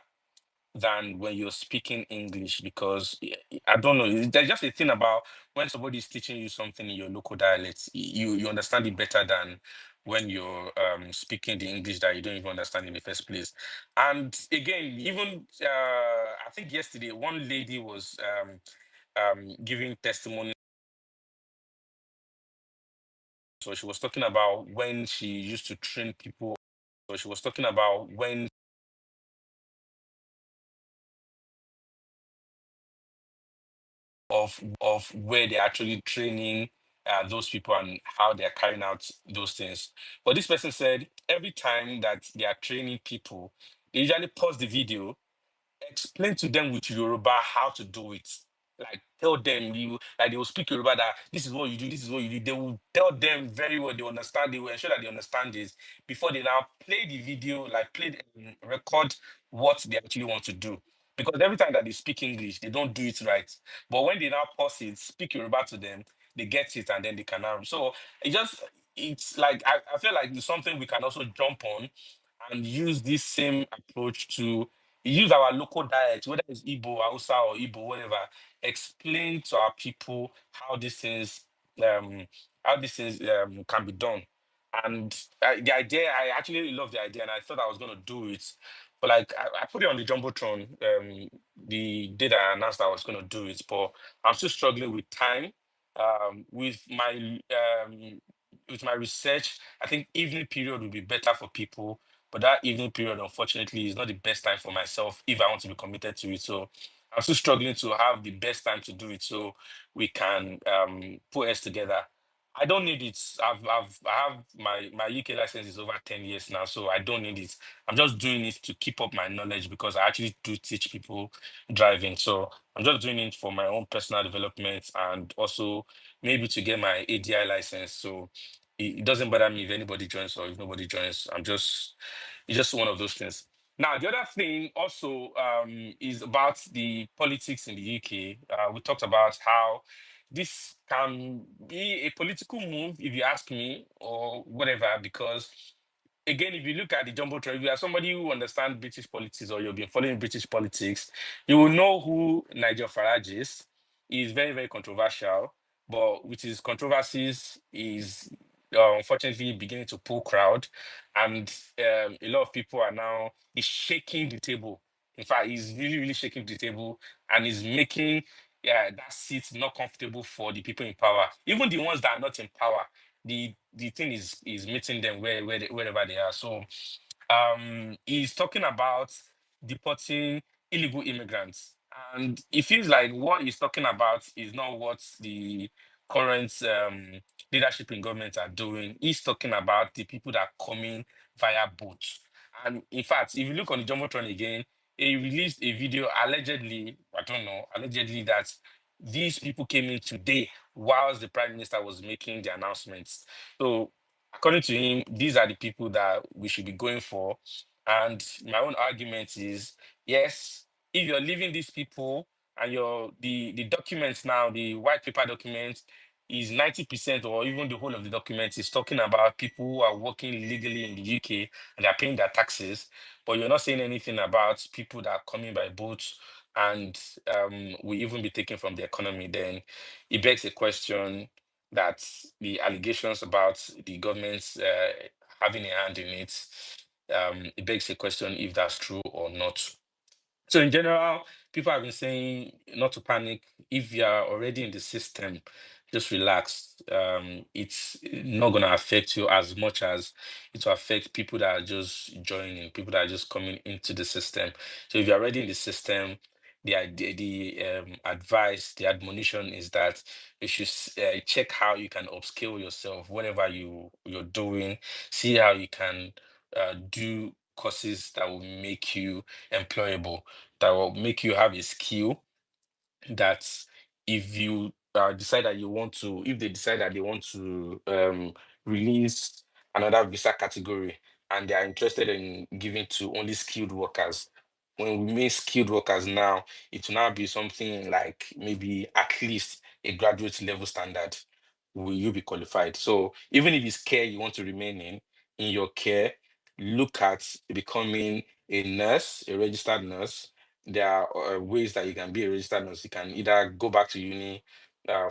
than when you're speaking English because I don't know. There's just a thing about when somebody is teaching you something in your local dialect, you understand it better than when you're speaking the English that you don't even understand in the first place. And again, even I think yesterday one lady was giving testimony. So she was talking about when she used to train people. So she was talking about when of where they're actually training those people and how they're carrying out those things. But this person said every time that they are training people, they usually pause the video, explain to them with Yoruba how to do it. Like tell them you like they will speak Yoruba that this is what you do, this is what you do. They will tell them very well, they understand, they will ensure that they understand this before they now play the video, like record what they actually want to do. Because every time that they speak English, they don't do it right. But when they now pause it, speak Yoruba to them, they get it and then they can now. So it's like I feel like it's something we can also jump on and use this same approach to use our local dialect, whether it's Igbo, Hausa, or Igbo, whatever, explain to our people um, how these things can be done. And the idea, I actually love the idea, and I thought I was going to do it. But like, I put it on the jumbotron the day that I announced I was going to do it. But I'm still struggling with time. With my research, I think evening period would be better for people, but that evening period, unfortunately, is not the best time for myself if I want to be committed to it. So I'm still struggling to have the best time to do it so we can put us together. I don't need it. I have my UK license is over 10 years now, so I don't need it. I'm just doing it to keep up my knowledge because I actually do teach people driving. So I'm just doing it for my own personal development and also maybe to get my ADI license. So it doesn't bother me if anybody joins or if nobody joins. It's just one of those things. Now, the other thing also is about the politics in the UK. We talked about how this can be a political move, if you ask me, or whatever, because again, if you look at the jumbotron, if you are somebody who understands British politics or you've been following British politics, you will know who Nigel Farage is. He's very, very controversial, but with his controversies, is unfortunately beginning to pull crowd, and a lot of people are now he's shaking the table. In fact, he's really, really shaking the table, and he's making that seat not comfortable for the people in power, even the ones that are not in power. The thing is meeting them wherever they are. So he's talking about deporting illegal immigrants, and it feels like what he's talking about is not what the current leadership in government are doing is talking about the people that are coming via boats. And in fact, if you look on the Jumbotron again, he released a video allegedly, I don't know, allegedly that these people came in today whilst the prime minister was making the announcements. So according to him, these are the people that we should be going for. And my own argument is, yes, if you're leaving these people and the documents now, the white paper document is 90% or even the whole of the document is talking about people who are working legally in the UK and they're paying their taxes, but you're not saying anything about people that are coming by boat and will even be taken from the economy, then it begs a question that the allegations about the government's having a hand in it, it begs a question if that's true or not. So in general, people have been saying not to panic. If you are already in the system, just relax. It's not going to affect you as much as it will affect people that are just joining, people that are just coming into the system. So if you're already in the system, the advice, the admonition is that you should check how you can upskill yourself, whatever you're doing. See how you can do courses that will make you employable, that will make you have a skill that if you decide that you want to, if they decide that they want to release another visa category and they are interested in giving to only skilled workers, when we make skilled workers now, it will now be something like maybe at least a graduate level standard. Will you be qualified? So even if it's care you want to remain in your care, look at becoming a nurse, a registered nurse. There are ways that you can be a registered nurse. You can either go back to uni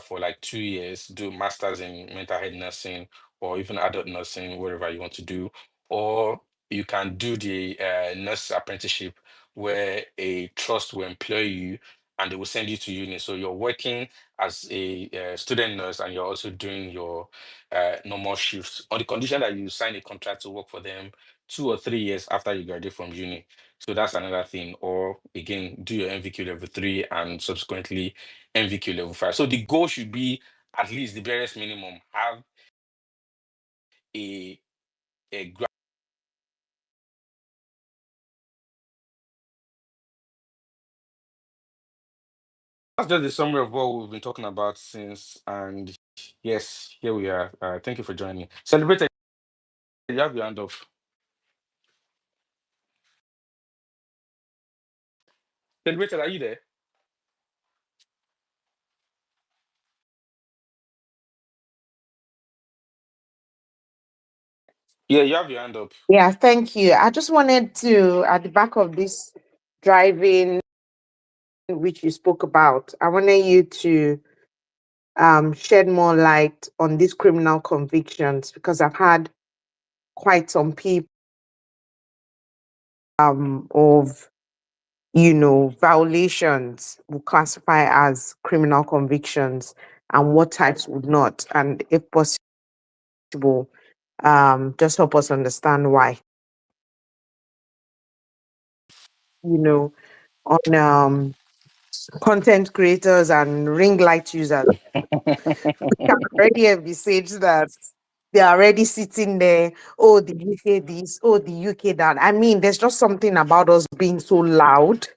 for like 2 years, do masters in mental health nursing or even adult nursing, whatever you want to do, or you can do the nurse apprenticeship where a trust will employ you and they will send you to uni. So you're working as a student nurse and you're also doing your normal shifts on the condition that you sign a contract to work for them 2 or 3 years after you graduate from uni. So that's another thing. Or again, do your MVQ level 3 and subsequently MVQ level 5. So the goal should be at least the barest minimum. Have a a that's just the summary of what we've been talking about since. And yes, here we are. Thank you for joining. Celebrated, you have your hand up. Celebrated, are you there? Yeah, you have your hand up. Yeah, thank you. I just wanted to, at the back of this driving, which you spoke about, I wanted you to shed more light on these criminal convictions because I've had quite some people of violations will classify as criminal convictions and what types would not, and if possible, just help us understand why. You know, on content creators and ring light users can already envisage that they're already sitting there. Oh, the UK this, oh, the UK that. I mean, there's just something about us being so loud.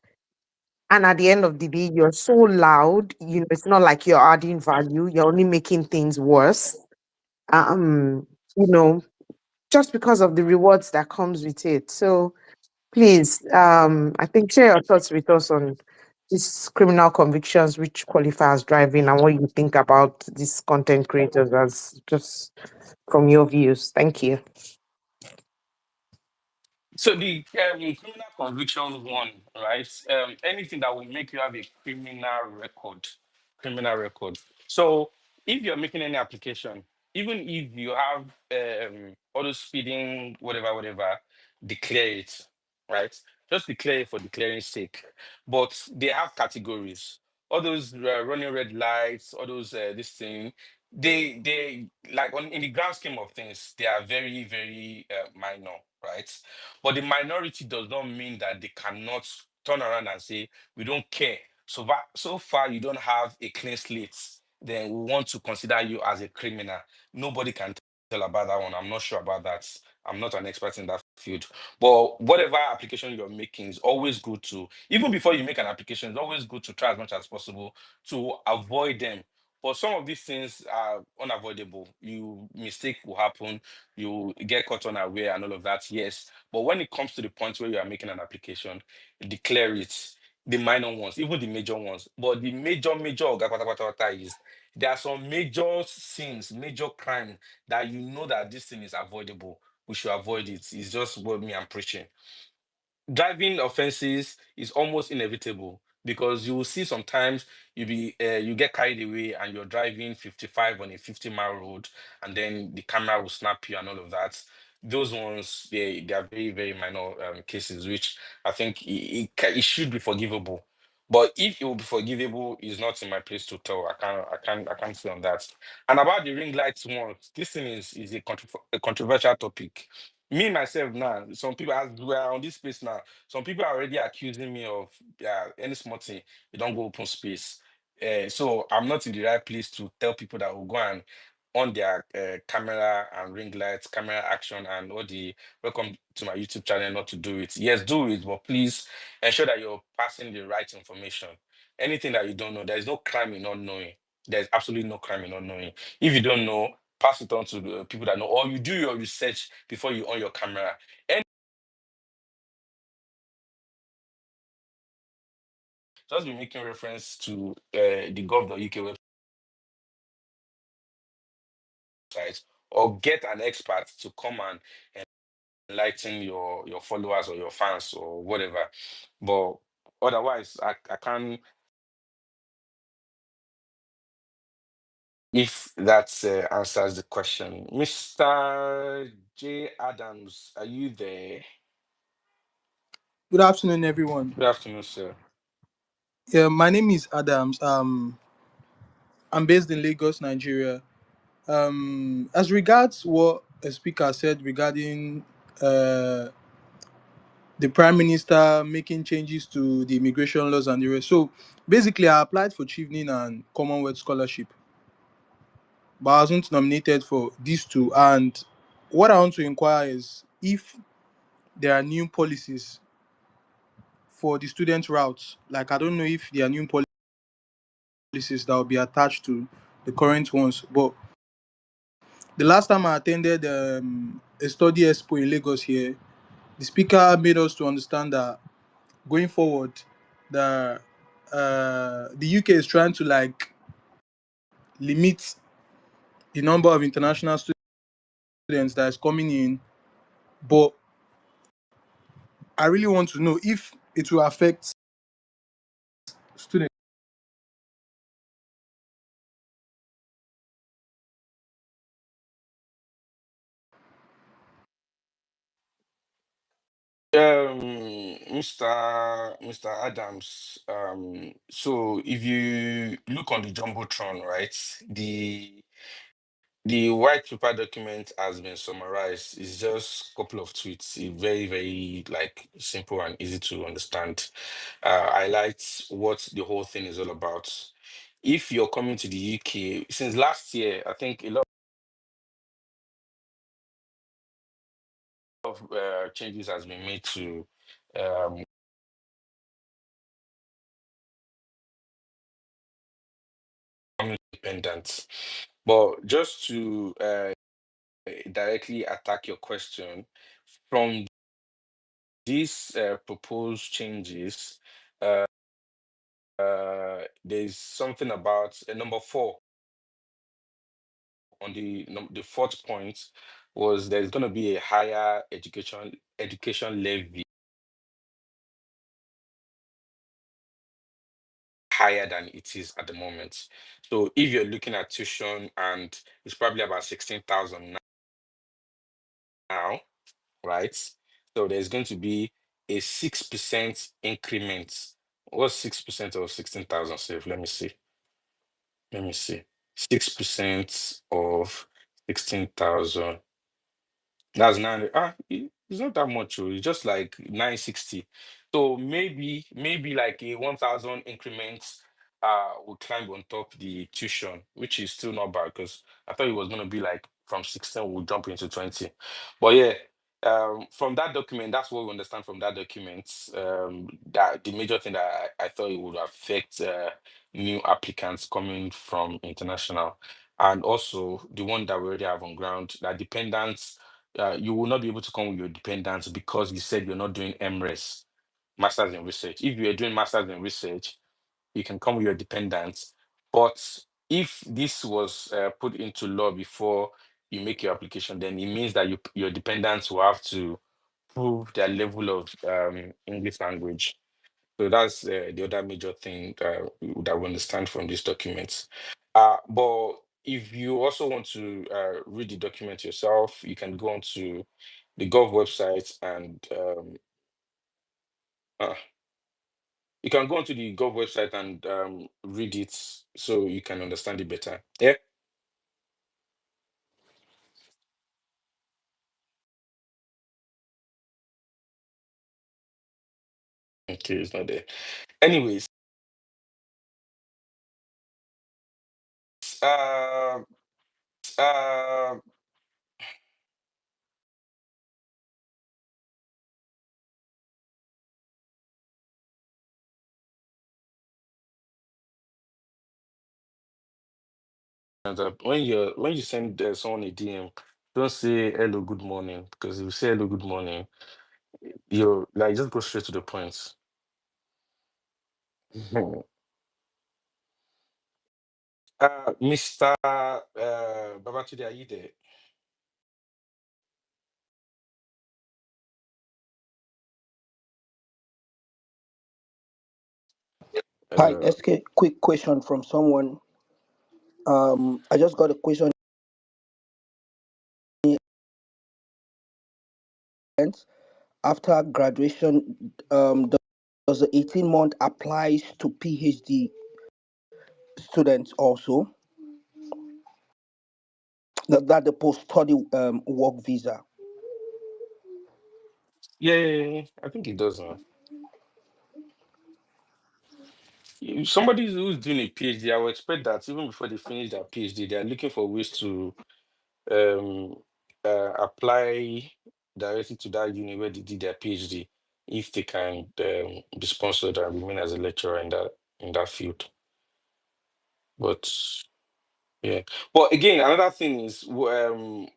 And at the end of the day, you're so loud, it's not like you're adding value, you're only making things worse. Um, you know, just because of the rewards that comes with it. So please, I think share your thoughts with us on these criminal convictions which qualify as driving and what you think about these content creators as just from your views. Thank you. So the criminal conviction one, right? Anything that will make you have a criminal record. So if you're making any application, even if you have auto speeding, whatever, declare it, right? Just declare it for declaring sake. But they have categories. All those running red lights, all those this thing, they like in the grand scheme of things, they are very very minor, right? But the minority does not mean that they cannot turn around and say, we don't care. So far, you don't have a clean slate. then we want to consider you as a criminal. Nobody can tell about that one. I'm not sure about that. I'm not an expert in that field. But whatever application you're making is always good to, even before you make an application, it's always good to try as much as possible to avoid them. But some of these things are unavoidable. You mistake will happen, you get caught unaware and all of that, yes. But when it comes to the point where you are making an application, declare it. The minor ones, even the major ones. But the major oga patapata is there are some major sins, major crime that you know that this thing is avoidable. We should avoid it. It's just what me I'm preaching. Driving offenses is almost inevitable because you will see sometimes you get carried away and you're driving 55 on a 50-mile road, and then the camera will snap you and all of that. Those ones, they are very, very minor cases, which I think it should be forgivable. But if it will be forgivable, is not in my place to tell. I can't say on that. And about the ring lights one, this thing is a controversial topic. Me myself now, some people, as we are on this space now, some people are already accusing me of, yeah, any small thing you don't go open space. So I'm not in the right place to tell people that will go and on their camera and ring lights, camera action, and all the welcome to my YouTube channel not to do it. Yes, do it, but please ensure that you're passing the right information. Anything that you don't know, there's no crime in not knowing. There's absolutely no crime in not knowing. If you don't know, pass it on to the people that know, or you do your research before you on your camera. And just be making reference to the gov.uk website, or get an expert to come and enlighten your followers or your fans or whatever. But otherwise, I can't. If that answers the question, Mr. J. Adams, are you there? Good afternoon, everyone. Good afternoon, sir. Yeah, my name is Adams. I'm based in Lagos, Nigeria. As regards what a speaker said regarding uh, the Prime Minister making changes to the immigration laws and the rest. So basically, I applied for Chevening and Commonwealth Scholarship, but I wasn't nominated for these two. And what I want to inquire is if there are new policies for the student routes. Like, I don't know if there are new policies that will be attached to the current ones, but the last time I attended a study expo in Lagos here, the speaker made us to understand that going forward, the UK is trying to like limit the number of international students that is coming in. But I really want to know if it will affect students. Mr. Adams, so if you look on the Jumbotron, right, the white paper document has been summarized. It's just a couple of tweets, very, very like simple and easy to understand. Highlights what the whole thing is all about. If you're coming to the UK, since last year, I think a lot of changes has been made to um, independence. But just to directly attack your question, from these proposed changes, there's something about number four on the fourth point was there's going to be a higher education levy higher than it is at the moment. So if you're looking at tuition and it's probably about 16,000 now, right? So there's going to be a 6% increment. What's 6% of 16,000? Safe. Let me see. Let me see. 6% of 16,000. That's 900. It's not that much. Oh, it's just like 960. So maybe like a 1,000 increments will climb on top the tuition, which is still not bad because I thought it was gonna be like from 16 we'll jump into 20. But yeah, from that document, that's what we understand from that document. That the major thing that I thought it would affect new applicants coming from international, and also the one that we already have on ground, that dependents, you will not be able to come with your dependents because you said you're not doing MRes, Masters in Research. If you're doing Masters in Research, you can come with your dependents. But if this was put into law before you make your application, then it means that your dependents will have to prove their level of English language. So that's the other major thing that we understand from these documents. But if you also want to read the document yourself, you can go onto the Gov website and uh, you can go onto the Gov website and read it so you can understand it better. Yeah. Okay, it's not there. Anyways, uh, uh, when you send someone a DM, don't say hello, good morning, because if you say hello, good morning, you're like just go straight to the point. Mr. Babatunde, are you there? Hi, Uh, SK. Quick question from someone. I just got a question. After graduation, does the 18-month applies to PhD students also? That the post-study work visa? yeah, yeah, yeah, I think it does now. Somebody who's doing a PhD, I would expect that even before they finish their PhD, they are looking for ways to um, apply directly to that uni where they did their PhD, if they can be sponsored and remain as a lecturer in that field. But yeah, but again, another thing is wherever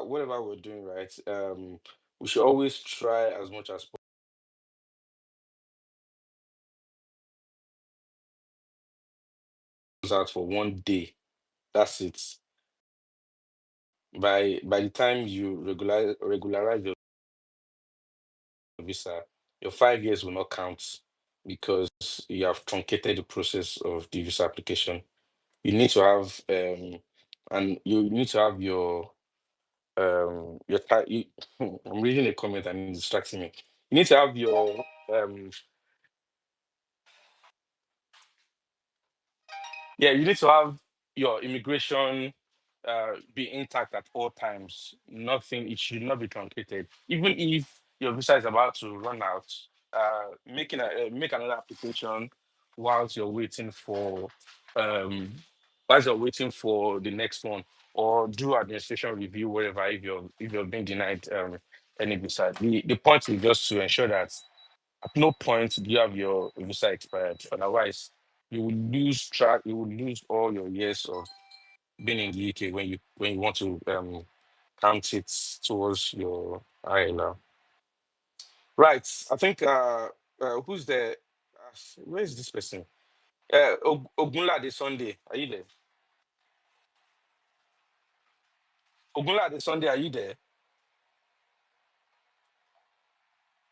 we're doing, right, we should always try as much as possible out for one day. That's it. By the time you regularize your visa, your 5 years will not count because you have truncated the process of the visa application. You need to have and you need to have your I'm reading a comment and it's distracting me. You need to have um yeah, you need to have your immigration be intact at all times. Nothing, it should not be truncated. Even if your visa is about to run out, make another application whilst you're waiting for um the next one, or do administration review wherever if you're being denied any visa. The point is just to ensure that at no point do you have your visa expired. Otherwise, you will lose all your years of being in the UK when you want to count it towards your ILR. Right. I think who's there? Where is this person? Ogunlade Sunday. Are you there? Ogunlade Sunday, are you there?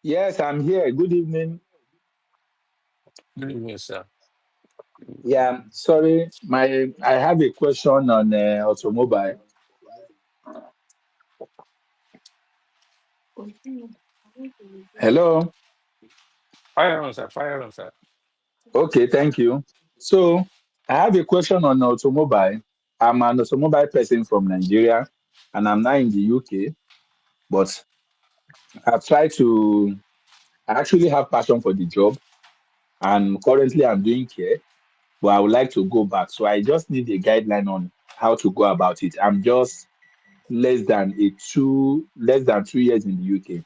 Yes, I'm here. Good evening. Good evening, sir. Yeah, sorry, I have a question on automobile. Hello. Fire on, sir. Fire on, sir. Okay, thank you. So I have a question on automobile. I'm an automobile person from Nigeria, and I'm now in the UK. But I've tried to. I actually have passion for the job, and currently I'm doing care. but I would like to go back. So I just need a guideline on how to go about it. I'm just less than 2 years in the UK.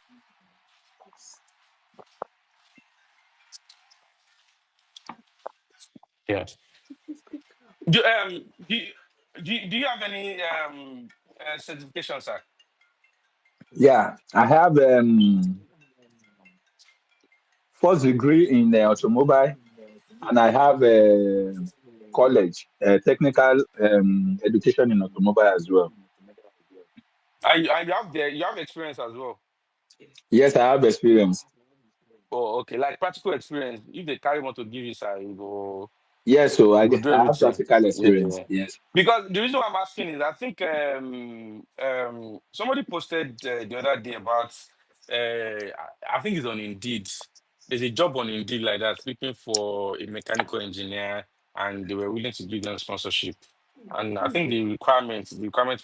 Yeah. Do do you, do you have any certifications, sir? Yeah, I have first degree in automobile, and I have college, technical education in automobile as well. And you have experience as well. Yes, I have experience. Oh, okay. Like practical experience. If they carry want to give you, sir, Yes, so you go do I have everything. practical Yeah, experience. yeah. Yes. Because the reason why I'm asking is I think somebody posted the other day about I think it's on Indeed. There's a job on Indeed like that, looking for a mechanical engineer, and they were willing to give them sponsorship. And I think the requirement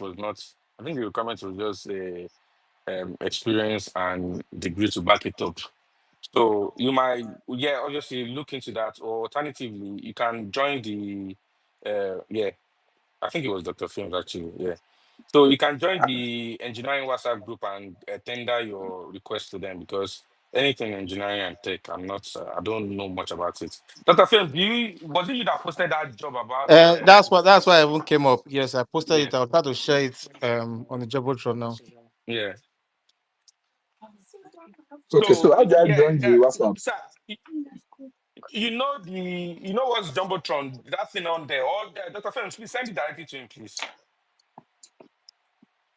was not. I think the requirement was just experience and degree to back it up. So you might, yeah, obviously look into that, or alternatively, you can join the, yeah, I think it was Dr. Films actually, yeah. So you can join the engineering WhatsApp group and tender your request to them because anything engineering and tech, I don't know much about it. Dr. Films, was it you that posted that job about, That's why I even came up. Yes, I posted yeah, it. I'll try to share it on the Jumbotron now. yeah. Okay, so So how do I yeah, join the WhatsApp? sir, you know what's Jumbotron, that thing on there, or Dr. Films, please send it directly to him, please.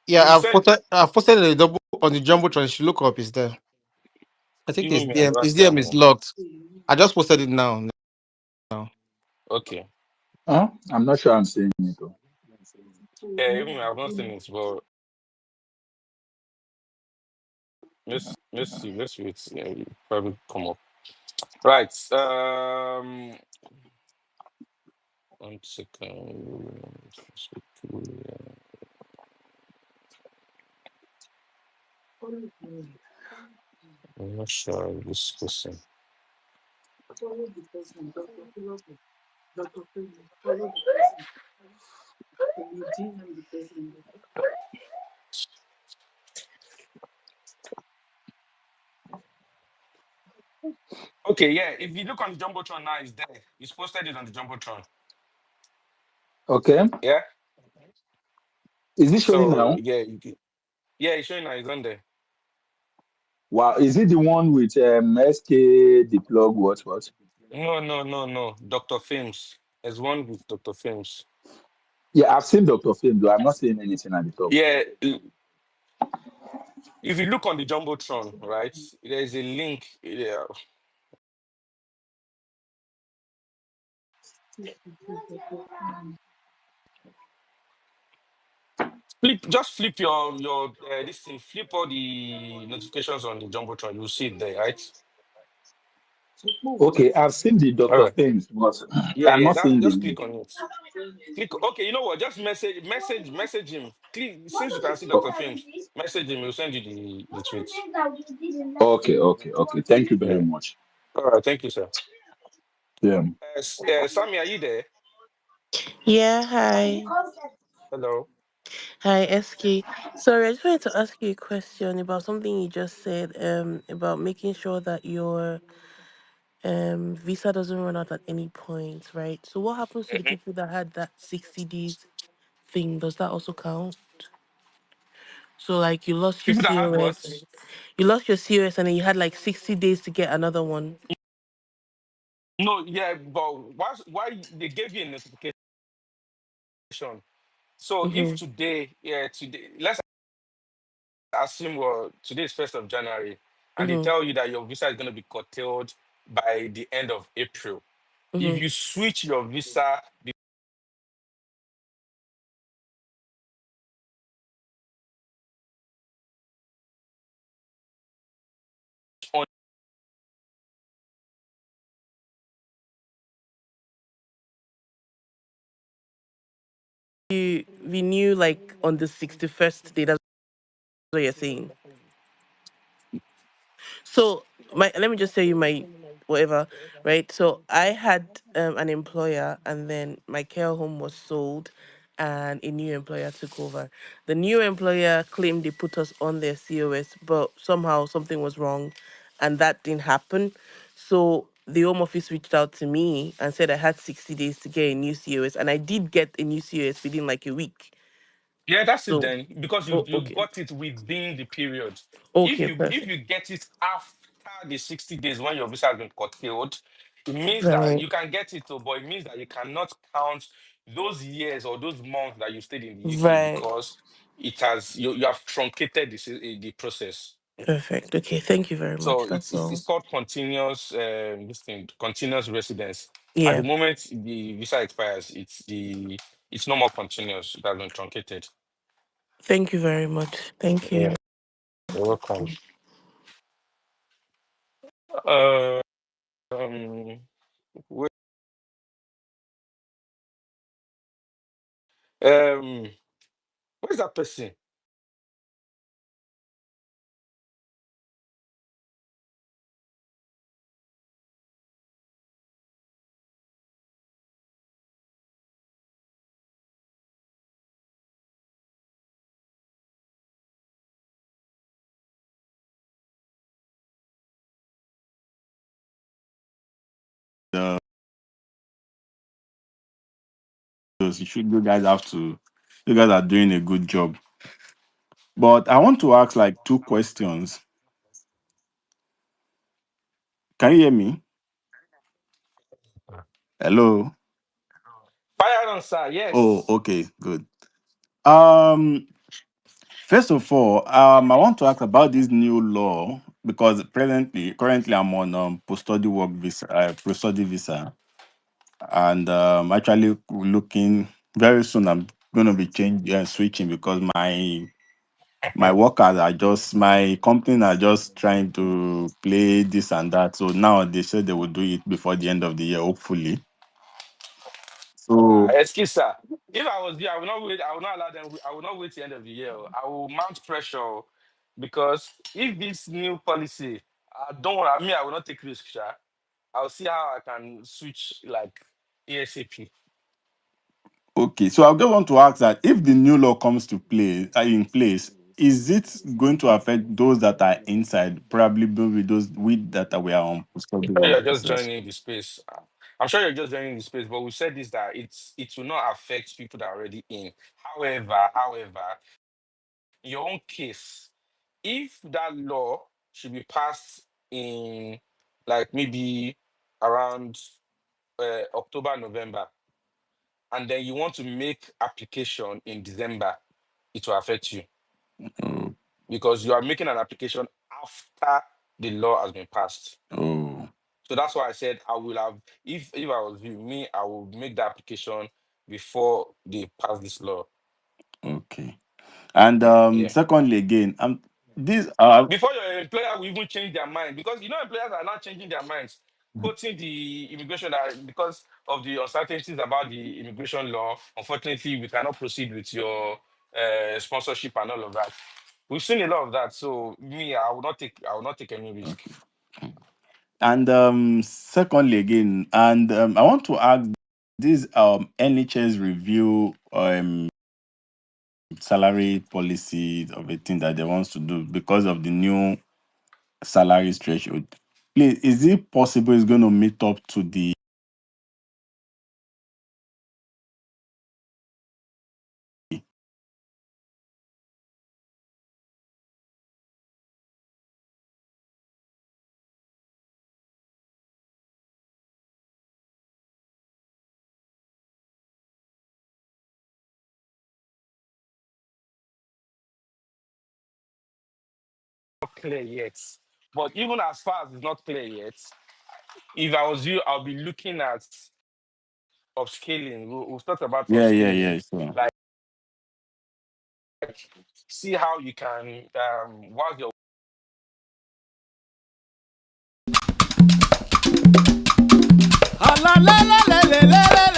Yeah, You send I've posted on the Jumbotron. You should look up. It's there. I think even his me as DM. well. His DM is locked. I just posted it now. Now. Okay. Huh? I'm not sure I'm seeing it though. Yeah, even me, I've not seen it, but let's see. Let's wait. Yeah, it probably come up. Right. 1 second. I'm not sure this person. Okay, yeah. If you look on the Jumbotron now, it's there. It's posted it on the Jumbotron. Okay. Yeah. Is it showing So now? yeah, yeah, it's showing now. It's on there. Wow, is it the one with SK the plug what? No, no, no, no. Dr. Films. There's one with Dr. Films. Yeah, I've seen Dr. Film though. I'm not seeing anything at the top. Yeah. If you look on the Jumbotron, right, there's a link. Yeah. Flip your this thing. Flip all the notifications on the Jumbotron. You'll see it there, right? Okay, I've seen the All Dr. right. Things, but Yeah, I'm yeah. not That seeing the just click link. on it. Click. Okay, you know what? Just message him. Click since you can see Dr. Films. Message him. He'll send you the tweets. Okay. Thank you very Yeah. much. All right. Thank you, sir. Yeah. Sammy, are you there? Yeah, hi. Hello. Hi, SK. Sorry, I just wanted to ask you a question about something you just said, about making sure that your visa doesn't run out at any point, right? So what happens to the Mhm. people that had that 60 days thing? Does that also count? So like you lost your People that had what? COS, you lost your COS and then you had like 60 days to get another one. No, yeah, but why they gave you a notification? So if Mm-hmm. today, let's assume today is 1st of January, and they Mm-hmm. tell you that your visa is going to be curtailed by the end of April. If Mm-hmm. you switch your visa on You renew like on the 61st day, that's what you're saying. So my let me just tell you my whatever, right? So I had an employer, and then my care home was sold, and a new employer took over. The new employer claimed they put us on their COS, but somehow something was wrong, and that didn't happen. So the home office reached out to me and said I had 60 days to get a new COS, and I did get a new COS within like a week. Yeah, that's it So, then. Because oh, you okay, got it within the period. okay, If perfect, you get it after the 60 days when your visa has been curtailed, it means that right, you can get it, but it means that you cannot count those years or those months that you stayed in the UK, right, because it has you have truncated the process. perfect. Okay, thank you very So much. That's it's all. called continuous this thing, continuous residence. At the Yeah, moment the visa expires, it's no more continuous. It has been truncated. thank you very much. Thank you. Yeah, you're welcome. Uh, um, wait, um, where's that person? Uh, you guys have to. You guys are doing a good job. But I want to ask like two questions. Can you hear me? Hello. Fire on, sir. Oh, Yes. okay, good. Um, First of all, I want to ask about this new law because currently, I'm on post-study work visa, post-study visa, and actually looking very soon. I'm going to be changing and switching because my workers are just my company are just trying to play this and that. So now they said they will do it before the end of the year, hopefully. So Excuse, sir. If I was you, I would not wait. I would not allow them. I would not wait the end of the year. I will mount pressure, because if this new policy, I don't want. I mean, I will not take risk, sir. I'll see how I can switch like ASAP. okay, so I just want to ask that if the new law comes to play in place, is it going to affect those that are inside, probably maybe those with that we are on I'm study sure work you're just visas? joining the space. I'm sure you're just joining the space, but we said this that it will not affect people that are already in. However, in your own case, if that law should be passed in like maybe around October, November, and then you want to make application in December, it will affect you Oh, because you are making an application after the law has been passed. oh, So that's why I said I will have, if I was you, me, I will make the application before they pass this law. okay. And Yeah. secondly, again, this Before your employer will even change their mind, because you know employers are now changing their minds, quoting the immigration that because of the uncertainties about the immigration law, unfortunately, we cannot proceed with your sponsorship and all of that. We've seen a lot of that. So me, I will not take any risk. okay. And secondly, again, and I want to ask this NHS review salary policy of a thing that they want to do because of the new salary threshold. Please, is it possible it's going to meet up to the Not clear yet. But even as far as it's not clear yet, if I was you, I'll be looking at upscaling. We've talked about yeah, upscaling, sure. like see how you can while you're Ah, la, la, la, la, la, la, la,